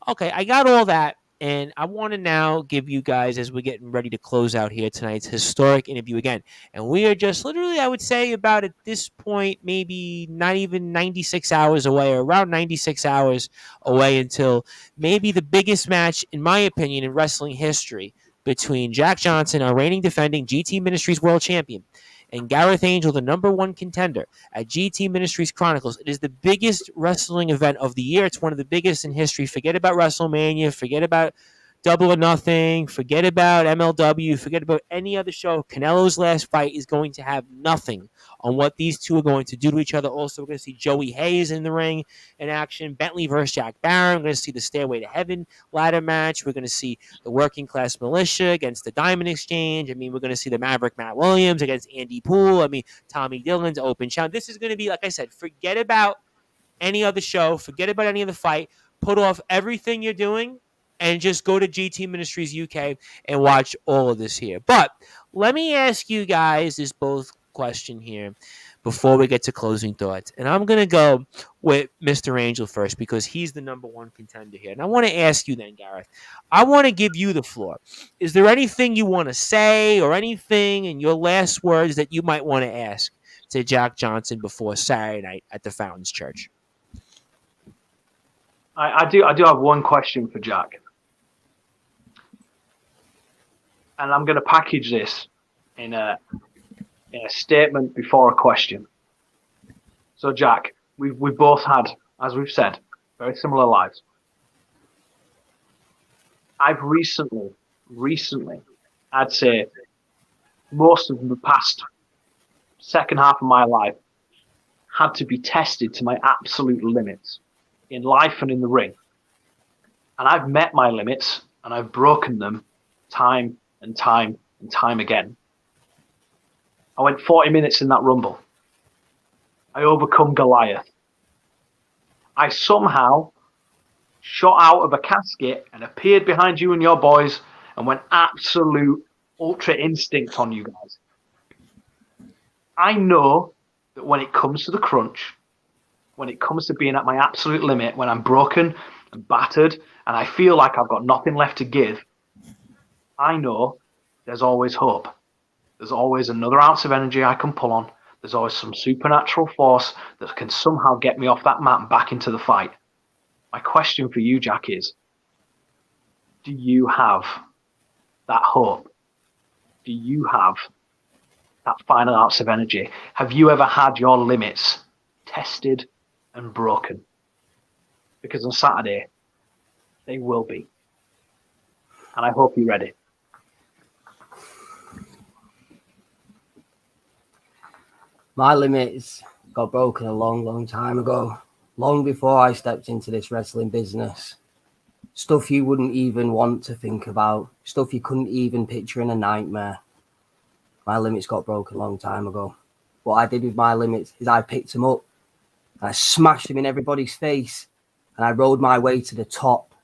Okay, I got all that. And I want to now give you guys, as we're getting ready to close out here tonight's historic interview again. And we are just literally, I would say, about at this point, maybe not even 96 hours away, or around 96 hours away until maybe the biggest match, in my opinion, in wrestling history between Jack Johnson, our reigning defending GT Ministries World Champion, and Gareth Angel, the #1 contender at GT Ministries Chronicles. It is the biggest wrestling event of the year. It's one of the biggest in history. Forget about WrestleMania. Forget about Double or Nothing. Forget about MLW. Forget about any other show. Canelo's last fight is going to have nothing on what these two are going to do to each other. Also, we're going to see Joey Hayes in the ring in action. Bentley versus Jack Barron. We're going to see the Stairway to Heaven ladder match. We're going to see the Working Class Militia against the Diamond Exchange. I mean, we're going to see the Maverick Matt Williams against Andy Poole. I mean, Tommy Dillon's open challenge. This is going to be, like I said, forget about any other show. Forget about any other fight. Put off everything you're doing and just go to GT Ministries UK and watch all of this here. But let me ask you guys this both question here before we get to closing thoughts. And I'm going to go with Mr. Angel first because he's the #1 contender here. And I want to ask you then, Gareth, I want to give you the floor. Is there anything you want to say or anything in your last words that you might want to ask to Jack Johnson before Saturday night at the Fountains Church? I do have one question for Jack. And I'm going to package this in a statement before a question. So, Jack, we've both had, as we've said, very similar lives. I've recently, I'd say most of the past second half of my life, had to be tested to my absolute limits in life and in the ring. And I've met my limits and I've broken them time and time and time again. I went 40 minutes in that Rumble. I overcome Goliath. I somehow shot out of a casket and appeared behind you and your boys and went absolute ultra instinct on you guys. I know that when it comes to the crunch, when it comes to being at my absolute limit, when I'm broken and battered and I feel like I've got nothing left to give, I know there's always hope. There's always another ounce of energy I can pull on. There's always some supernatural force that can somehow get me off that mat and back into the fight. My question for you, Jack, is, do you have that hope? Do you have that final ounce of energy? Have you ever had your limits tested and broken? Because on Saturday, they will be. And I hope you're ready. My limits got broken a long, long time ago. Long before I stepped into this wrestling business. Stuff you wouldn't even want to think about. Stuff you couldn't even picture in a nightmare. My limits got broken a long time ago. What I did with my limits is I picked them up and I smashed them in everybody's face and I rode my way to the top.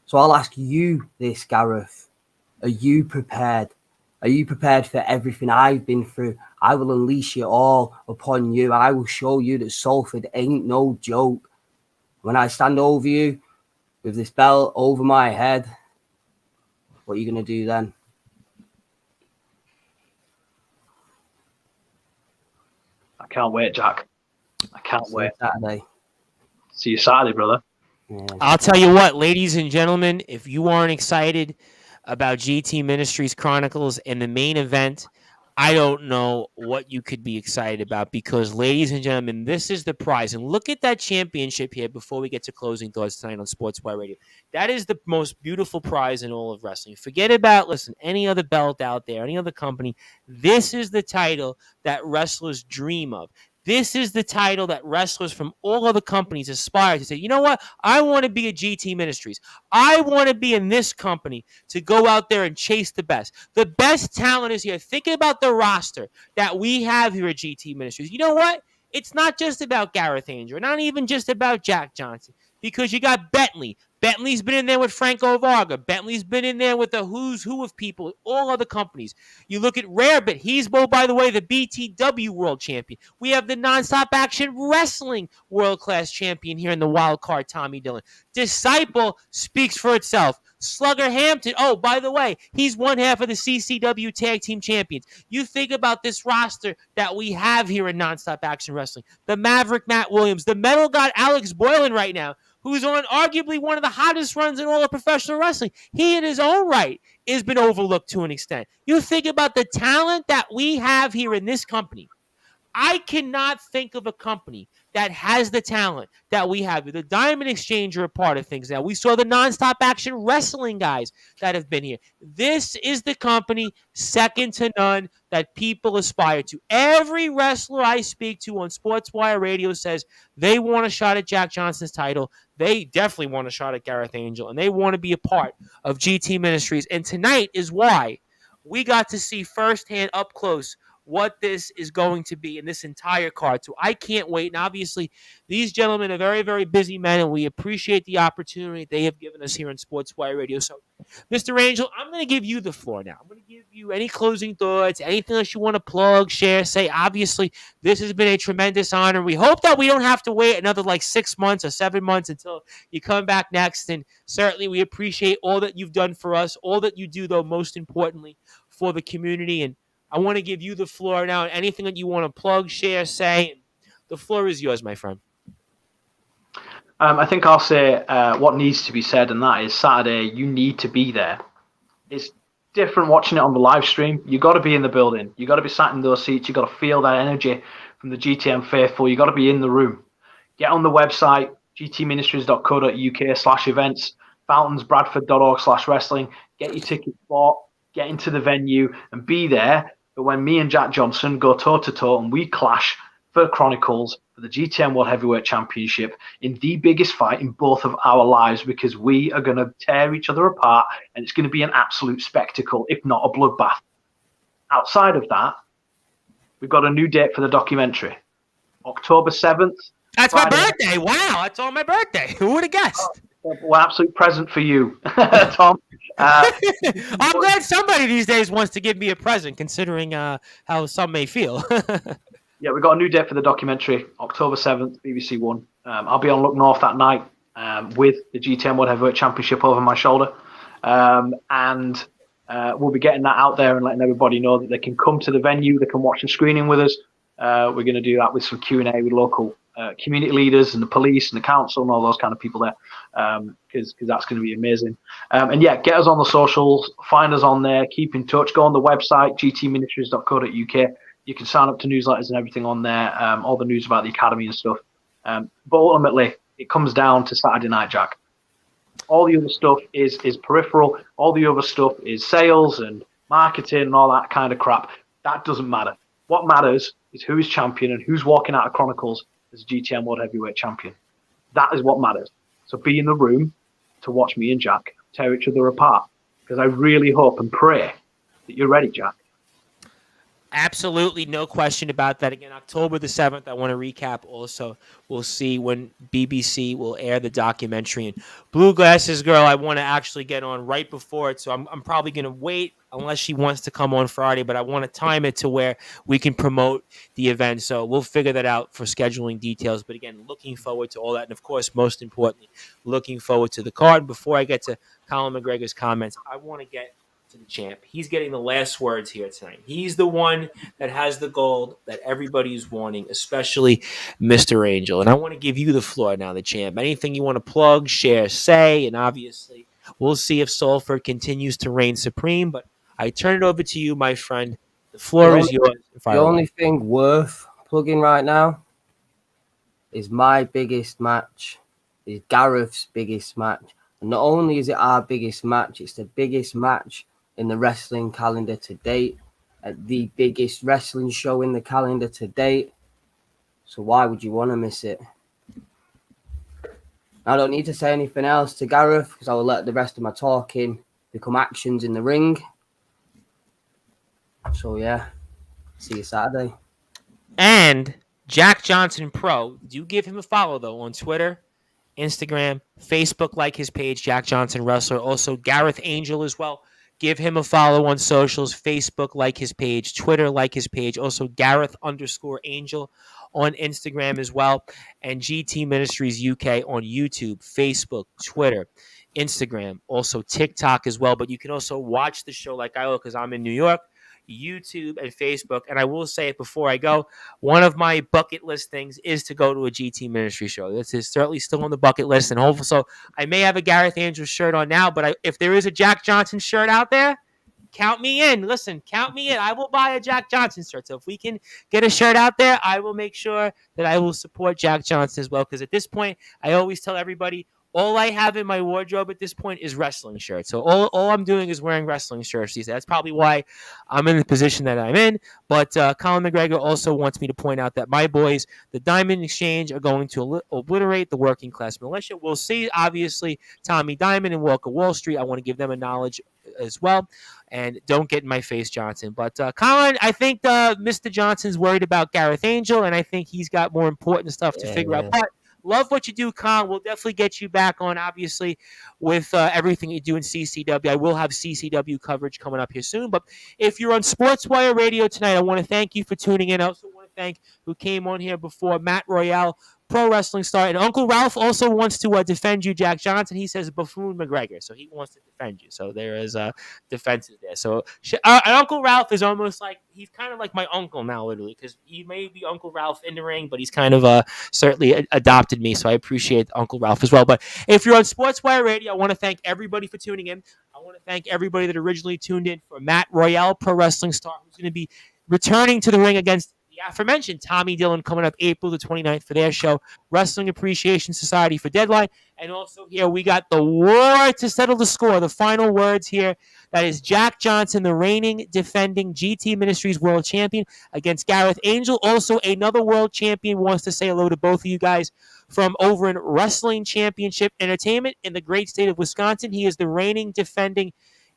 So I'll ask you this, Gareth. Are you prepared? Are you prepared for everything I've been through? I will unleash it all upon you. I will show you that Salford ain't no joke. When I stand over you with this belt over my head, what are you going to do then? I can't wait, Jack. I can't wait. Saturday. See you Saturday, brother. Yeah. I'll tell you what, ladies and gentlemen, if you aren't excited about GT Ministries Chronicles and the main event, I don't know what you could be excited about, because, ladies and gentlemen, this is the prize. And look at that championship here before we get to closing thoughts tonight on Sportswire Radio. That is the most beautiful prize in all of wrestling. Forget about, any other belt out there, any other company. This is the title that wrestlers dream of. This is the title that wrestlers from all other companies aspire to say, you know what? I want to be a GT Ministries. I want to be in this company to go out there and chase the best. The best talent is here. Think about the roster that we have here at GT Ministries. You know what? It's not just about Gareth Angel, not even just about Jack Johnson, because you got Bentley. Bentley's been in there with Franco Varga. Bentley's been in there with the who's who of people, all other companies. You look at Rarebit. He's, by the way, the BTW World Champion. We have the Nonstop Action Wrestling World-Class Champion here in the wild card, Tommy Dillon. Disciple speaks for itself. Slugger Hampton, by the way, he's one half of the CCW Tag Team Champions. You think about this roster that we have here in Nonstop Action Wrestling. The Maverick Matt Williams, the Metal God Alex Boylan right now, who's on arguably one of the hottest runs in all of professional wrestling. He, in his own right, has been overlooked to an extent. You think about the talent that we have here in this company. I cannot think of a company that has the talent that we have. The Diamond Exchange are a part of things now. We saw the Nonstop Action Wrestling guys that have been here. This is the company, second to none, that people aspire to. Every wrestler I speak to on Sportswire Radio says they want a shot at Jack Johnson's title. They definitely want a shot at Gareth Angel, and they want to be a part of GT Ministries. And tonight is why we got to see firsthand, up close, what this is going to be in this entire card. So I can't wait. And obviously, these gentlemen are very, very busy men, and we appreciate the opportunity they have given us here on Sportswire Radio. So, Mr. Angel, I'm going to give you the floor now. I'm going to give you any closing thoughts, anything else you want to plug, share, say. Obviously, this has been a tremendous honor. We hope that we don't have to wait another 6 months or 7 months until you come back next. And certainly, we appreciate all that you've done for us, all that you do, though, most importantly, for the community. And I want to give you the floor now. Anything that you want to plug, share, say, the floor is yours, my friend. I think I'll say what needs to be said, and that is Saturday, you need to be there. It's different watching it on the live stream. You got to be in the building. You got to be sat in those seats. You got to feel that energy from the GTM faithful. You got to be in the room. Get on the website, gtministries.co.uk/events, fountains.bradford.org/wrestling. Get your tickets bought. Get into the venue and be there But when me and Jack Johnson go toe to toe and we clash for Chronicles, for the GTM World Heavyweight Championship, in the biggest fight in both of our lives, because we are going to tear each other apart and it's going to be an absolute spectacle, if not a bloodbath. Outside of that, we've got a new date for the documentary, October 7th. That's Friday. my birthday. Wow, that's on my birthday. Who would have guessed? Well, absolute present for you, Tom. I'm glad somebody these days wants to give me a present, considering how some may feel. Yeah, we've got a new date for the documentary, October 7th, BBC One. I'll be on Look North that night with the GTM World Heavyweight Championship over my shoulder. And we'll be getting that out there and letting everybody know that they can come to the venue, they can watch the screening with us. We're going to do that with some Q&A with local community leaders and the police and the council and all those kind of people there, because that's going to be amazing. And yeah, get us on the socials, find us on there, keep in touch, go on the website, gtministries.co.uk. You can sign up to newsletters and everything on there, all the news about the academy and stuff. But ultimately, it comes down to Saturday Night Jack. All the other stuff is peripheral. All the other stuff is sales and marketing and all that kind of crap. That doesn't matter. What matters is who is champion and who's walking out of Chronicles as GTM World Heavyweight Champion. That is what matters. So be in the room to watch me and Jack tear each other apart. Because I really hope and pray that you're ready, Jack. Absolutely, no question about that. Again, October the 7th, I want to recap also. We'll see when BBC will air the documentary. And Blue Glasses Girl, I want to actually get on right before it, so I'm probably going to wait unless she wants to come on Friday, but I want to time it to where we can promote the event. So we'll figure that out for scheduling details. But again, looking forward to all that. And of course, most importantly, looking forward to the card. Before I get to Colin McGregor's comments, I want to get to the champ. He's getting the last words here tonight. He's the one that has the gold that everybody is wanting, especially Mr. Angel. And I want to give you the floor now, the champ. Anything you want to plug, share, say, and obviously we'll see if Salford continues to reign supreme. But I turn it over to you, my friend. The floor is yours. The only thing worth plugging right now is my biggest match, is Gareth's biggest match. And not only is it our biggest match, it's the biggest match in the wrestling calendar to date, at the biggest wrestling show in the calendar to date. So why would you want to miss it? I don't need to say anything else to Gareth because I will let the rest of my talking become actions in the ring. So yeah, see you Saturday. And Jack Johnson Pro, do give him a follow though on Twitter, Instagram, Facebook, like his page, Jack Johnson Wrestler. Also, Gareth Angel as well. Give him a follow on socials, Facebook, like his page, Twitter, like his page. Also, Gareth_Angel on Instagram as well. And GT Ministries UK on YouTube, Facebook, Twitter, Instagram, also TikTok as well. But you can also watch the show like I will because I'm in New York. YouTube and Facebook. And I will say it before I go, one of my bucket list things is to go to a GT Ministry show. This is certainly still on the bucket list. And hopefully, so I may have a Gareth Andrews shirt on now, but if there is a Jack Johnson shirt out there, count me in. Listen, count me in. I will buy a Jack Johnson shirt. So if we can get a shirt out there, I will make sure that I will support Jack Johnson as well. Because at this point, I always tell everybody, all I have in my wardrobe at this point is wrestling shirts. So all I'm doing is wearing wrestling shirts these days. That's probably why I'm in the position that I'm in. But Colin McGregor also wants me to point out that my boys, the Diamond Exchange, are going to obliterate the working class militia. We'll see, obviously, Tommy Diamond and Walker Wall Street. I want to give them a knowledge as well. And don't get in my face, Johnson. But Colin, I think Mr. Johnson's worried about Gareth Angel, and I think he's got more important stuff to figure out. But love what you do, Colin. We'll definitely get you back on, obviously, with everything you do in CCW. I will have CCW coverage coming up here soon. But if you're on Sportswire Radio tonight, I want to thank you for tuning in. I also want to thank who came on here before, Matt Royale, pro wrestling star. And Uncle Ralph also wants to defend you, Jack Johnson. He says Buffoon McGregor. So he wants to defend you. So there is defenses there. So Uncle Ralph is almost like, he's kind of like my uncle now, literally, because he may be Uncle Ralph in the ring, but he's kind of certainly adopted me. So I appreciate Uncle Ralph as well. But if you're on Sportswire Radio, I want to thank everybody for tuning in. I want to thank everybody that originally tuned in for Matt Royale, pro wrestling star, who's going to be returning to the ring against the aforementioned Tommy Dillon coming up April the 29th for their show, Wrestling Appreciation Society for Deadline. And also here we got the war to settle the score. The final words here. That is Jack Johnson, the reigning, defending GT Ministries World Champion, against Gareth Angel. Also, another world champion wants to say hello to both of you guys from over in Wrestling Championship Entertainment in the great state of Wisconsin. He is the reigning, defending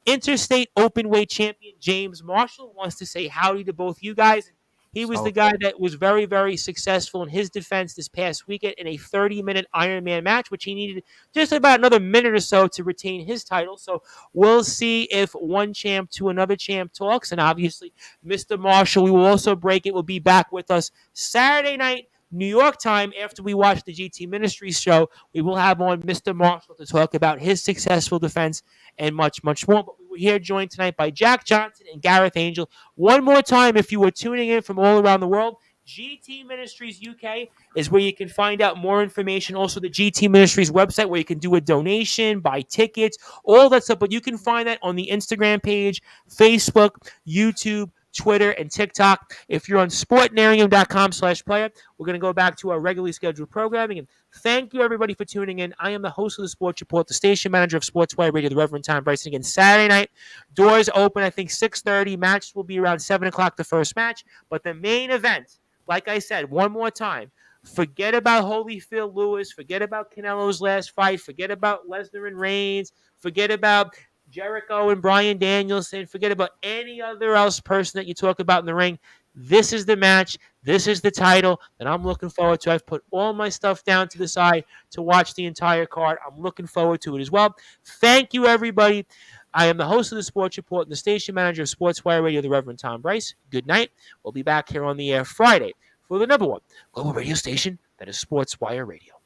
Interstate Openweight Champion. James Marshall wants to say howdy to both you guys. He was the guy that was very, very successful in his defense this past weekend in a 30-minute Iron Man match, which he needed just about another minute or so to retain his title. So we'll see if one champ to another champ talks. And obviously, Mr. Marshall, we will also break it, will be back with us Saturday night, New York time, after we watch the GT Ministries show. We will have on Mr. Marshall to talk about his successful defense and much, much more. But we were here joined tonight by Jack Johnson and Gareth Angel. One more time, if you were tuning in from all around the world, GT Ministries UK is where you can find out more information. Also, the GT Ministries website where you can do a donation, buy tickets, all that stuff. But you can find that on the Instagram page, Facebook, YouTube, Twitter, and TikTok. If you're on sportnarium.com/player, we're going to go back to our regularly scheduled programming. And thank you, everybody, for tuning in. I am the host of the Sports Report, the station manager of Sportswire Radio, the Reverend Tom Bryson. Again, Saturday night, doors open, I think, 6:30. Matches will be around 7 o'clock, the first match. But the main event, like I said, one more time, forget about Holyfield Lewis. Forget about Canelo's last fight. Forget about Lesnar and Reigns. Forget about Jericho and Bryan Danielson. Forget about any other else person that you talk about in the ring. This is the match. This is the title that I'm looking forward to. I've put all my stuff down to the side to watch the entire card. I'm looking forward to it as well. Thank you, everybody. I am the host of the Sports Report and the station manager of Sportswire Radio, the Reverend Tom Bryce. Good night. We'll be back here on the air Friday for the number one global radio station that is Sportswire Radio.